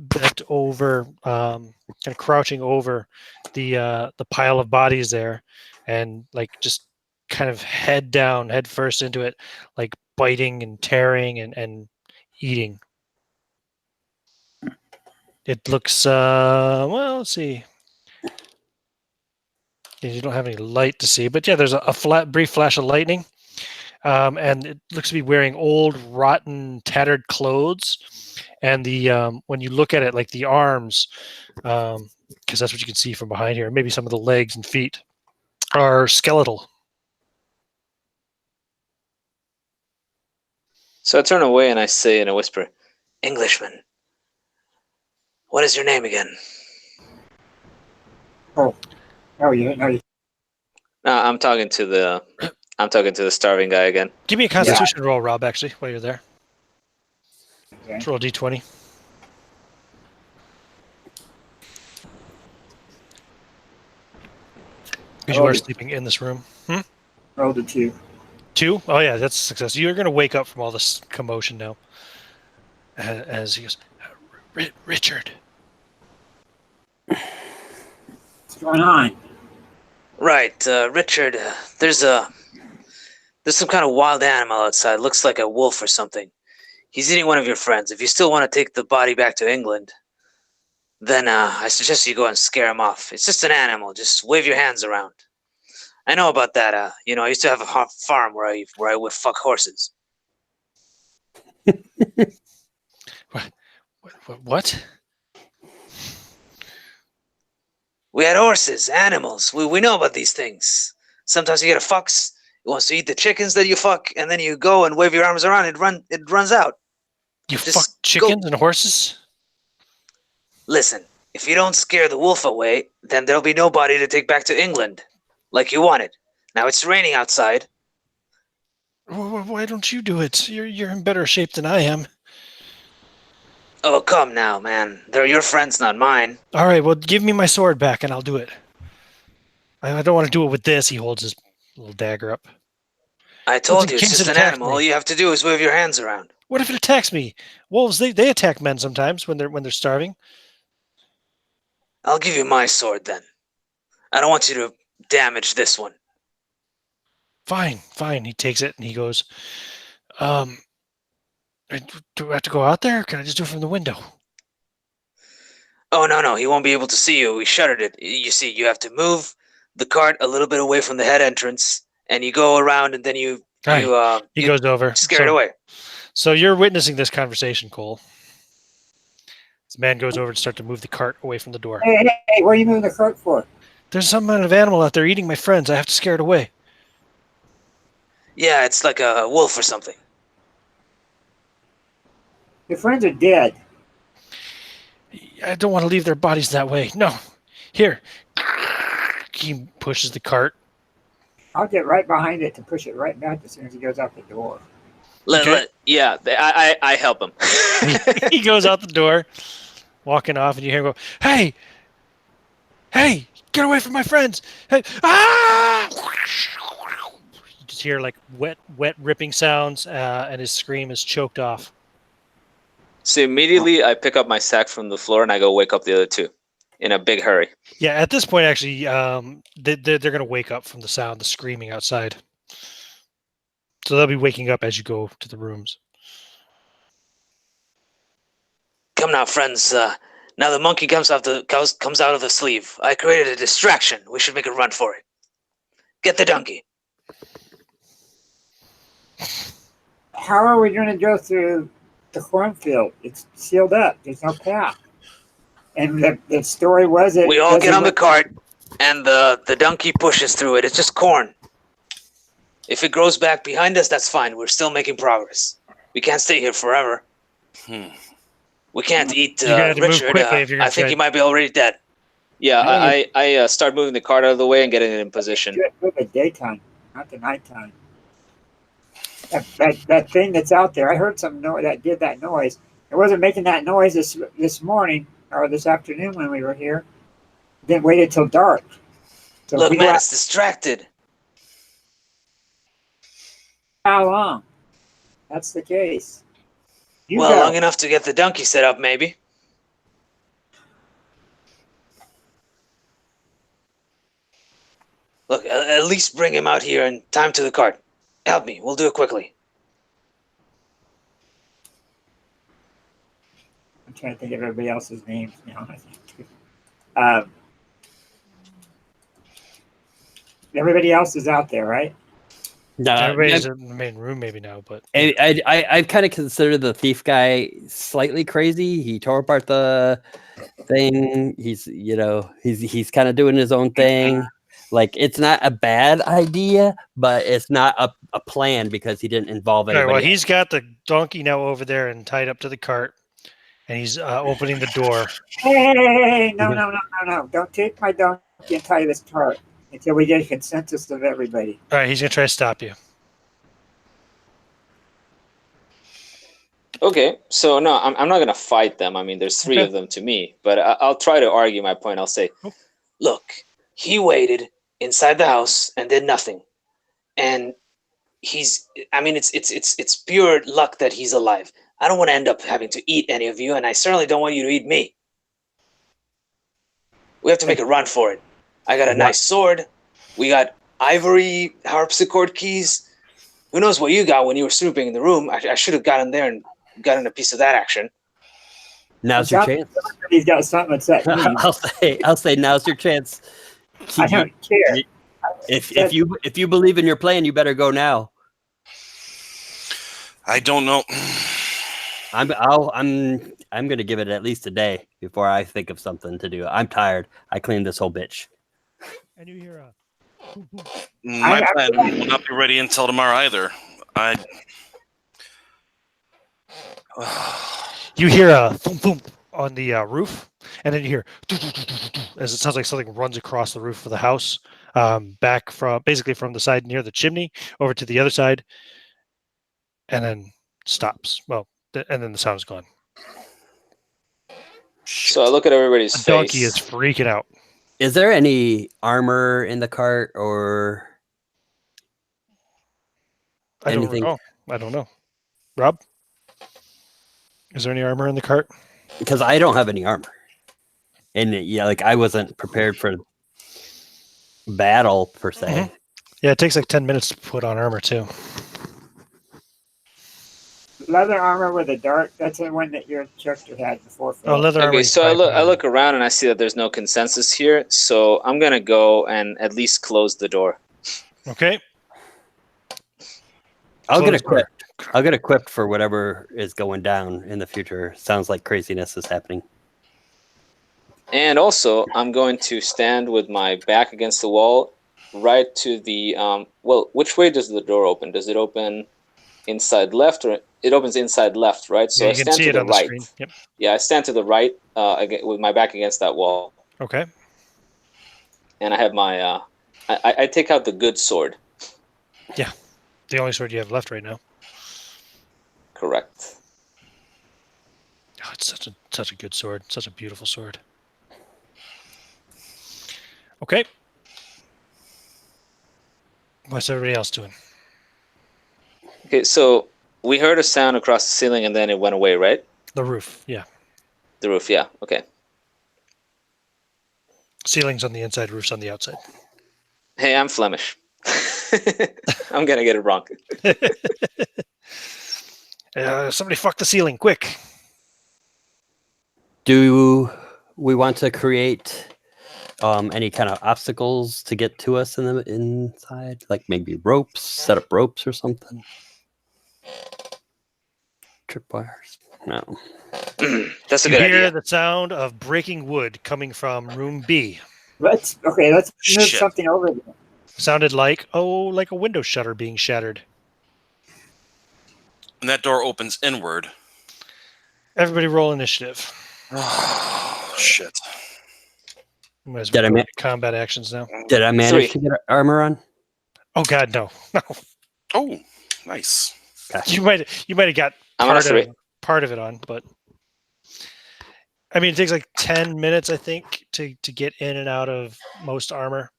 bent over, kind of crouching over the pile of bodies there, and like just kind of head down, head first into it, like biting and tearing and eating. It looks well. Let's see. Yeah, you don't have any light to see, but yeah, there's a brief flash of lightning. And it looks to be wearing old, rotten, tattered clothes. And the when you look at it, like the arms, because that's what you can see from behind here, maybe some of the legs and feet are skeletal. So I turn away and I say in a whisper, Englishman, what is your name again? Oh, yeah, no, No, I'm talking to the starving guy again. Give me a Constitution roll, Rob. Actually, while you're there, okay. let's roll a d20. Because you are sleeping in this room. Rolled a 2. 2? Oh yeah, that's a success. You're going to wake up from all this commotion now. As he goes, Richard. What's going on? Right, Richard, there's some kind of wild animal outside. Looks like a wolf or something. He's eating one of your friends. If you still want to take the body back to England, then I suggest you go and scare him off. It's just an animal. Just wave your hands around. I know about that. I used to have a farm where I would fuck horses. What? We had horses, animals. We know about these things. Sometimes you get a fox. It wants to eat the chickens that you fuck, and then you go and wave your arms around. It runs out. You Just fuck chickens and horses? Listen, if you don't scare the wolf away, then there'll be nobody to take back to England, like you wanted. Now it's raining outside. Why don't you do it? You're in better shape than I am. Oh, come now, man. They're your friends, not mine. All right, well, give me my sword back and I'll do it. I don't want to do it with this. He holds his little dagger up. I told you, in it's case just it an attacks animal. me. All you have to do is wave your hands around. What if it attacks me? Wolves, they attack men sometimes when they're starving. I'll give you my sword then. I don't want you to damage this one. Fine. He takes it and he goes, do I have to go out there or can I just do it from the window? Oh, no, he won't be able to see you. We shuttered it. You see, you have to move the cart a little bit away from the head entrance, and you go around, and then he goes over. Scare it away. So you're witnessing this conversation, Cole. This man goes over to start to move the cart away from the door. Hey, what are you moving the cart for? There's some kind of animal out there eating my friends. I have to scare it away. Yeah, it's like a wolf or something. Your friends are dead. I don't want to leave their bodies that way. No. Here. He pushes the cart. I'll get right behind it to push it right back as soon as he goes out the door. I help him. He goes out the door, walking off, and you hear him go, Hey, get away from my friends. Hey, ah! You just hear like wet ripping sounds, and his scream is choked off. So immediately I pick up my sack from the floor and I go wake up the other two in a big hurry. Yeah, at this point, actually, they're going to wake up from the sound, the screaming outside. So they'll be waking up as you go to the rooms. Come now, friends. Now the monkey comes out of the sleeve. I created a distraction. We should make a run for it. Get the donkey. How are we going to go through the cornfield? It's sealed up. There's no path. And the story was that we all get on the cart, and the donkey pushes through it. It's just corn. If it grows back behind us, that's fine. We're still making progress. We can't stay here forever. We can't eat You gotta move Richard. quickly if you're gonna I think try- he might be already dead. Yeah, I start moving the cart out of the way and getting it in position. Do it for the daytime, not the nighttime. That thing that's out there, I heard some noise that did that noise. It wasn't making that noise this morning or this afternoon when we were here. Then waited till dark. So Look, man, it's distracted. How long? That's the case. Long enough to get the donkey set up, maybe. Look, at least bring him out here and time to the cart. Help me. We'll do it quickly. I'm trying to think of everybody else's names now. Everybody else is out there, right? No, Everybody's in the main room maybe now, but I kind of consider the thief guy slightly crazy. He tore apart the thing. He's kind of doing his own thing. Like, it's not a bad idea, but it's not a plan because he didn't involve all right, anybody. well, he's got the donkey now over there and tied up to the cart, and he's opening the door. Hey, no. Don't take my donkey and tie this cart until we get a consensus of everybody. All right, he's gonna try to stop you. Okay, so no, I'm not going to fight them. I mean, there's three of them to me, but I'll try to argue my point. I'll say, look, he waited inside the house and did nothing. And it's pure luck that he's alive. I don't want to end up having to eat any of you, and I certainly don't want you to eat me. We have to make a run for it. I got a nice sword. We got ivory harpsichord keys. Who knows what you got when you were snooping in the room? I should have gotten there and gotten a piece of that action. Now's your chance. He's got something that's that mean. I'll say now's your chance. I don't care. If you believe in your plan, you better go now. I don't know. I'm gonna give it at least a day before I think of something to do. I'm tired. I cleaned this whole bitch. And you hear a My plan will not be ready until tomorrow either. you hear a thump thump on the roof, and then you hear as it sounds like something runs across the roof of the house, back from the side near the chimney over to the other side, and then stops. Well, and then the sound's gone. So I look at everybody's The face. donkey is freaking out. Is there any armor in the cart or anything? I don't know. Rob, is there any armor in the cart? Because I don't have any armor, and I wasn't prepared for battle per se. Mm-hmm. Yeah, it takes like 10 minutes to put on armor too. Leather armor with a dart. That's the one that your character had before. Oh, leather armor. Okay, so I look around and I see that there's no consensus here. So I'm gonna go and at least close the door. Okay. I'll get equipped for whatever is going down in the future. Sounds like craziness is happening. And also, I'm going to stand with my back against the wall, right to the which way does the door open? Does it open inside left, or it opens inside left, right? So I stand to the right. Yep. Yeah, I stand to the right with my back against that wall. Okay. And I have my I take out the good sword. Yeah. The only sword you have left right now. Correct. Oh, it's such a good sword. Such a beautiful sword. Okay. What's everybody else doing? Okay, so we heard a sound across the ceiling and then it went away, right? The roof, yeah. The roof, yeah. Okay. Ceiling's on the inside, roof's on the outside. Hey, I'm Flemish. I'm gonna get it wrong. Somebody fuck the ceiling, quick. Do we want to create any kind of obstacles to get to us in the inside? Like maybe ropes, set up ropes or something? Tripwires? No. That's a You good hear idea. the sound of breaking wood coming from room B. Let's move Shit. something over there. Sounded like a window shutter being shattered. And that door opens inward. Everybody roll initiative. Oh, shit. Might as Did well I go ma- into combat actions now. Did I manage 3. to get armor on? Oh God, no. No. Oh, nice. You might have got I'm on a 3. part of it on, but I mean, it takes like 10 minutes, I think, to get in and out of most armor.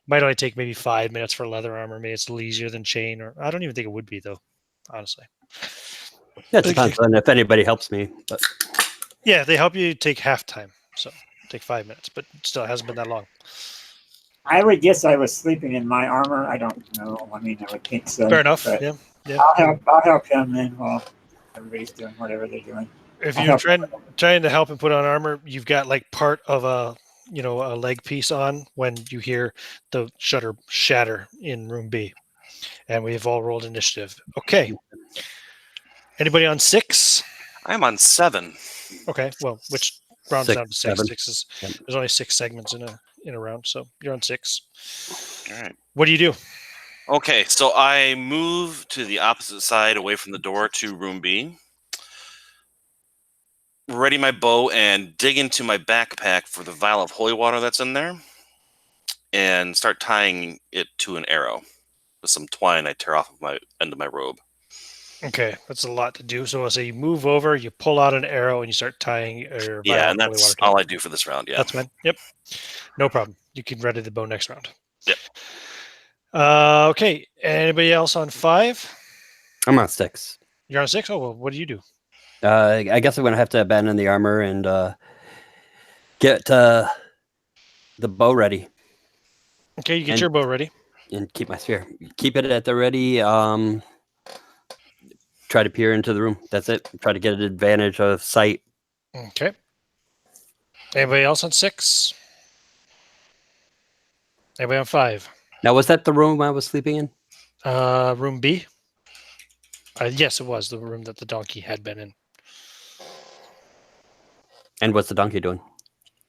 Might only take maybe 5 minutes for leather armor. Maybe it's a little easier than chain, or I don't even think it would be though, honestly. That depends on if anybody helps me. But Yeah, they help you take half time, so take 5 minutes, but still hasn't been that long. I would guess I was sleeping in my armor. I don't know. I mean, I would think so. Fair enough. but Yeah. I'll help him then while everybody's doing whatever they're doing. If I'll you're help trying to help him put on armor, you've got like part of a a leg piece on when you hear the shutter shatter in room B, and we've all rolled initiative. Okay. Anybody on 6? I'm on 7. Okay. Well, which rounds 6, down to 6? 7. 6 is Yep. there's only 6 segments in a round, so you're on 6. All right. What do you do? Okay, so I move to the opposite side away from the door to room B. Ready my bow and dig into my backpack for the vial of holy water that's in there and start tying it to an arrow with some twine I tear off of my end of my robe. Okay, that's a lot to do. So I'll say you move over, you pull out an arrow, and you start tying your vial Yeah, of and holy that's water to all it. I do for this round. Yeah. That's fine. Yep. No problem. You can ready the bow next round. Yep. Okay. Anybody else on 5? I'm on 6. You're on 6? Oh, well, what do you do? I guess I'm going to have to abandon the armor and get the bow ready Okay, you get And- your bow ready. and keep my spear. Keep it at the ready. Try to peer into the room. That's it. Try to get an advantage of sight. Okay. Anybody else on 6? Anybody on 5? Now, was that the room I was sleeping in? Room B? Yes, it was the room that the donkey had been in. And what's the donkey doing?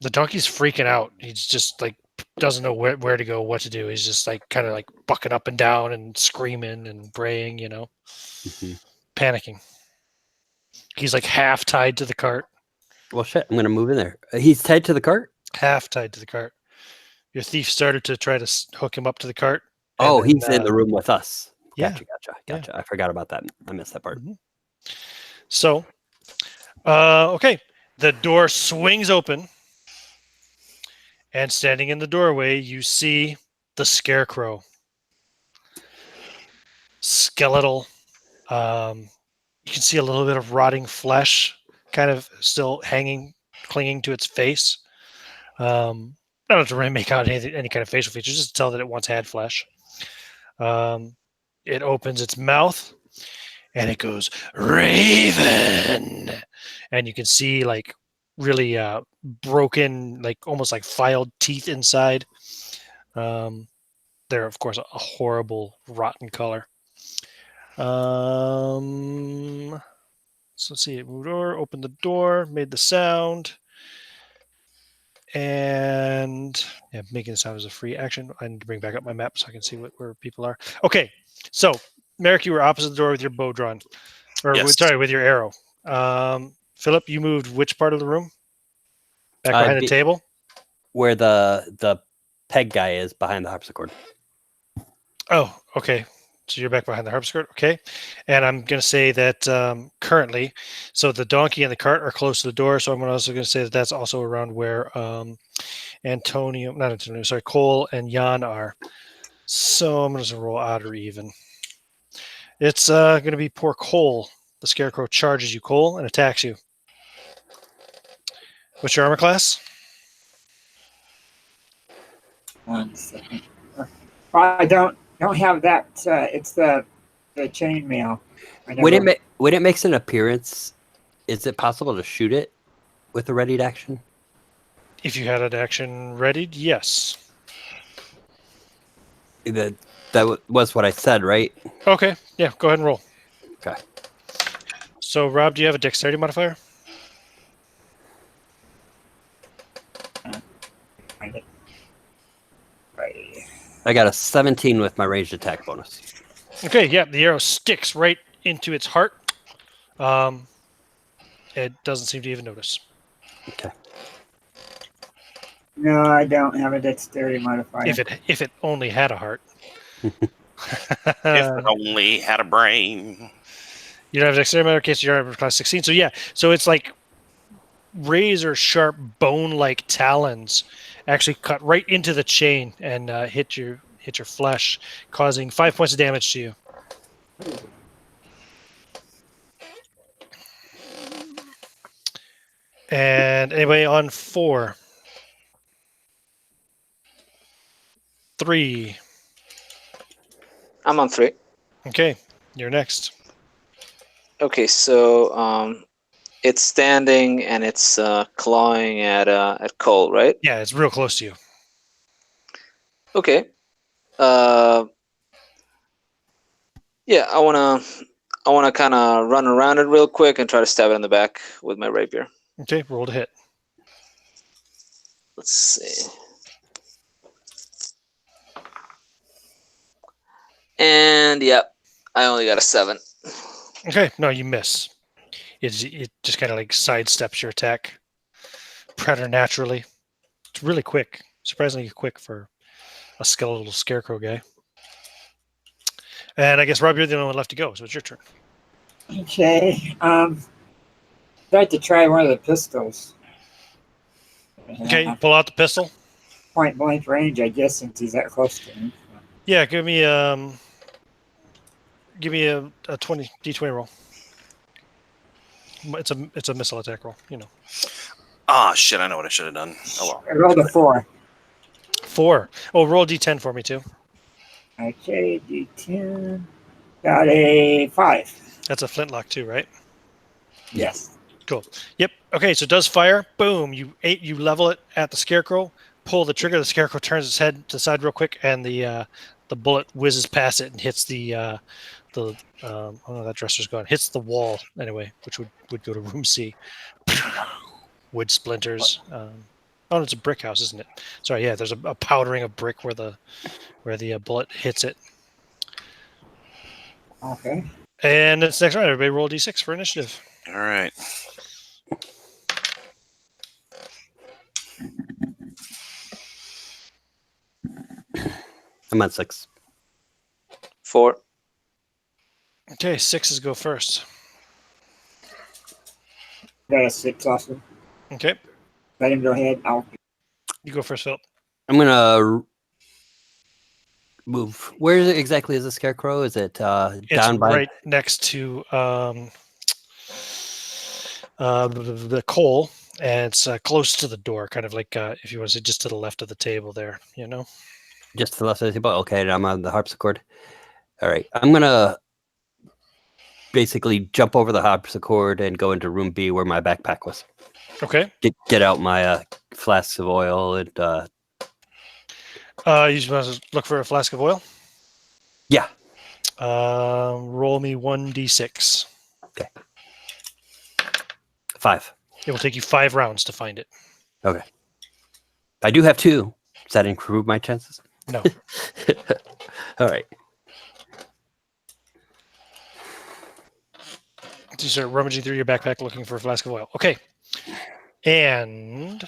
The donkey's freaking out. He's just like doesn't know where to go, what to do. He's just like kind of like bucking up and down and screaming and braying, Mhm. panicking. He's like half tied to the cart. Well, shit. I'm going to move in there. He's tied to the cart? Half tied to the cart. Your thief started to try to hook him up to the cart. and Oh, then, he's in the room with us. yeah, Gotcha. I forgot about that. I missed that part. So, okay. The door swings open. And standing in the doorway, you see the scarecrow. Skeletal. You can see a little bit of rotting flesh kind of still clinging to its face. Not to really make out any kind of facial features, just to tell that it once had flesh. It opens its mouth and it goes, Raven! And you can see like really broken, like almost like filed teeth inside. They're, of course, a horrible, rotten color. So let's see. It moved over, opened the door, made the sound. And yeah, making the sound is a free action. I need to bring back up my map so I can see where people are. Okay, so Merrick, you were opposite the door with your bow drawn, or Yes. with your arrow. Philip, you moved which part of the room? Back behind the table. Where the peg guy is behind the harpsichord. Oh, okay. So you're back behind the harpsichord. Okay, and I'm going to say that currently, so the donkey and the cart are close to the door. So I'm also going to say that that's also around where Cole and Jan are. So I'm going to roll odd or even. It's going to be poor Cole. The scarecrow charges you, Cole, and attacks you. What's your armor class? 1 second. I don't have that. It's the chainmail. When it makes an appearance, is it possible to shoot it with a readied action? If you had an action readied, yes. That was what I said, right? Okay, yeah, go ahead and roll. Okay. So, Rob, do you have a dexterity modifier? I got a 17 with my ranged attack bonus. Okay, yeah, the arrow sticks right into its heart. It doesn't seem to even notice. Okay. No, I don't have a dexterity modifier. If it only had a heart. If it only had a brain. You don't have dexterity modifier, case you're armor class 16. So yeah, so it's like razor sharp bone-like talons actually cut right into the chain and hit your flesh, causing 5 points of damage to you. And anybody on 4? 3. I'm on 3. Okay, you're next. Okay, so it's standing and it's clawing at Cole, right? Yeah, it's real close to you. Okay. Yeah, I wanna kind of run around it real quick and try to stab it in the back with my rapier. Okay, roll to hit. Let's see. And yep, I only got a 7. Okay, no, you miss. It just kind of like sidesteps your attack preternaturally. It's really quick, surprisingly quick for a skeletal scarecrow guy. And I guess, Rob, you're the only one left to go, so it's your turn. Okay. I'd like to try one of the pistols. Okay, pull out the pistol. Point blank range, I guess, since he's that close to me. Yeah, give me a 20 d20 roll. It's a missile attack roll, you know. Ah, shit, I know what I should have done. Oh, well. I rolled a 4. 4. Oh, roll d10 for me, too. Okay, D10. Got a 5. That's a flintlock, too, right? Yes. Cool. Yep. Okay, so it does fire. Boom. You level it at the scarecrow. Pull the trigger. The scarecrow turns its head to the side real quick, and the bullet whizzes past it and hits the oh no, that dresser's gone. Hits the wall anyway, which would go to room C. Wood splinters. Oh, it's a brick house, isn't it? Sorry. Yeah, there's a powdering of brick where the bullet hits it. Okay. And it's next round. Everybody roll a d6 for initiative. All right. I'm at 6. 4. Okay, 6s go first. Got a 6 also. Okay, Let him go ahead. you go first, Philip. I'm gonna move. Where exactly is the scarecrow? Is it It's down by? right next to the coal, and it's close to the door, kind of like if you want to say just to the left of the table there, you know. Just to the left of the table? Okay, I'm on the harpsichord. All right. I'm going to basically jump over the harpsichord and go into room B where my backpack was. Okay. Get out my flasks of oil and... you just want to look for a flask of oil? Yeah. Roll me 1d6. Okay. 5. It will take you 5 rounds to find it. Okay. I do have 2. Does that improve my chances? No. All right. You start rummaging through your backpack looking for a flask of oil. Okay. And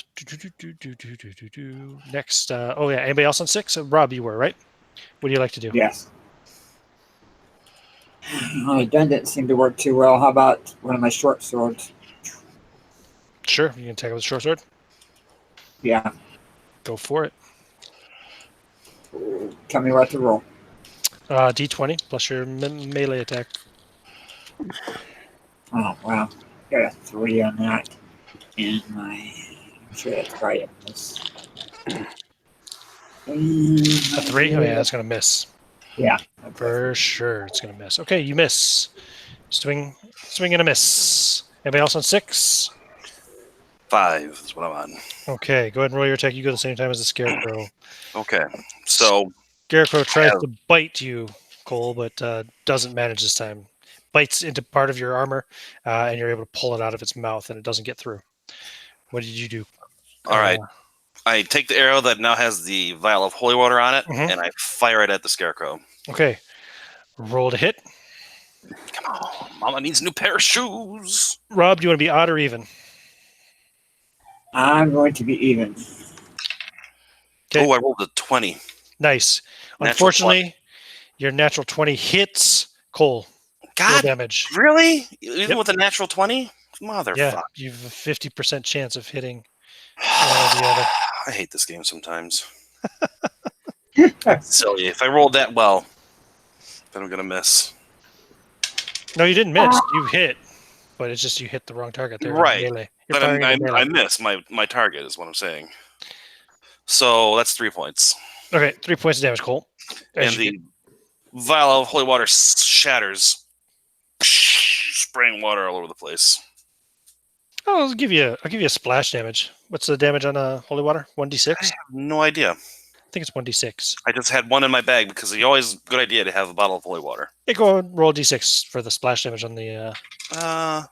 next, oh yeah, anybody else on 6? Rob, you were, right? What do you like to do? Yes. My gun didn't seem to work too well. How about one of my short swords? Sure, you can tackle the short sword. Yeah. Go for it. Tell me what to roll. D20 plus your melee attack. Oh, wow. Got a 3 on that. And I'm sure that's right. A 3? Oh yeah, that's going to miss. Yeah. For sure, it's going to miss. Okay, you miss. Swing and a miss. Anybody else on 6? 5 is what I'm on. Okay, go ahead and roll your attack. You go the same time as the scarecrow. Okay. So, Scarecrow tries to bite you, Cole, but doesn't manage this time. Bites into part of your armor, and you're able to pull it out of its mouth, and it doesn't get through. What did you do? all right. I take the arrow that now has the vial of holy water on it, Mhm. and I fire it at the scarecrow. Okay. Roll to hit. Come on, Mama needs a new pair of shoes. Rob, do you want to be odd or even? I'm going to be even. Okay. Oh, I rolled a 20. Nice. Natural Unfortunately, your natural 20 hits Cole. Roll God, damage. really? Even Yep. with a natural 20? Motherfucker. Yeah, you have a 50% chance of hitting one or the other. I hate this game sometimes. Silly. If I rolled that well, then I'm going to miss. No, you didn't miss. You hit, but it's just you hit the wrong target there. Right. Melee. You're But firing into melee. I miss my target is what I'm saying. So that's 3 points. Okay, 3 points of damage, Cole. And the vial of holy water shatters, spraying water all over the place. Oh, I'll give you a splash damage. What's the damage on holy water? 1d6? I have no idea. I think it's 1d6. I just had one in my bag because it's always a good idea to have a bottle of holy water. Hey, go and roll d6 for the splash damage on the.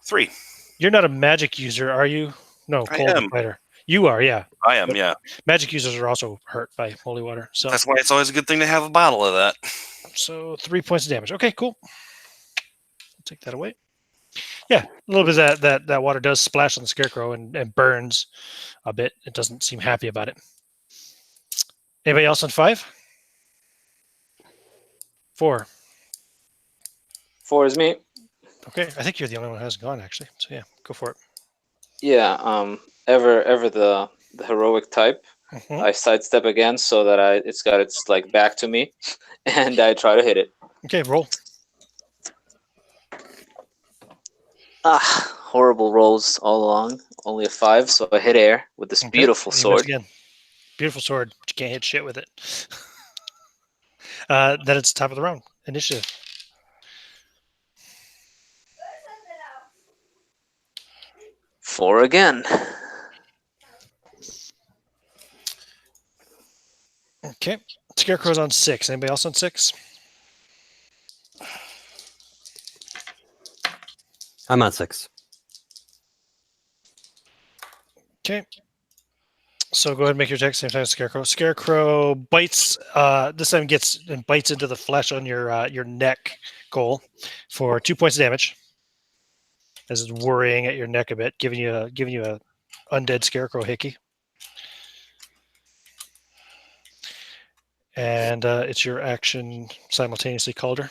3. You're not a magic user, are you? No, I Cole the am. fighter. You are, yeah. I am, yeah. Magic users are also hurt by holy water. So That's why it's always a good thing to have a bottle of that. So 3 points of damage. Okay, cool. I'll take that away. Yeah, a little bit of that water does splash on the scarecrow and burns a bit. It doesn't seem happy about it. Anybody else on 5? 4. 4 is me. Okay, I think you're the only one who hasn't gone actually. So yeah, go for it. Yeah. Ever the heroic type. Mhm. I sidestep again so that it's got its like back to me, and I try to hit it. Okay, roll. Horrible rolls all along. Only a 5, so I hit air with this Okay, beautiful you miss sword. again. Beautiful sword, but you can't hit shit with it. Then it's top of the round. Initiative. Four again. Okay, scarecrow's on 6. Anybody else on 6? I'm on 6. Okay. So go ahead and make your attack same time as Scarecrow. Scarecrow bites. This time bites into the flesh on your neck, Cole, for 2 points of damage. As it's worrying at your neck a bit, giving you a undead Scarecrow hickey. And it's your action simultaneously, Calder.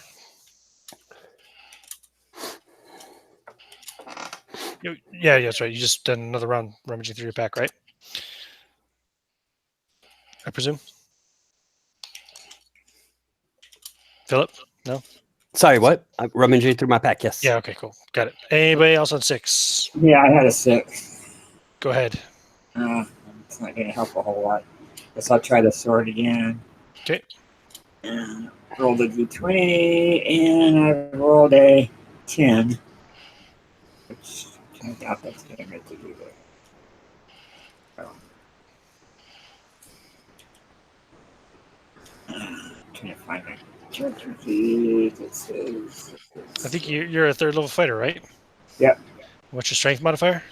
Yeah, that's right. You just done another round rummaging through your pack, right? I presume. Philip? No? Sorry, what? I'm rummaging through my pack, yes. Yeah, okay, cool. Got it. Anybody else on 6? Yeah, I had a 6. Go ahead. It's not going to help a whole lot. Guess I'll try the sword again. Okay. And rolled a d20, and I rolled a 10. Which I doubt that's going to make it either. Trying to find my character sheet. It says. I think you're a 3rd level fighter, right? Yep. What's your strength modifier?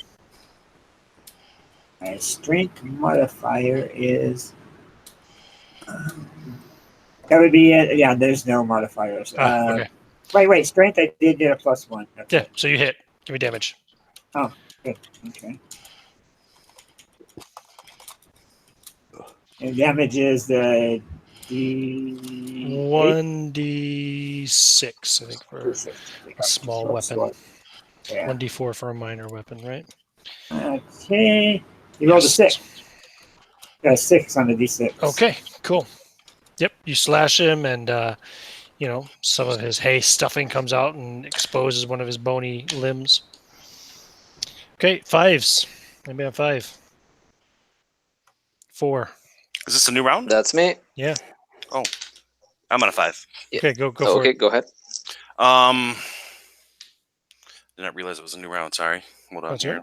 My strength modifier is. That would be it. Yeah, there's no modifiers. Okay. Wait. Strength, I did get a +1. Okay. Yeah, so you hit. Give me damage. Oh, good. Okay. And damage is the D. 1d6, I think, for a small weapon. Yeah. 1d4 for a minor weapon, right? Okay. You rolled a 6. Got a 6 on the D6. Okay, cool. Yep, you slash him, and some of his hay stuffing comes out and exposes one of his bony limbs. Okay, 5s. Maybe on 5. 4. Is this a new round? That's me. Yeah. Oh, I'm on a 5. Yeah. Okay, go for Okay, it. go ahead. Did not realize it was a new round. Sorry. Hold on That's here.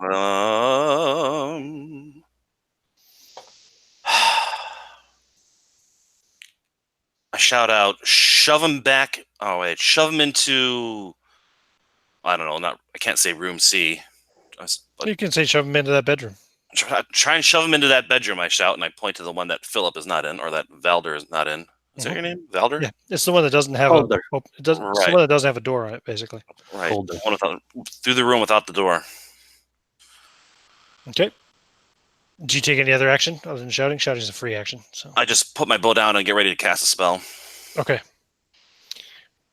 I shout out, shove him back. Oh wait, shove him into. I don't know. I can't say room C. You can say shove him into that bedroom. Try and shove him into that bedroom. I shout, and I point to the one that Philip is not in, or that Valder is not in. Is that your name? Valder? Yeah, it's the one that doesn't have Holder. It's the Right. one that doesn't have a door on it, basically. Right. Holder. The one without, through the room without the door. Okay. Do you take any other action other than shouting? Shouting is a free action. So I just put my bow down and get ready to cast a spell. okay.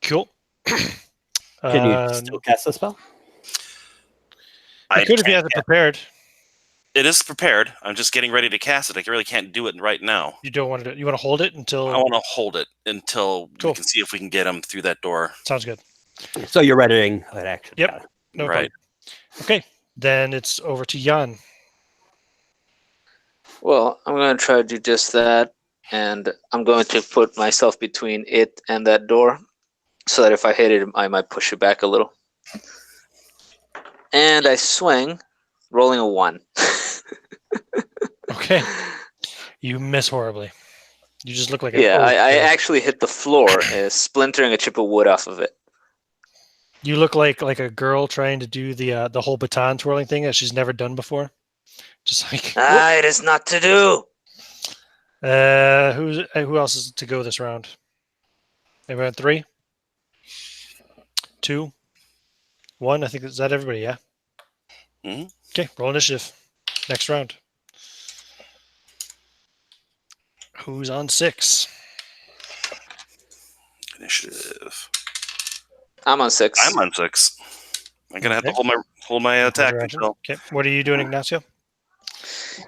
Cool. Can you still cast a spell? I could if you have it prepared. It is prepared. I'm just getting ready to cast it. I really can't do it right now. You don't want to. You want to hold it until. I want to hold it until Cool. we can see if we can get him through that door. Sounds good. So you're readying an action. Yep. Got it. No Right. problem. Okay. Then it's over to Jan. Well, I'm going to try to do just that, and I'm going to put myself between it and that door, so that if I hit it, I might push it back a little. And I swing, rolling a 1. Okay. You miss horribly. You just look like Yeah, an I actually hit the floor, splintering a chip of wood off of it. You look like a girl trying to do the whole baton twirling thing that she's never done before. Just like It is not to do. who else is to go this round? Maybe on 3, 2, 1. I think is that everybody. Yeah. Mm-hmm. Okay. Roll initiative. Next round. Who's on 6? Initiative. I'm on 6. I'm on 6. I'm gonna have to Okay. hold my attack Action. until. Okay. What are you doing, Ignacio?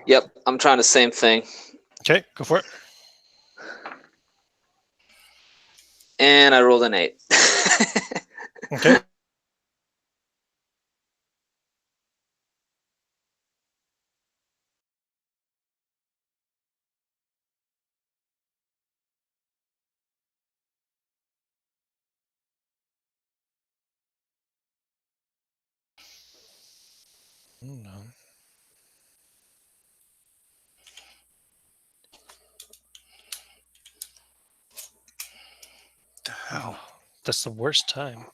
Yep, I'm trying the same thing. Okay. Go for it. And I rolled an 8. Okay. No. The hell? That's the worst time.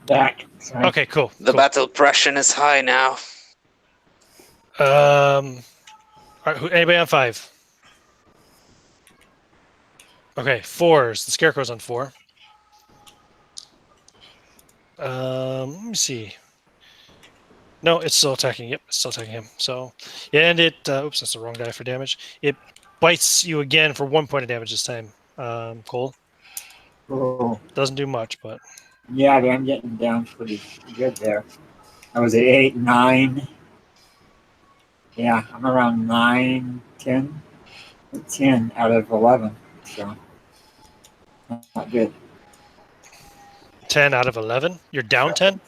Back. Sorry. Okay, cool. The cool. battle oppression is high now. All right, anybody on 5? Okay, 4s. The scarecrow's on 4. Let me see. No, it's still attacking. Yep, it's still attacking him. So, yeah, and it. Oops, that's the wrong die for damage. It bites you again for 1 point of damage this time. Cole Oh, doesn't do much, but yeah, but I'm getting down pretty good there. I was at 8, 9. Yeah, I'm around 9, 10. 10 out of 11. So, not good. 10 out of 11. You're down 10.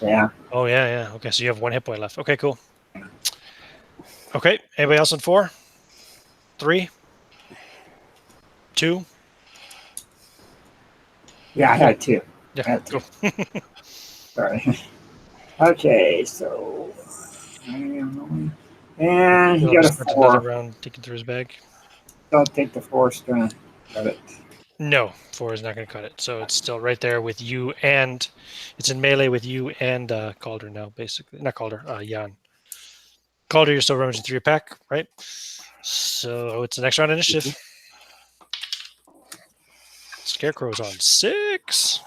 Yeah. Oh yeah. Okay, so you have 1 hit point left. Okay, cool. Okay, anybody else on 4? 3, 2. Yeah, I had 2. Yeah, Had cool. Sorry. Okay, so. And he He'll got a spend another 4. round digging through his bag. Don't think the 4's going to cut it. No, 4 is not going to cut it. So it's still right there with you, and it's in melee with you and Calder now, basically. Not Calder, Jan. Calder, you're still rummaging through your pack, right? So it's the next round initiative. Scarecrow's on 6.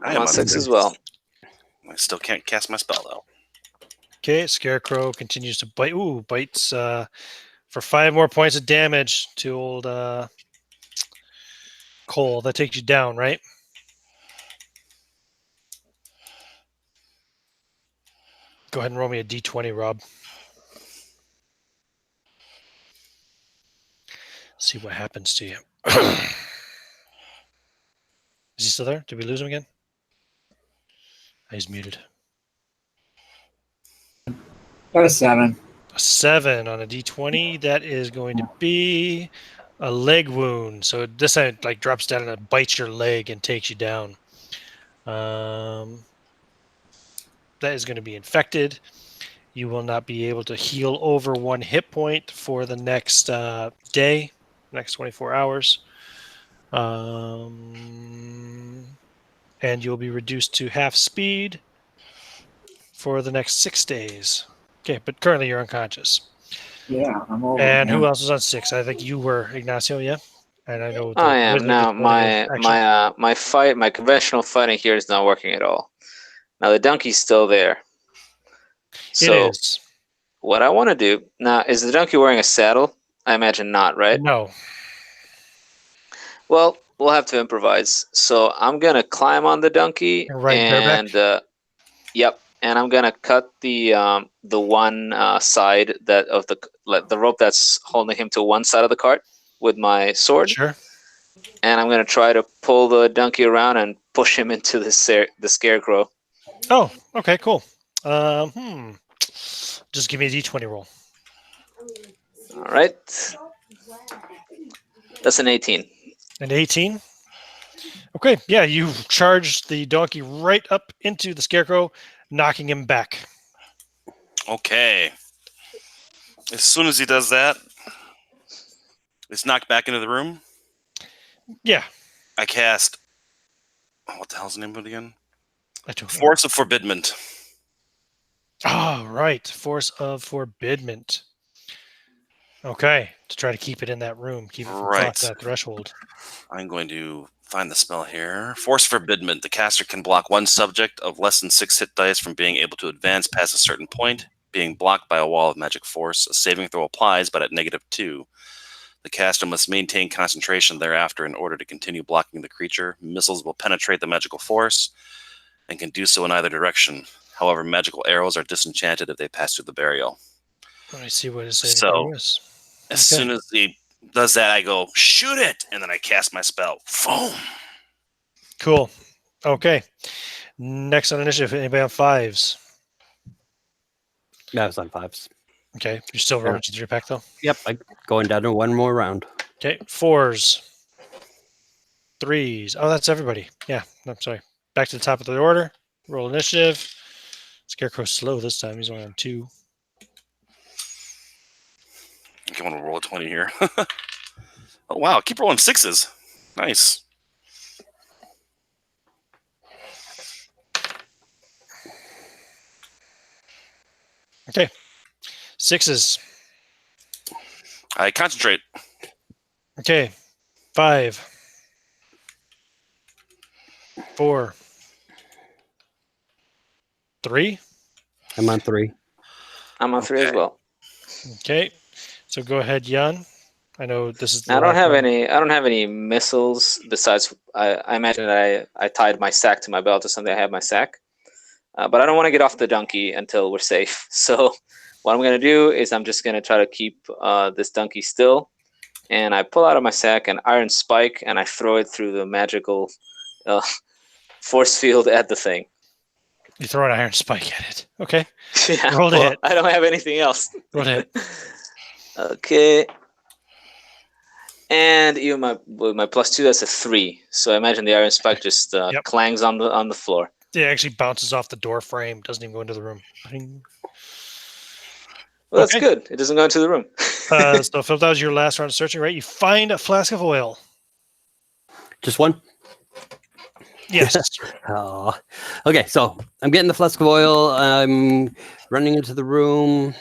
I I'm am on 6 as well. I still can't cast my spell though. Okay, Scarecrow continues to bite. Ooh, bites for 5 more points of damage to old Cole. That takes you down, right? Go ahead and roll me a d20, Rob. See what happens to you. Is he still there? Did we lose him again? He's muted. Got a 7. A 7 on a d20. That is going to be a leg wound. So this time it like drops down and it bites your leg and takes you down. That is going to be infected. You will not be able to heal over 1 hit point for the next day, next 24 hours. And you'll be reduced to half speed for the next 6 days. Okay, but currently you're unconscious. Yeah, I'm over. And now. who else was on 6? I think you were, Ignacio, yeah? And I know I the am wizard is now. ready to action. My conventional fighting here is not working at all. Now the donkey's still there. It So is. what I want to do now is the donkey wearing a saddle? I imagine not, right? No. Well, we'll have to improvise. So I'm gonna climb on the donkey You're riding bareback? and yep, and I'm gonna cut the one side that of the rope that's holding him to one side of the cart with my sword, Sure. and I'm gonna try to pull the donkey around and push him into the scarecrow. Oh, okay, cool. Just give me a d20 roll. All right, that's an 18. An 18? Okay, yeah, you charge the donkey right up into the scarecrow, knocking him back. Okay. As soon as he does that, it's knocked back into the room. Yeah. I cast. What the hell's the name of it again? I don't know. Force of Forbidment. Oh, right. Force of Forbidment. Okay, to try to keep it in that room, keep it from Right. crossing that threshold. I'm going to find the spell here. Force Forbidment. The caster can block one subject of less than 6 hit dice from being able to advance past a certain point, being blocked by a wall of magic force. A saving throw applies, but at -2. The caster must maintain concentration thereafter in order to continue blocking the creature. Missiles will penetrate the magical force and can do so in either direction. However, magical arrows are disenchanted if they pass through the barrier. Let me see what his saving So, throw is. as soon as he does that, I go, shoot it! And then I cast my spell. Foam! Cool. Okay. Next on initiative, anybody on 5s? Yeah, I was on 5s. Okay, you're still Yeah. rummaging through your pack, though? Yep, going down to one more round. Okay, 4s. 3s. Oh, that's everybody. Yeah, I'm sorry. Back to the top of the order. Roll initiative. Scarecrow's slow this time. He's only on 2. Okay, I'm going to roll a 20 here. Oh, wow. Keep rolling 6s. Nice. Okay. 6s. I concentrate. Okay. 5. 4. 3. I'm on 3. I'm on 3 as well. Okay. So go ahead, Jan. I know this is the I don't last have one. any. I don't have any missiles besides. I imagine that I tied my sack to my belt or something. I have my sack, but I don't want to get off the donkey until we're safe. So what I'm gonna do is I'm just gonna try to keep this donkey still, and I pull out of my sack an iron spike and I throw it through the magical force field at the thing. You throw an iron spike at it. Okay. Yeah, Roll to hit. I don't have anything else. Roll to hit. Okay. And even with my +2, that's a 3. So I imagine the iron spike just clangs on the floor. It actually bounces off the door frame. Doesn't even go into the room. Well, that's Okay. good. It doesn't go into the room. So Phil, that was your last round of searching, right? You find a flask of oil. Just one? Yes. Oh. Okay, so I'm getting the flask of oil. I'm running into the room,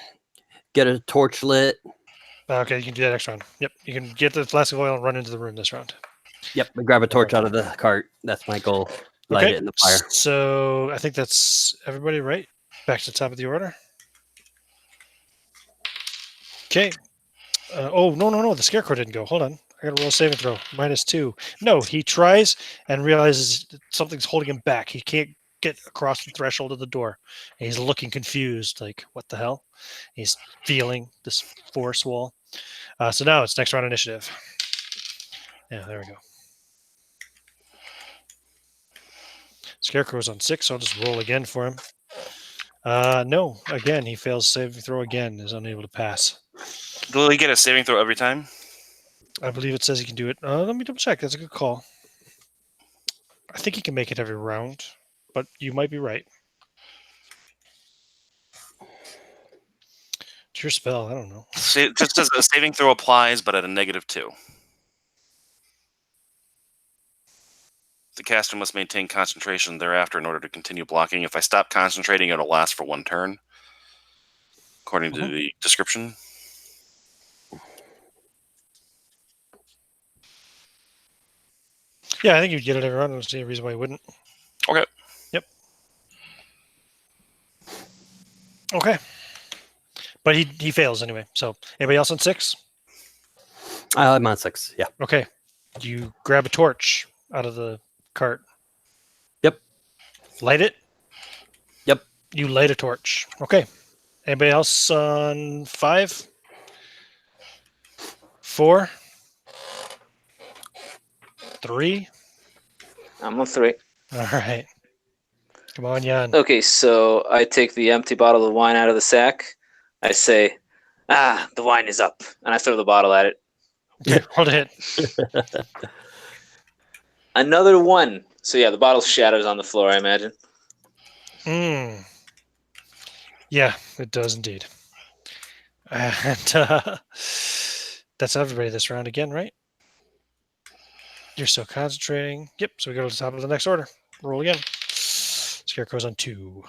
get a torch lit. Okay, you can do that next round. Yep, you can get the flask of oil and run into the room this round. Yep, I grab a torch out of the cart. That's my goal. Light it in the fire. So I think that's everybody, right? Back to the top of the order. Okay. No. The scarecrow didn't go. Hold on. I got to roll a saving throw. -2. No, he tries and realizes that something's holding him back. He can't get across the threshold of the door. And he's looking confused, like, what the hell? He's feeling this force wall. So now it's next round initiative. Yeah, there we go. Scarecrow's on 6, so I'll just roll again for him. No, again, he fails saving throw again, is unable to pass. Will he get a saving throw every time? I believe it says he can do it. Let me double check. That's a good call. I think he can make it every round, but you might be right. It's your spell. I don't know. It just says a saving throw applies, but at a -2. The caster must maintain concentration thereafter in order to continue blocking. If I stop concentrating, it'll last for 1 turn. according to the description. Yeah, I think you'd get it every round. I don't see any reason why you wouldn't. Okay. Yep. Okay. But he fails anyway. So anybody else on 6? I'm on 6. Yeah. Okay. You grab a torch out of the cart. Yep. Light it. Yep. You light a torch. Okay. Anybody else on 5? 4? 3? I'm on 3. All right. Come on, Jan. Okay, so I take the empty bottle of wine out of the sack. I say, the wine is up. And I throw the bottle at it. Okay, roll to hit. Another 1. So yeah, the bottle shatters on the floor, I imagine. Yeah, it does indeed. And that's everybody this round again, right? You're still concentrating. Yep, so we go to the top of the next order. Roll again. Scarecrow's on 2.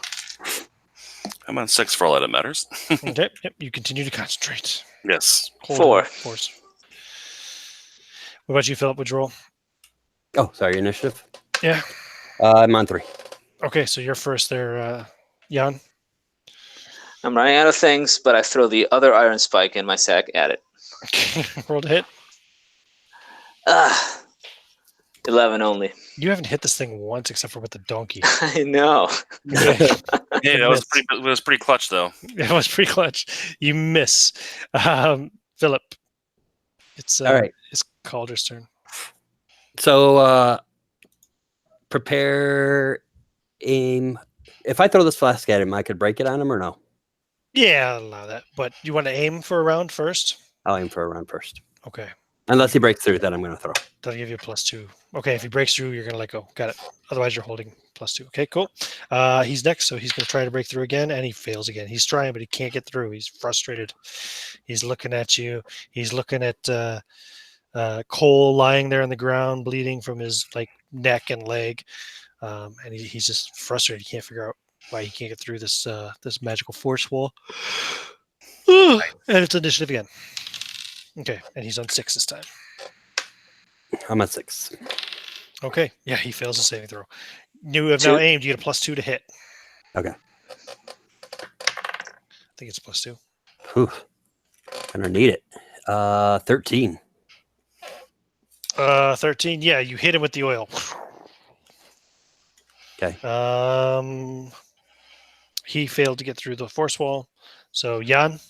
I'm on 6 for all that matters. Okay, yep, you continue to concentrate. Yes. Hold 4. on, force. What about you, Philip? Would you roll? Oh, sorry, initiative. Yeah. I'm on 3. Okay, so you're first there, Jan. I'm running out of things, but I throw the other iron spike in my sack at it. Roll to hit. 11 only. You haven't hit this thing once except for with the donkey. I know. Yeah, that was pretty clutch, though. It was pretty clutch. You miss. Philip. It's All right. It's Calder's turn. So prepare, aim. If I throw this flask at him, I could break it on him or no? Yeah, I'll allow that. But you want to aim for a round first? I'll aim for a round first. Okay. Unless he breaks through, then I'm going to throw. That'll give you a +2. Okay, if he breaks through, you're going to let go. Got it. Otherwise, you're holding +2. Okay, cool. He's next, so he's going to try to break through again, and he fails again. He's trying, but he can't get through. He's frustrated. He's looking at you. He's looking at Cole lying there on the ground, bleeding from his neck and leg, and he's just frustrated. He can't figure out why he can't get through this this magical force wall. And it's initiative again. Okay, and he's on 6 this time. I'm at 6. Okay, yeah, he fails the saving throw. You have now aimed. You get a +2 to hit. Okay. I think it's +2. Whew. Gonna need it. 13. 13. Yeah, you hit him with the oil. Okay. He failed to get through the force wall. So Jan.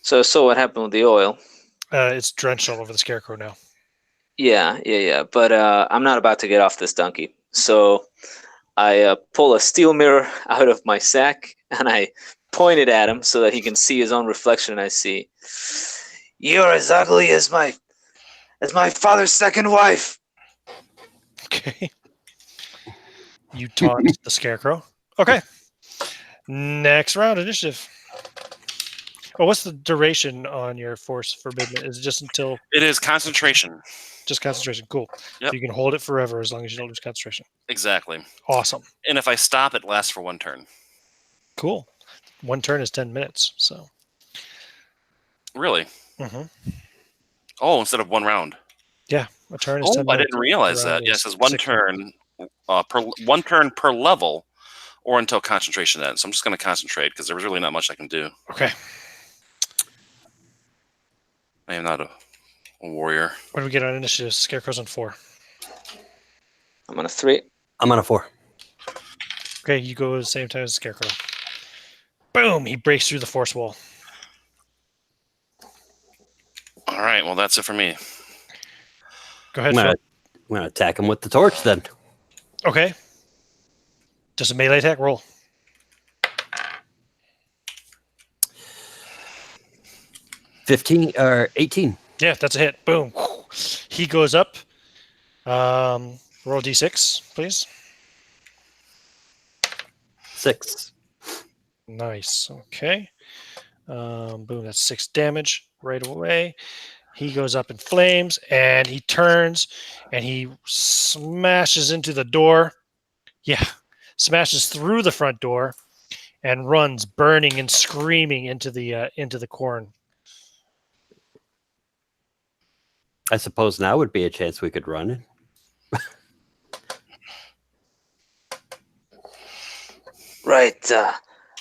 So what happened with the oil? It's drenched all over the scarecrow now. Yeah. But I'm not about to get off this donkey. So I pull a steel mirror out of my sack and I point it at him so that he can see his own reflection. And I see, "You're as ugly as my father's second wife." Okay. You taunt the scarecrow. Okay. Next round, initiative. Oh, what's the duration on your force forbidden? Is it just until? It is concentration. Just concentration. Cool. Yep. So you can hold it forever as long as you don't lose concentration. Exactly. Awesome. And if I stop, it lasts for 1 turn. Cool. 1 turn is 10 minutes. So. Really? Mm-hmm. Oh, instead of 1 round. Yeah, a turn is 10 minutes. I didn't realize that. Yes, it's 1 turn per 1 turn per level, or until concentration ends. So I'm just going to concentrate because there was really not much I can do. Okay. I am not a warrior. What do we get on initiative? Scarecrow's on 4. I'm on a 3. I'm on a 4. Okay, you go at the same time as the scarecrow. Boom! He breaks through the force wall. All right, well, that's it for me. Go ahead, I'm Phil. gonna attack him with the torch then. Okay. Just a melee attack roll. 15 or 18. Yeah, that's a hit. Boom. He goes up. Roll d6, please. 6. Nice. Okay. Boom. That's 6 damage right away. He goes up in flames and he turns and he smashes into the door. Yeah. Smashes through the front door and runs, burning and screaming into the corn. I suppose now would be a chance we could run. Right.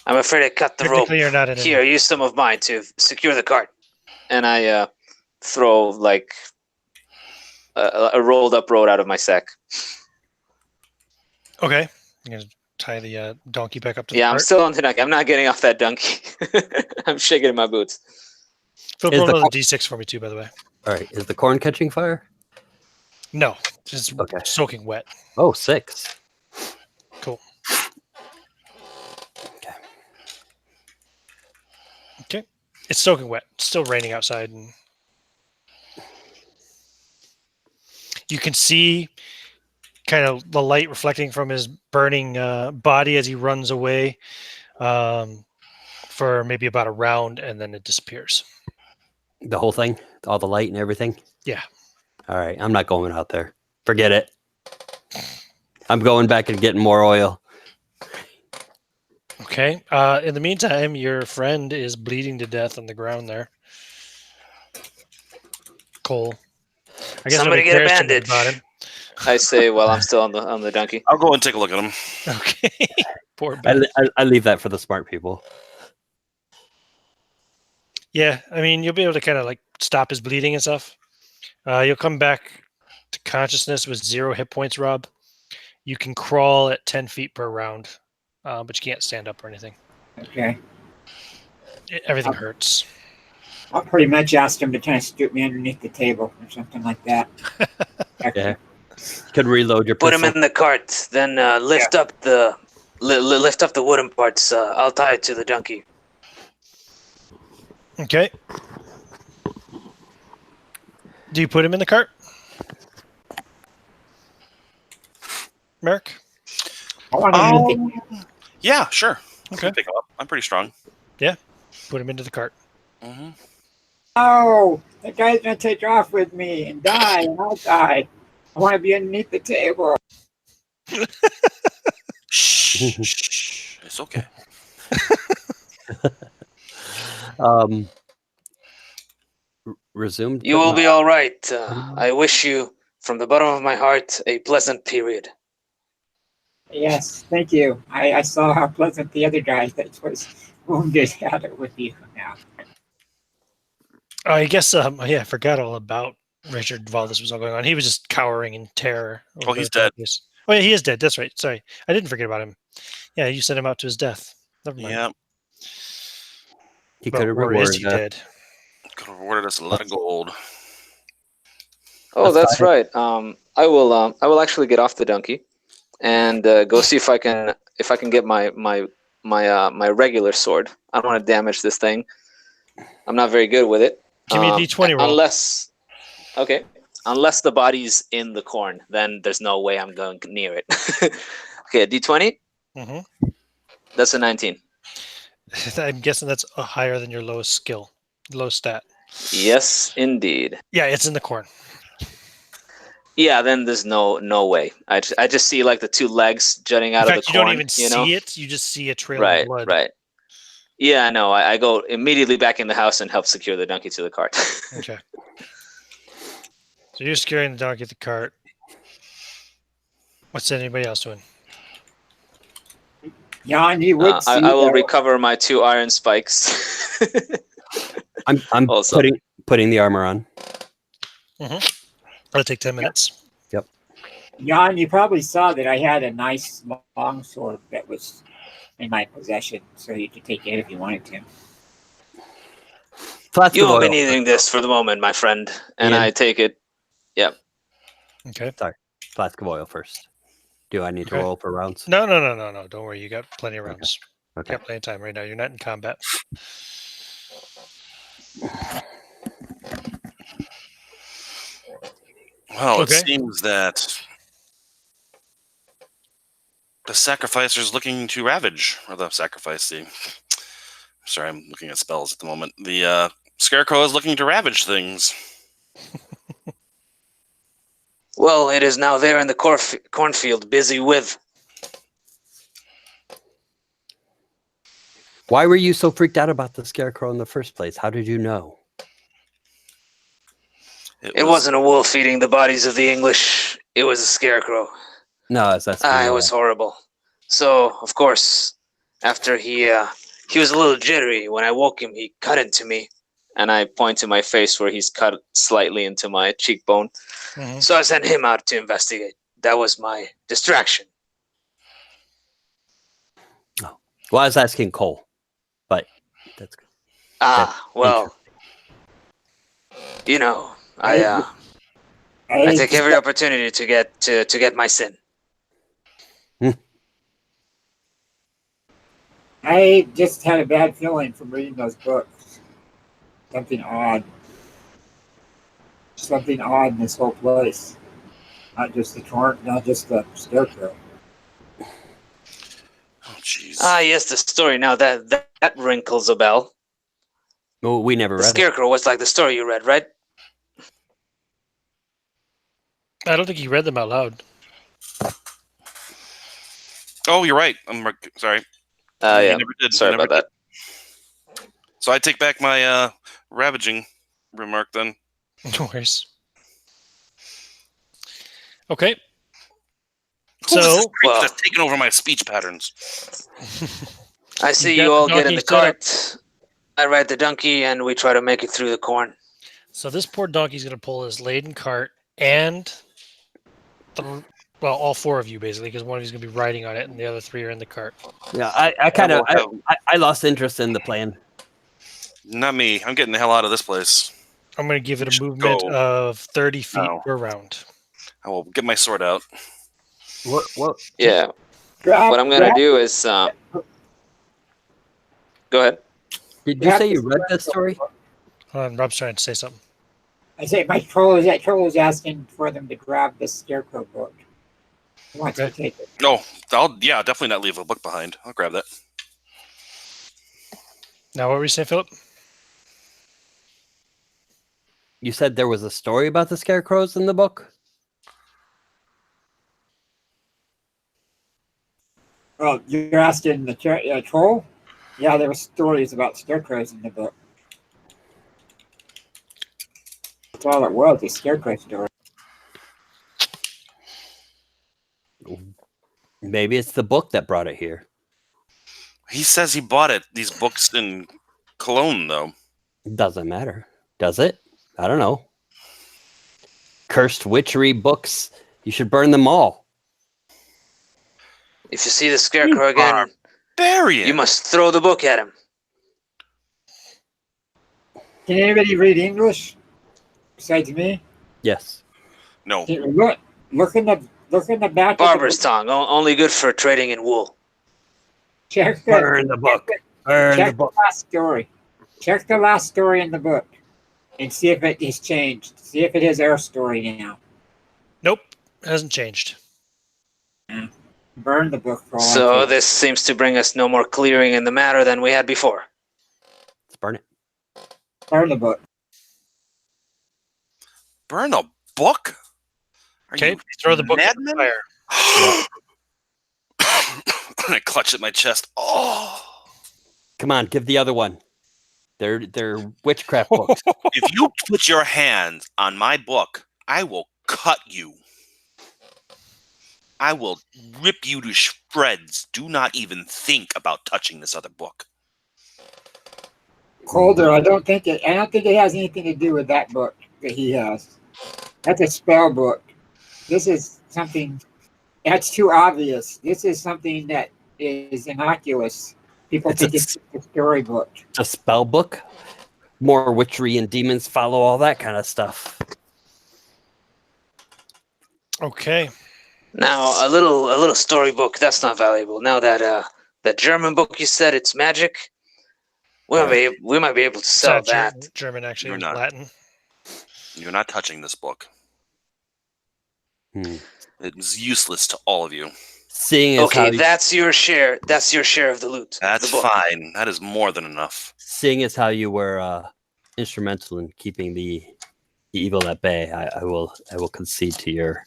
I'm afraid I cut the rope. Technically, you're not in Here, use some of mine to secure the cart. And I throw like a rolled up road out of my sack. Okay. You're going to tie the donkey back up to the Yeah, cart? I'm still on the donkey. I'm not getting off that donkey. I'm shaking in my boots. Phil, Is roll the another cor- D6 for me, too, by the way. All right. Is the corn catching fire? No, just Okay. soaking wet. Oh, 6. Cool. Okay. It's soaking wet. It's still raining outside. And you can see kind of the light reflecting from his burning body as he runs away for maybe about a round, and then it disappears. The whole thing? All the light and everything? Yeah. All right. I'm not going out there. Forget it. I'm going back and getting more oil. Okay. In the meantime, your friend is bleeding to death on the ground there. Cole. I guess Somebody nobody get a cares too much bandage. about him. I say while I'm still on the donkey. I'll go and take a look at him. Okay. Poor Ben. I leave that for the smart people. Yeah, I mean, you'll be able to kind of like stop his bleeding and stuff. You'll come back to consciousness with 0 hit points, Rob. You can crawl at 10 feet per round, but you can't stand up or anything. Okay. Everything hurts. I'll pretty much ask him to kind of scoop me underneath the table or something like that. Yeah. Could reload your Put pistol. him in the cart, then lift up the lift up the wooden parts. I'll tie it to the donkey. Okay. Do you put him in the cart? Merrick? I want to Yeah, sure. Okay. Pick him up. I'm pretty strong. Put him into the cart. Mm-hmm. Oh, that guy's going to take off with me and die, and I'll die. I want to be underneath the table. Shh, shh. It's okay. Resumed. You will be all right. I wish you, from the bottom of my heart, a pleasant period. Yes, thank you. I saw how pleasant the other guy that was wounded had it with you now. I guess, I forgot all about Richard while this was all going on. He was just cowering in terror. Oh, he's dead. Oh, yeah, he is dead. That's right. Sorry. I didn't forget about him. Yeah, you sent him out to his death. Never mind. Yeah. He Well, could have or is rewarded he that. dead? Could have rewarded us a lot of gold. Oh, That's that's right. I will actually get off the donkey and go see if I can get my regular sword. I don't want to damage this thing. I'm not very good with it. Give me a D20 roll. Unless the body's in the corn, then there's no way I'm going near it. Okay, a D20. Mm-hmm. That's a 19. I'm guessing that's higher than your lowest skill, low stat. Yes, indeed. Yeah, it's in the corn. Yeah, then there's no way. I just see like the two legs jutting out In of fact, the you corn. don't even see it. You just see a trail of blood. Right. Yeah, no, I go immediately back in the house and help secure the donkey to the cart. Okay. So you're securing the donkey at the cart. What's anybody else doing? Jan, you would see I will though. recover my 2 iron spikes. I'm Also. putting the armor on. That'll take 10 minutes. Jan, you probably saw that I had a nice long sword that was in my possession, so you could take it if you wanted to. Flask You of will be oil. needing this for the moment, my friend, and Ian. I take it. Yep. Okay. Flask of oil first. Do I need to Okay. roll for rounds? No. Don't worry. You got plenty of rounds. Okay. You got plenty of time right now. You're not in combat. Well, Okay. it seems that the sacrificer is looking to ravage, or the sacrifice. Sorry, I'm looking at spells at the moment. The scarecrow is looking to ravage things. Well, it is now there in the cornfield, busy with. Why were you so freaked out about the scarecrow in the first place? How did you know? It wasn't a wolf eating the bodies of the English. It was a scarecrow. No, I was asking. It was horrible. So, of course, after he was a little jittery. When I woke him, he cut into me. And I point to my face where he's cut slightly into my cheekbone. Mhm. So I sent him out to investigate. That was my distraction. Well, I was asking Cole, but that's good. Well, you know, I take every opportunity to get my sin. I just had a bad feeling from reading those books. Something odd. Something odd in this whole place. Not just the scarecrow. Oh, jeez. Yes, the story. Now that wrinkles a bell. Oh, we never The read it. scarecrow was like the story you read, right? I don't think he read them out loud. Oh, you're right. I'm sorry. Yeah. Never did. Sorry Never about that. So I take back my ravaging remark then. No worries. Okay. Who's this So, creature that's taken over my speech patterns? I see got you the all get in donkey the set up. cart. I ride the donkey, and we try to make it through the corn. so this poor donkey's going to pull his laden cart and, all four of you basically, because one of you's going to be riding on it, and the other three are in the cart. Yeah, I lost interest in the plan. Not me. I'm getting the hell out of this place. I'm going to give it We a should movement go. of 30 feet No. per round. I will get my sword out. What? Yeah. What I'm gonna do is go ahead. Did you say you read this story? Hold on, Rob's trying to say something. I say my troll is asking for them to grab the scarecrow book. He wants to take it. Oh, I'll definitely not leave a book behind. I'll grab that. Now, what were you saying, Philip? You said there was a story about the scarecrows in the book? Well, you're asking the troll? Yeah, there were stories about scarecrows in the book. That's all it was, a scarecrow story. Maybe it's the book that brought it here. He says he bought these books in Cologne, though. Doesn't matter. Does it? I don't know. Cursed witchery books. You should burn them all. If you see the scarecrow again, Bury it. you must throw the book at him. Can anybody read English besides me? Yes. No. Look in the back. Barber's tongue, only good for trading in wool. Check Burn the book. Burn the book. last story. Check the last story in the book and see if it is changed. See if it is our story now. Nope, hasn't changed. Burn the book for all I So care. this seems to bring us no more clearing in the matter than we had before. Let's burn it. Burn the book. Burn a book? Are Okay, you throw the book in the madman? fire. I clutch at my chest. Oh. Come on, give the other one. They're witchcraft books. If you put your hands on my book, I will cut you. I will rip you to shreds. Do not even think about touching this other book. Calder, I don't think it has anything to do with that book that he has. That's a spell book. This is something that's too obvious. This is something that is innocuous. People think it's a storybook. It's a spell book. More witchery and demons follow, all that kind of stuff. Okay. Now a little storybook, that's not valuable. Now that German book you said it's magic, we might be able to It's sell not that. German, actually. You're It's not. Latin. You're not touching this book. Hmm. It's useless to all of you. Seeing as Okay, how that's your share. That's your share of the loot. That's the book. fine. That is more than enough. seeing as how you were instrumental in keeping the evil at bay, I will concede to your.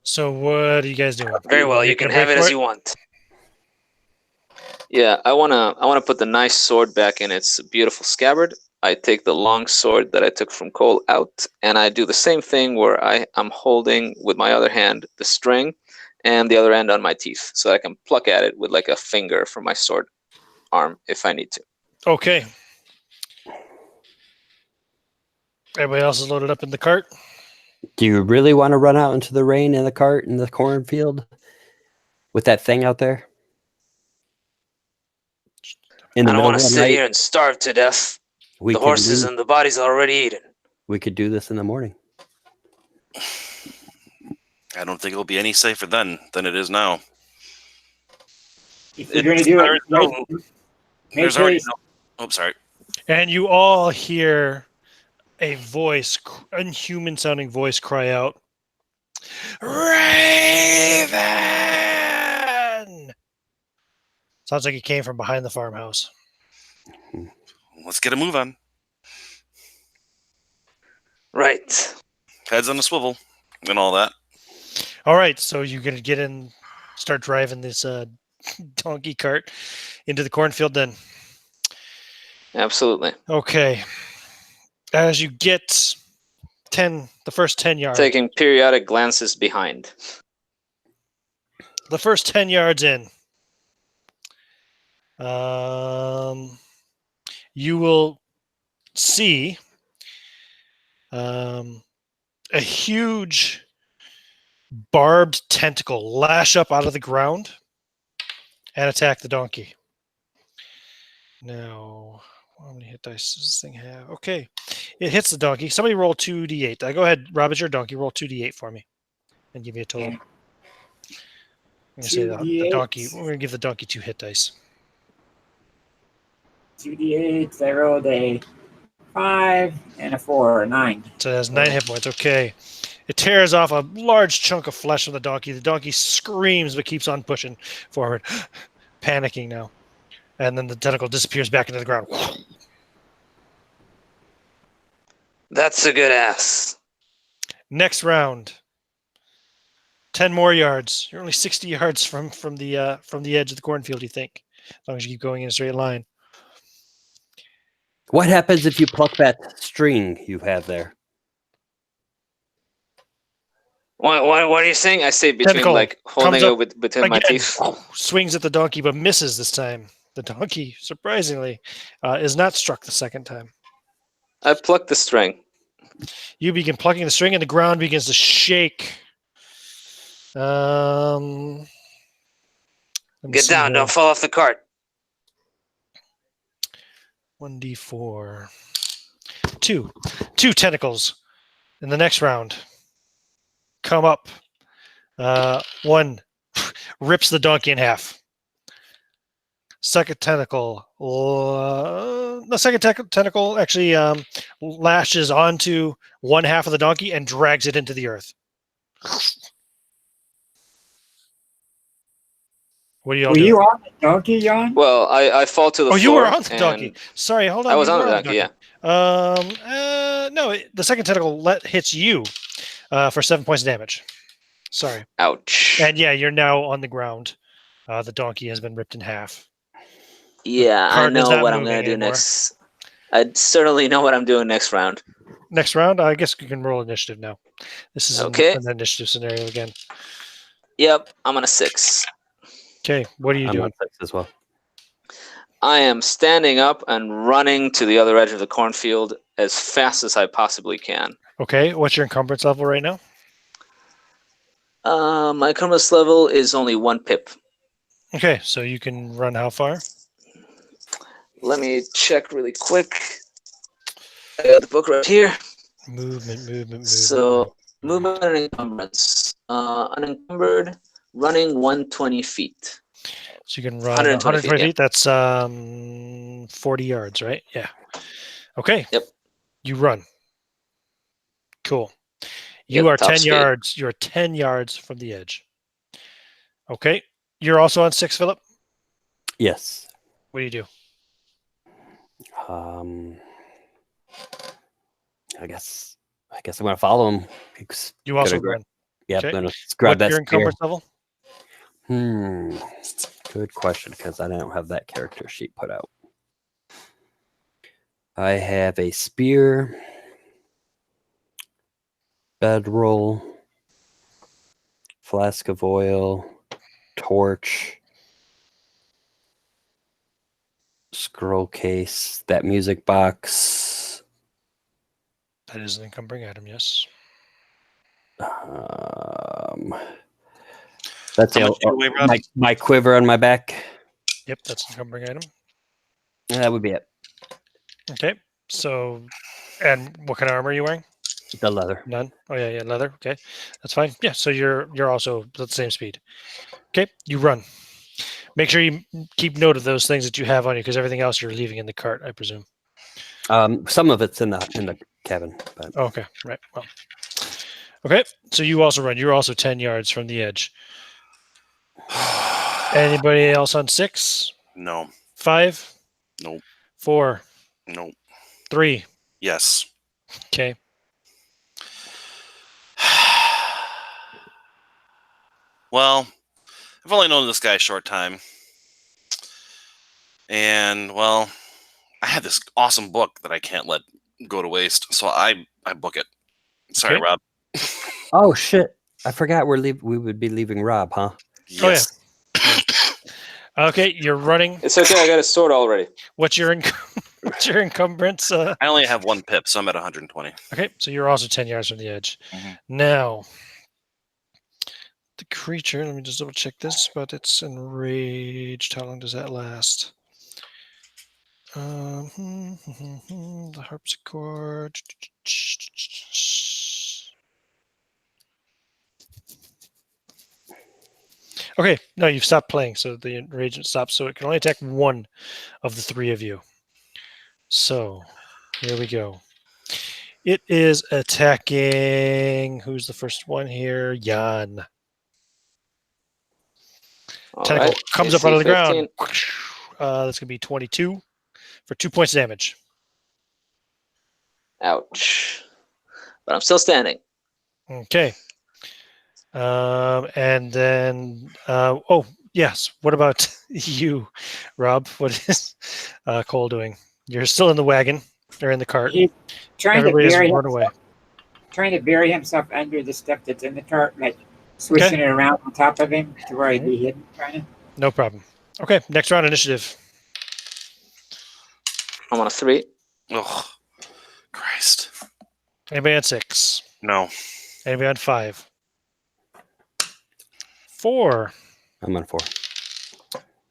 So what are you guys doing? Very well, you Making can a have break it for as you want. Yeah, I wanna put the nice sword back in its beautiful scabbard. I take the long sword that I took from Cole out, and I do the same thing where I'm holding with my other hand the string, and the other end on my teeth, so I can pluck at it with like a finger from my sword arm if I need to. Okay. Everybody else is loaded up in the cart. Do you really want to run out into the rain in the cart in the cornfield with that thing out there? In the I don't middle want of to the sit night, here and starve to death. we The could horses leave. and the body's already eaten. We could do this in the morning. I don't think it'll be any safer then than it is now. If you're going to do it, right, make There's already haste. no. Oh, sorry. And you all hear a voice, unhuman sounding voice, cry out, Raven! Sounds like it came from behind the farmhouse. Let's get a move on. Right. Heads on a swivel and all that. All right, so you're going to get in, start driving this donkey cart into the cornfield then. Absolutely. Okay. As you get the first 10 yards. Taking periodic glances behind. The first 10 yards in. You will see a huge barbed tentacle lash up out of the ground and attack the donkey. Now, how many hit dice does this thing have? Okay, it hits the donkey. Somebody roll 2d8. Go ahead, Rob, it's your donkey. Roll 2d8 for me and give me a total. Okay. I'm going to say the 2d8. donkey. We're going to give the donkey 2 hit dice. 2d8. I rolled a 5 and a 4, 9. So it has 9 hit points. Okay. It tears off a large chunk of flesh from the donkey. The donkey screams but keeps on pushing forward, panicking now. And then the tentacle disappears back into the ground. That's a good ass. Next round. 10 more yards. You're only 60 yards from the edge of the cornfield, you think, as long as you keep going in a straight line. What happens if you pluck that string you have there? What are you saying? I say between Tentacle like holding comes it between my Again, teeth. swings at the donkey, but misses this time. The donkey, surprisingly, is not struck the second time. I pluck the string. You begin plucking the string, and the ground begins to shake. Let me Get see down, here. don't fall off the cart. 1d4. Two tentacles in the next round come up. One rips the donkey in half. Second tentacle. The second tentacle actually lashes onto one half of the donkey and drags it into the earth. What do y'all Were do? you on the donkey, Jan? Well, I fall to the floor. You were on the and donkey. Sorry, hold on. I was you on were the donkey, yeah. No, the second tentacle hits you for 7 points of damage. Sorry. Ouch. And yeah, you're now on the ground. The donkey has been ripped in half. Yeah, I cart is know not what I'm moving going to do anymore. next. I certainly know what I'm doing next round. Next round, I guess you can roll initiative now. This is Okay. an initiative scenario again. Yep, I'm on a 6. Okay, what are you I'm doing? on 6 as well. I am standing up and running to the other edge of the cornfield as fast as I possibly can. Okay, what's your encumbrance level right now? My encumbrance level is only 1 pip. Okay, so you can run how far? Let me check really quick. I got the book right here. Movement. So, movement and encumbrance. Unencumbered, running 120 feet. So you can run 120 120 feet, feet. That's 40 yards, right? Yeah. Okay. Yep. You run. Cool. You Yep, are top 10 speed. yards. You're 10 yards from the edge. Okay. You're also on 6, Philip? Yes. What do you do? I guess I'm gonna follow him. You also Gonna run. Yeah, Okay. I'm gonna grab What's that your spear. encumbrance level? Good question, because I don't have that character sheet put out. I have a spear, bedroll, flask of oil, torch, scroll case, that music box. That is an encumbering item, yes. That's How much do you weigh, Rob? my quiver on my back. Yep, that's an encumbering item. That would be it. Okay, so, and what kind of armor are you wearing? The leather. None. Oh yeah, leather. Okay, that's fine. Yeah, so you're also at the same speed. Okay, you run. Make sure you keep note of those things that you have on you, because everything else you're leaving in the cart, I presume. Some of it's in the cabin, but Okay, right. Well, okay. So you also run. You're also 10 yards from the edge. Anybody else on 6? No. 5? Nope. 4? Nope. 3? Yes. Okay. Well, I've only known this guy a short time. And, well, I had this awesome book that I can't let go to waste, so I book it. Sorry, Okay. Rob. oh shit! I forgot we would be leaving Rob, huh? Yes. Okay, you're running. It's okay. I got a sword already. What's your what's your encumbrance? I only have 1 pip, so I'm at 120. Okay, so you're also 10 yards from the edge. Mhm. Now, the creature, let me just double check this, but it's enraged. How long does that last? The harpsichord. Okay, no, you've stopped playing, so the enragement stops, so it can only attack one of the 3 of you. So, here we go. It is attacking. Who's the first one here? Jan. All Tentacle right. comes AC up out of the 15. ground. That's going to be 22 for 2 points of damage. Ouch. But I'm still standing. Okay. And then, oh, yes. What about you, Rob? What is Cole doing? You're still in the wagon or in the cart. He's trying to Everybody has bury run away. himself under the stuff that's in the cart, like swishing it around on top of him to where he'd be hidden, kind of. No problem. Okay, next round initiative. I'm on a 3. Oh, Christ. Anybody on 6? No. Anybody on 5? 4. I'm on 4.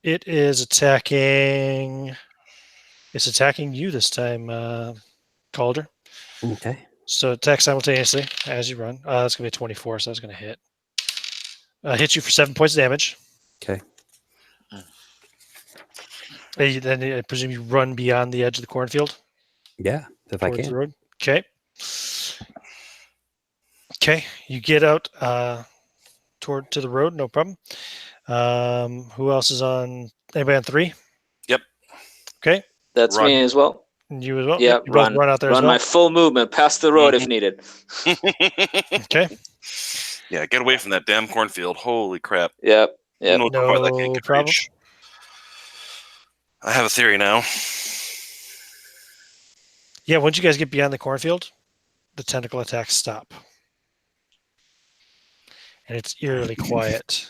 It is attacking. It's attacking you this time, Calder. Okay. So attack simultaneously as you run. That's going to be a 24, so that's going to hit. Hits you for 7 points of damage. Okay. Then I presume you run beyond the edge of the cornfield Yeah, if I towards can. the road. Okay. Okay, you get out to the road, no problem. Who else is on? Anybody on 3? Yep. Okay. That's Run. me as well. And you as well. Yeah, You both run. run out there as Run well. my full movement past the road if needed. Okay. Yeah, get away from that damn cornfield. Holy crap. Yep. Yep. No far that No can problem. reach. I have a theory now. Yeah, once you guys get beyond the cornfield, the tentacle attacks stop. And it's eerily quiet.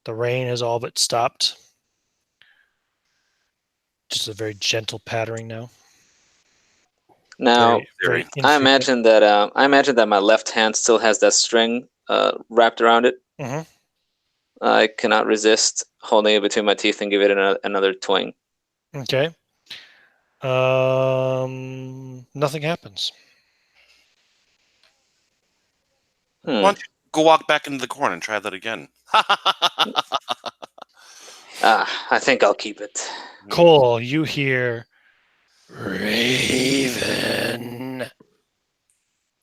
The rain has all but stopped. Just a very gentle pattering now. Now, Very I infrequent. imagine that my left hand still has that string wrapped around it. Mhm. I cannot resist holding it between my teeth and give it another twang. Okay. Nothing happens. Why don't you go walk back into the corn and try that again? I think I'll keep it. Cole, you hear Raven.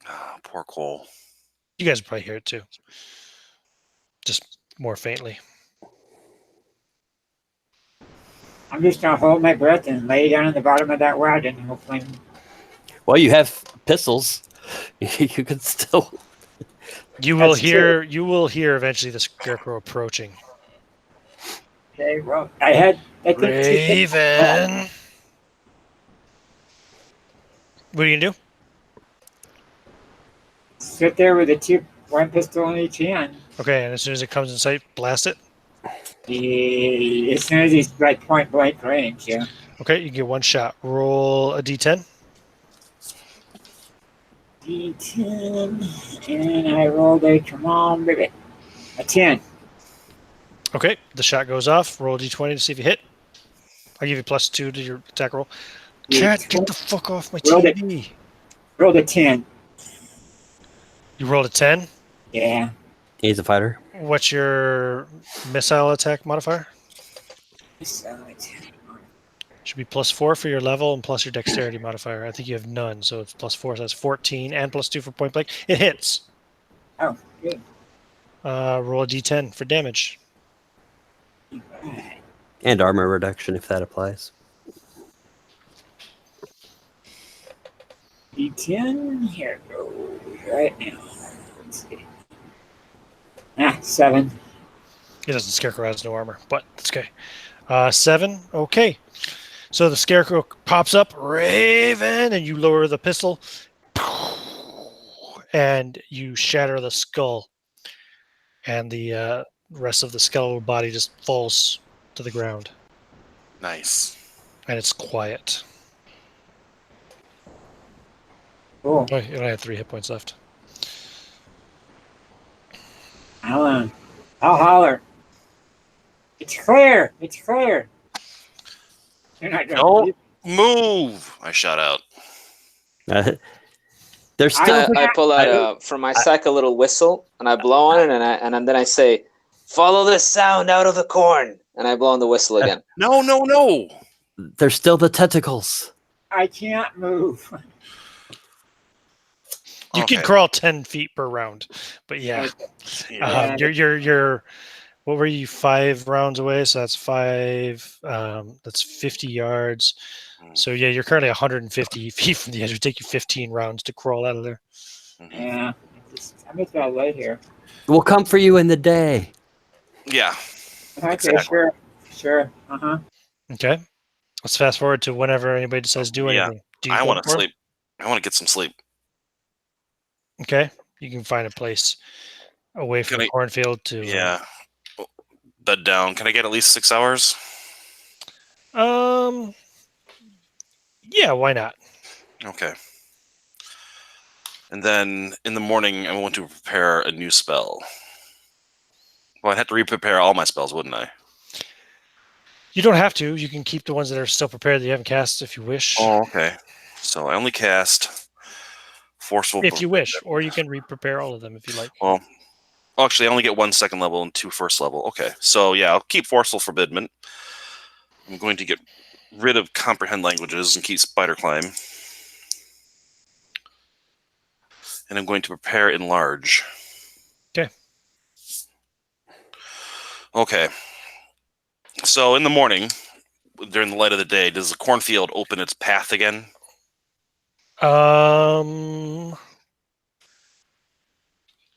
Oh, poor Cole. You guys will probably hear it too. Just more faintly. I'm just gonna hold my breath and lay down on the bottom of that wagon and hopefully. Well, you have pistols. You can still. You will That's hear. You will hear eventually the scarecrow approaching. Okay, well, I think Raven. What are you gonna do? sit there with one pistol in each hand. Okay, and as soon as it comes in sight, blast it. As soon as he's like point blank range, yeah. Okay, you get one shot. Roll a d10. D10, and I rolled come on, baby. A 10. Okay, the shot goes off. Roll a d20 to see if you hit. I'll give you +2 to your attack roll. Cat, get the fuck off my Rolled it. TV. Rolled a 10. You rolled a 10. Yeah. He's a fighter. What's your missile attack modifier? Should be +4 for your level and plus your dexterity modifier. I think you have none, so it's +4, so that's 14 and +2 for point blank. It hits. Oh, good. Roll a d10 for damage. And armor reduction if that applies. D10, here it goes right now. Let's see. 7. It doesn't. Scarecrow has no armor, but that's okay. 7. Okay. So the Scarecrow pops up, Raven, and you lower the pistol, and you shatter the skull, and the rest of the skeletal body just falls to the ground, Nice. and it's quiet. Cool. Oh, you only have 3 hit points left. I'll holler. It's clear. It's clear. You're not gonna Don't move! I shout out. There's still. I pull out from my sack a little whistle, and I blow on it, and then I say, "Follow this sound out of the corn," and I blow on the whistle again. No! There's still the tentacles. I can't move. You can crawl 10 feet per round, but yeah. Yeah. You're what were you, 5 rounds away? So that's 5. That's 50 yards. So yeah, you're currently 150 feet from the edge. It would take you 15 rounds to crawl out of there. Yeah. I'm just gonna lay here. We'll come for you in the day. Yeah. Okay, Exactly. sure. Uh-huh. Okay. Let's fast forward to whenever anybody decides to do Yeah. anything. Do you I go want to for it? sleep. I want to get some sleep. Okay. You can find a place away from Can the I- cornfield to. Yeah. Bed down. Can I get at least 6 hours? Yeah, why not? Okay. And then in the morning, I want to prepare a new spell. Well, I'd have to re-prepare all my spells, wouldn't I? You don't have to. You can keep the ones that are still prepared that you haven't cast if you wish. Oh, okay. So I only cast Forceful. If you wish, or you can re-prepare all of them if you like. Well, actually, I only get 1 second level and 2 first level. Okay. So yeah, I'll keep Forceful Forbidment. I'm going to get rid of Comprehend Languages and keep Spider Climb. And I'm going to prepare Enlarge. Okay. Okay. So in the morning, during the light of the day, does the cornfield open its path again?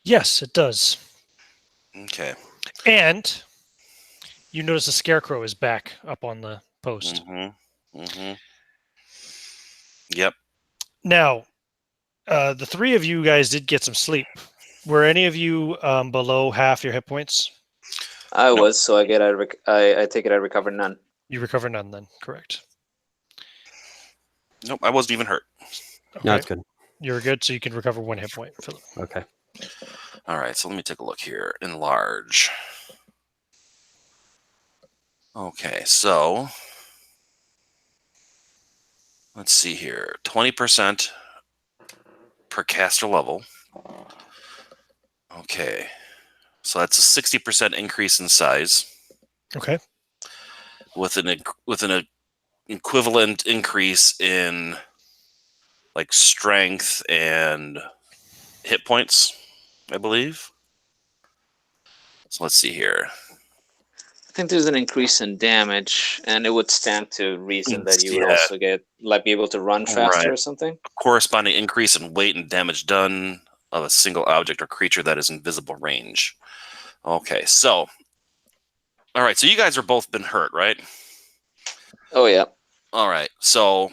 Yes, it does. Okay. And you notice the Scarecrow is back up on the post. Yep. Now, the 3 of you guys did get some sleep. Were any of you below half your hit points? I was, so I take it I recover none. You recover none then, correct. Nope, I wasn't even hurt. Okay. No, that's good. You're good, so you can recover 1 hit point, Philip. Okay. All right, so let me take a look here. Enlarge. Okay, so let's see here. 20% per caster level. Okay, so that's a 60% increase in size Okay. with an equivalent increase in like strength and hit points, I believe. So let's see here. I think there's an increase in damage, and it would stand to reason that you would Yeah. also get be able to run faster Right. or something. Corresponding increase in weight and damage done of a single object or creature that is in visible range. Okay, so All right, so you guys are both been hurt, right? Oh yeah. All right, so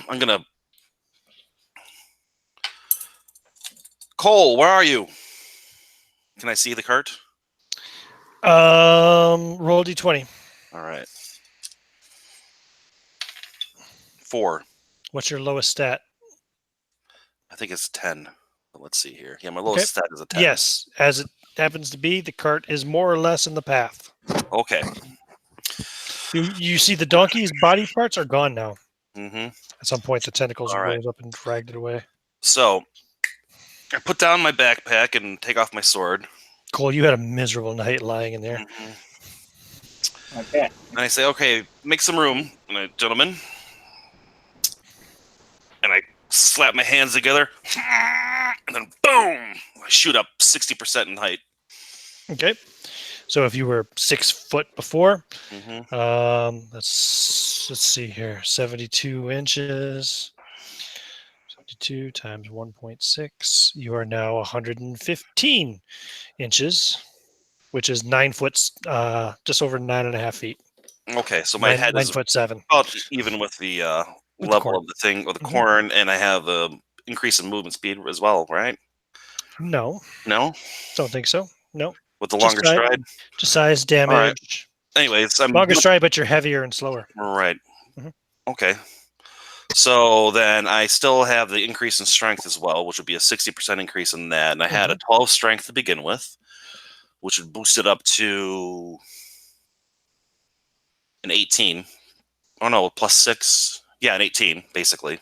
I'm gonna. Cole, where are you? Can I see the cart? Roll d20. All right. 4. What's your lowest stat? I think it's 10. But let's see here. Yeah, my Okay. lowest stat is a 10. Yes, as it happens to be, the cart is more or less in the path. Okay. You see the donkey's body parts are gone now. Mm-hmm. At some point, the tentacles All right. rose up and dragged it away. So I put down my backpack and take off my sword. Cole, you had a miserable night lying in there. Mm-hmm. Okay. And I say, okay, make some room, gentlemen. And I slap my hands together. And then boom! I shoot up 60% in height. Okay. So if you were 6 foot before, Mm-hmm. let's see here, 72 inches. 72 times 1.6. You are now 115 inches, which is 9 foot, just over 9.5 feet. Okay, so my head is 9'7" about even with the With the level corn. of the thing, or the Mhm. corn, and I have a increase in movement speed as well, right? No, No? don't think so. No, With the Just longer size- stride? just size, damage, Anyways, I'm longer stride, but you're heavier and slower. right. Mhm. Okay. So then I still have the increase in strength as well, which would be a 60% increase in that. And I had a 12 strength to begin with, which would boost it up to an 18. Oh no, plus 6. Yeah, an 18, basically.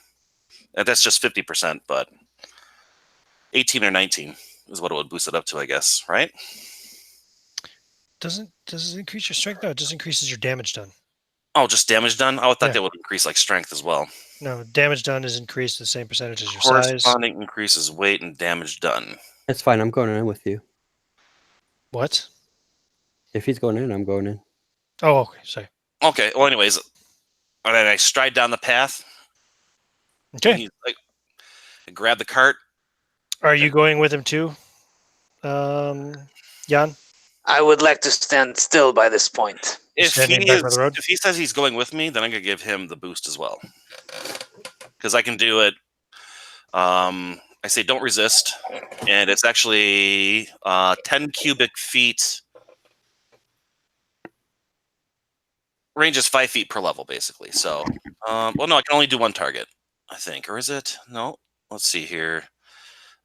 And that's just 50%, but 18 or 19 is what it would boost it up to, I guess, right? Does it increase your strength? No, it just increases your damage done. Oh, just damage done? I thought Yeah. they would increase like strength as well. No, damage done is increased the same percentage as your size. Corresponding increases weight and damage done. It's fine. I'm going in with you. What? If he's going in, I'm going in. Oh, okay. Sorry. Okay, well, anyways, and then I stride down the path. And Okay. he's like, I grab the cart. Are you going with him too, Jan? I would like to stand still by this point. If Standing back by the road? if he says he's going with me, then I'm gonna give him the boost as well, because I can do it. I say don't resist, and it's actually 10 cubic feet. Range is 5 feet per level, basically. So, well, no, I can only do one target, I think, or is it? No, let's see here.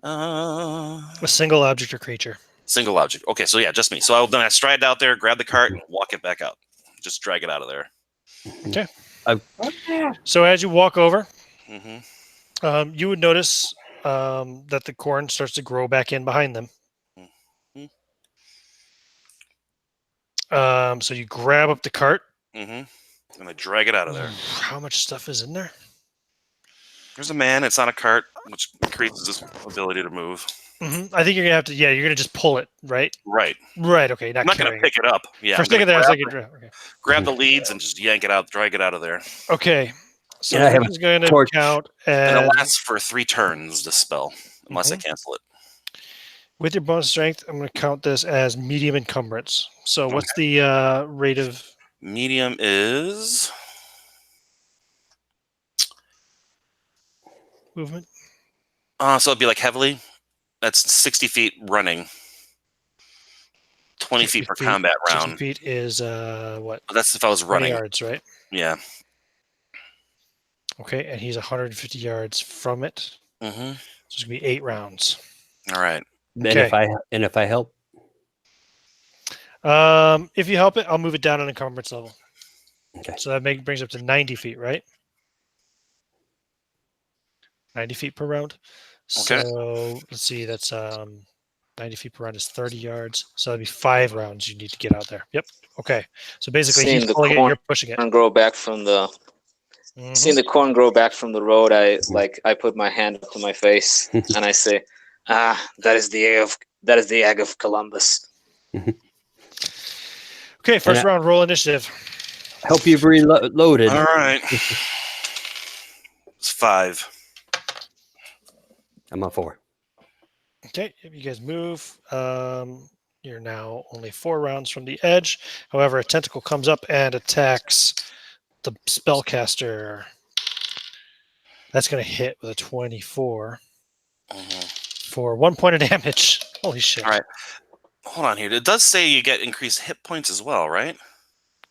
A single object or creature. Single object. Okay, so yeah, just me. So then I stride out there, grab the cart, and walk it back out. Just drag it out of there. Okay. Okay. So as you walk over, Mm-hmm. you would notice that the corn starts to grow back in behind them. So you grab up the cart. Mm-hmm. And I drag it out of there. How much stuff is in there? There's a man. It's on a cart, which increases his ability to move. I think you're gonna have to. Yeah, you're gonna just pull it, right? Right. Right. Okay. I'm not going to carrying pick it up. Yeah. For a I'm gonna second there, I was grab thinking. Okay. grab the leads and just yank it out, drag it out of there. Okay. So Yeah, I have this is going to torch. count And it as lasts for 3 turns, this spell, unless I cancel it. with your bonus strength. I'm going to count this as medium encumbrance. So what's the rate of Medium is movement? so it'd be like heavily. That's 60 feet running. 20 feet per combat 60 round. feet is what? That's if I was 20 running. yards, right? Yeah. Okay, and he's 150 yards from it. So it's gonna be 8 rounds. All right. Okay. And if I help, If you help it, I'll move it down on encumbrance level. Okay. So that brings up to 90 feet, right? 90 feet per round. Okay. So let's see, that's 90 feet per round is 30 yards. So that'd be 5 rounds you need to get out there. Yep. Okay. So basically, Seeing he's the pulling it, corn you're pushing it. grow back from the seeing the corn grow back from the road, I put my hand up to my face and I say, that is the egg of Columbus. Okay, first round, roll initiative. help you've reloaded. All right. It's 5. I'm on 4. Okay, if you guys move, You're now only 4 rounds from the edge. However, a tentacle comes up and attacks the spellcaster. That's going to hit with a 24 for 1 point of damage. Holy shit. All right. Hold on here. It does say you get increased hit points as well, right?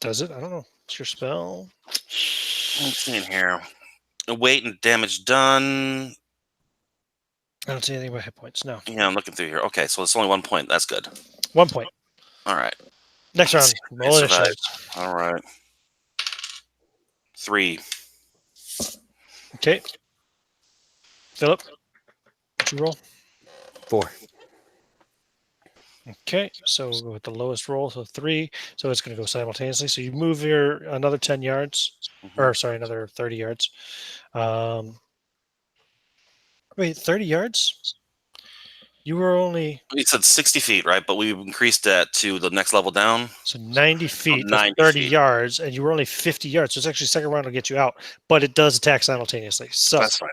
Does it? I don't know. It's your spell. I'm seeing here. Weight and damage done. I don't see anything about hit points. No. Yeah, I'm looking through here. Okay, so it's only 1 point. That's good. 1 point. All right. Next round. Roll survive. initiative. All right. 3. Okay. Philip, what'd you roll? 4. Okay, so we'll go with the lowest roll, so 3. So it's going to go simultaneously. So you move your another 10 yards, or sorry, another 30 yards. Wait, 30 yards? You were only We said 60 feet, right? But we increased that to the next level down. so 90 feet, 90 30 feet. yards, and you were only 50 yards. So it's actually second round will get you out, but it does attack simultaneously. So That's fine.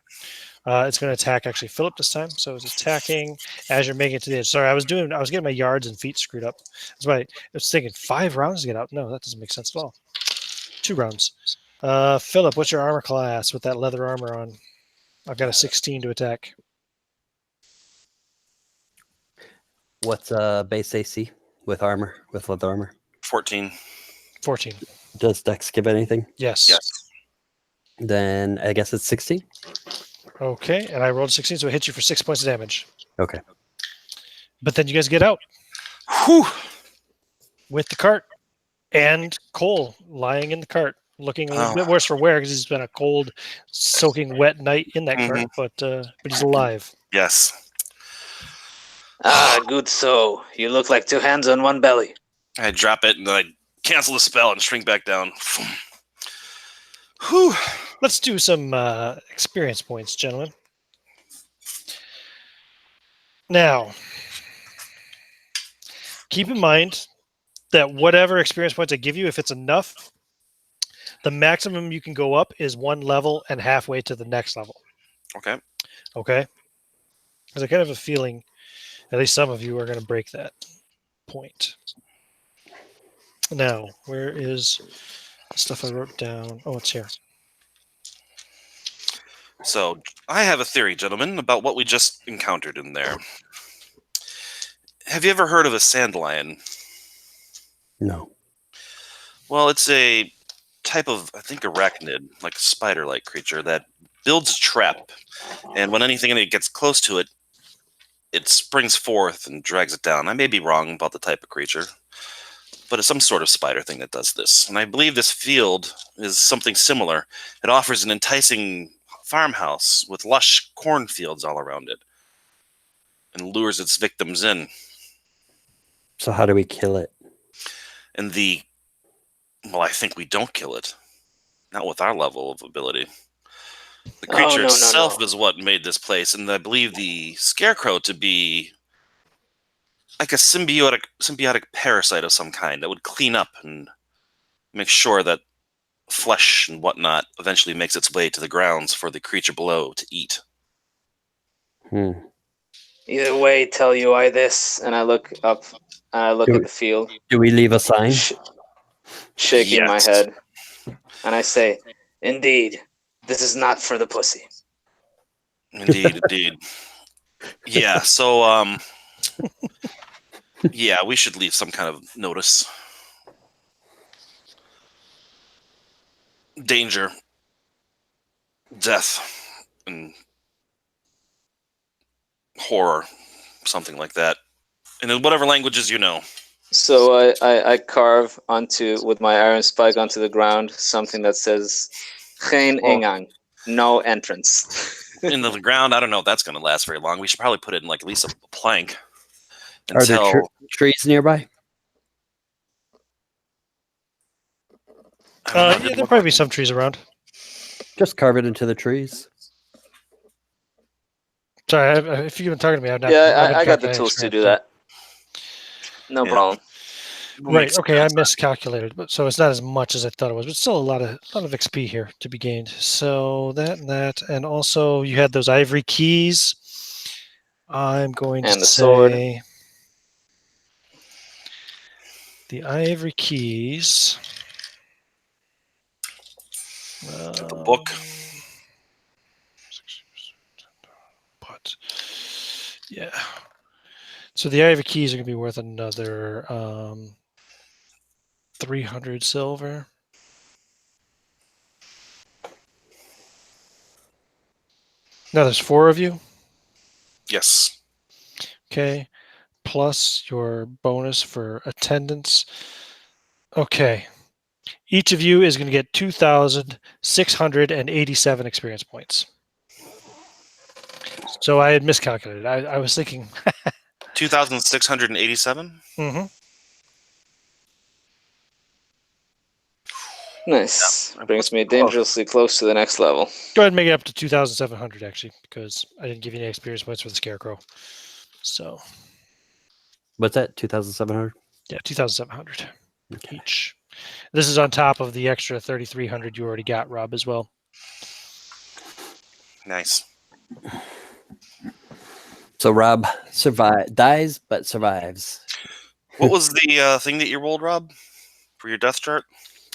it's going to attack actually Philip this time. So it's attacking as you're making it to the edge. Sorry, I was getting my yards and feet screwed up. That's why I was thinking 5 rounds to get out. No, that doesn't make sense at all. 2 rounds. Philip, what's your armor class with that leather armor on? I've got a 16 to attack. What's base AC with armor, with leather armor? 14. 14. Does Dex give anything? Yes. Yes. Then I guess it's 16. Okay, and I rolled 16, so it hits you for 6 points of damage. Okay. But then you guys get out Whew. with the cart and Cole lying in the cart, looking a little bit worse for wear because he's been a cold, soaking wet night in that cart, but he's alive. Yes. Ah, good so. You look like 2 hands on 1 belly. I drop it and then I cancel the spell and shrink back down. Whew. Let's do some experience points, gentlemen. Now, keep in mind that whatever experience points I give you, if it's enough, the maximum you can go up is 1 level and halfway to the next level. Okay. Okay? Because I kind of have a feeling at least some of you are going to break that point. Now, where is the stuff I wrote down? Oh, it's here. So I have a theory, gentlemen, about what we just encountered in there. Have you ever heard of a sand lion? No. Well, it's a type of, I think, arachnid, like a spider-like creature that builds a trap, and when anything in it gets close to it, it springs forth and drags it down. I may be wrong about the type of creature, but it's some sort of spider thing that does this. And I believe this field is something similar. It offers an enticing farmhouse with lush cornfields all around it and lures its victims in. So how do we kill it? And I think we don't kill it. Not with our level of ability. The creature itself is what made this place, and I believe the scarecrow to be like a symbiotic parasite of some kind that would clean up and make sure that flesh and whatnot eventually makes its way to the grounds for the creature below to eat. Either way, tell you I this, and I look up, and I look at the field. Do we leave a sign? Shaking my head, and I say, "Indeed, this is not for the pussy." Indeed, indeed. Yeah, so, yeah, we should leave some kind of notice. Danger. Death. And horror. Something like that. And in whatever languages you know. So I carve with my iron spike onto the ground something that says "Geen ingang," no entrance. Into the ground, I don't know if that's going to last very long. We should probably put it in like at least a plank. Are there trees nearby? Yeah, there'll probably be some trees around. Just carve it into the trees. Sorry, if you've been talking to me, I've not. I got the tools to do that. No problem. Right. Okay, I miscalculated, but so it's not as much as I thought it was, but still a lot of XP here to be gained. So that, and also you had those ivory keys. I'm going to the say sword. The ivory keys. Got the book. But yeah. So the ivory keys are going to be worth another 300 silver. Now there's 4 of you. Yes. Okay. Plus your bonus for attendance. Okay. Each of you is going to get 2,687 experience points. So I had miscalculated. I was thinking. 2,687. Mm-hmm. Nice. Yeah, Brings me dangerously close to the next level. Go ahead and make it up to 2,700 actually, because I didn't give you any experience points for the scarecrow. So What's that? 2,700. yeah, 2,700 each. This is on top of the extra 3,300 you already got, Rob, as well. Nice. So Rob dies but survives. What was the thing that you rolled, Rob, for your death chart?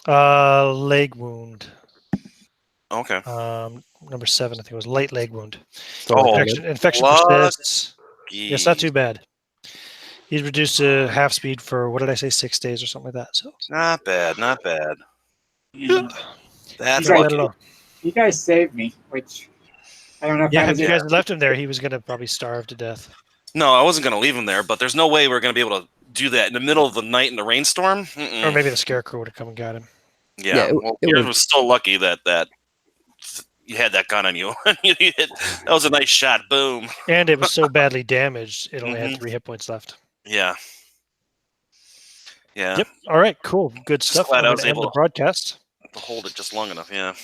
Leg wound. Okay. Number 7, I think it was light leg wound. So Oh, Infection lucky. persists. It's not too bad. He's reduced to half speed for, what did I say, 6 days or something like that. So Not bad. Not bad. That's You guys- lucky. You guys saved me, which I don't know if Yeah, I if was you guys had left him there, he was going to probably starve to death. No, I wasn't going to leave him there, but there's no way we're going to be able to do that in the middle of the night in the rainstorm. Or maybe the scarecrow would have come and got him. Yeah, well, yours was still lucky that you had that gun on you. That was a nice shot. Boom. And it was so badly damaged, it only had 3 hit points left. Yeah. Yeah. Yep. All right, cool. Good Just stuff. glad I'm I going was to end able the broadcast. to hold it just long enough. Yeah.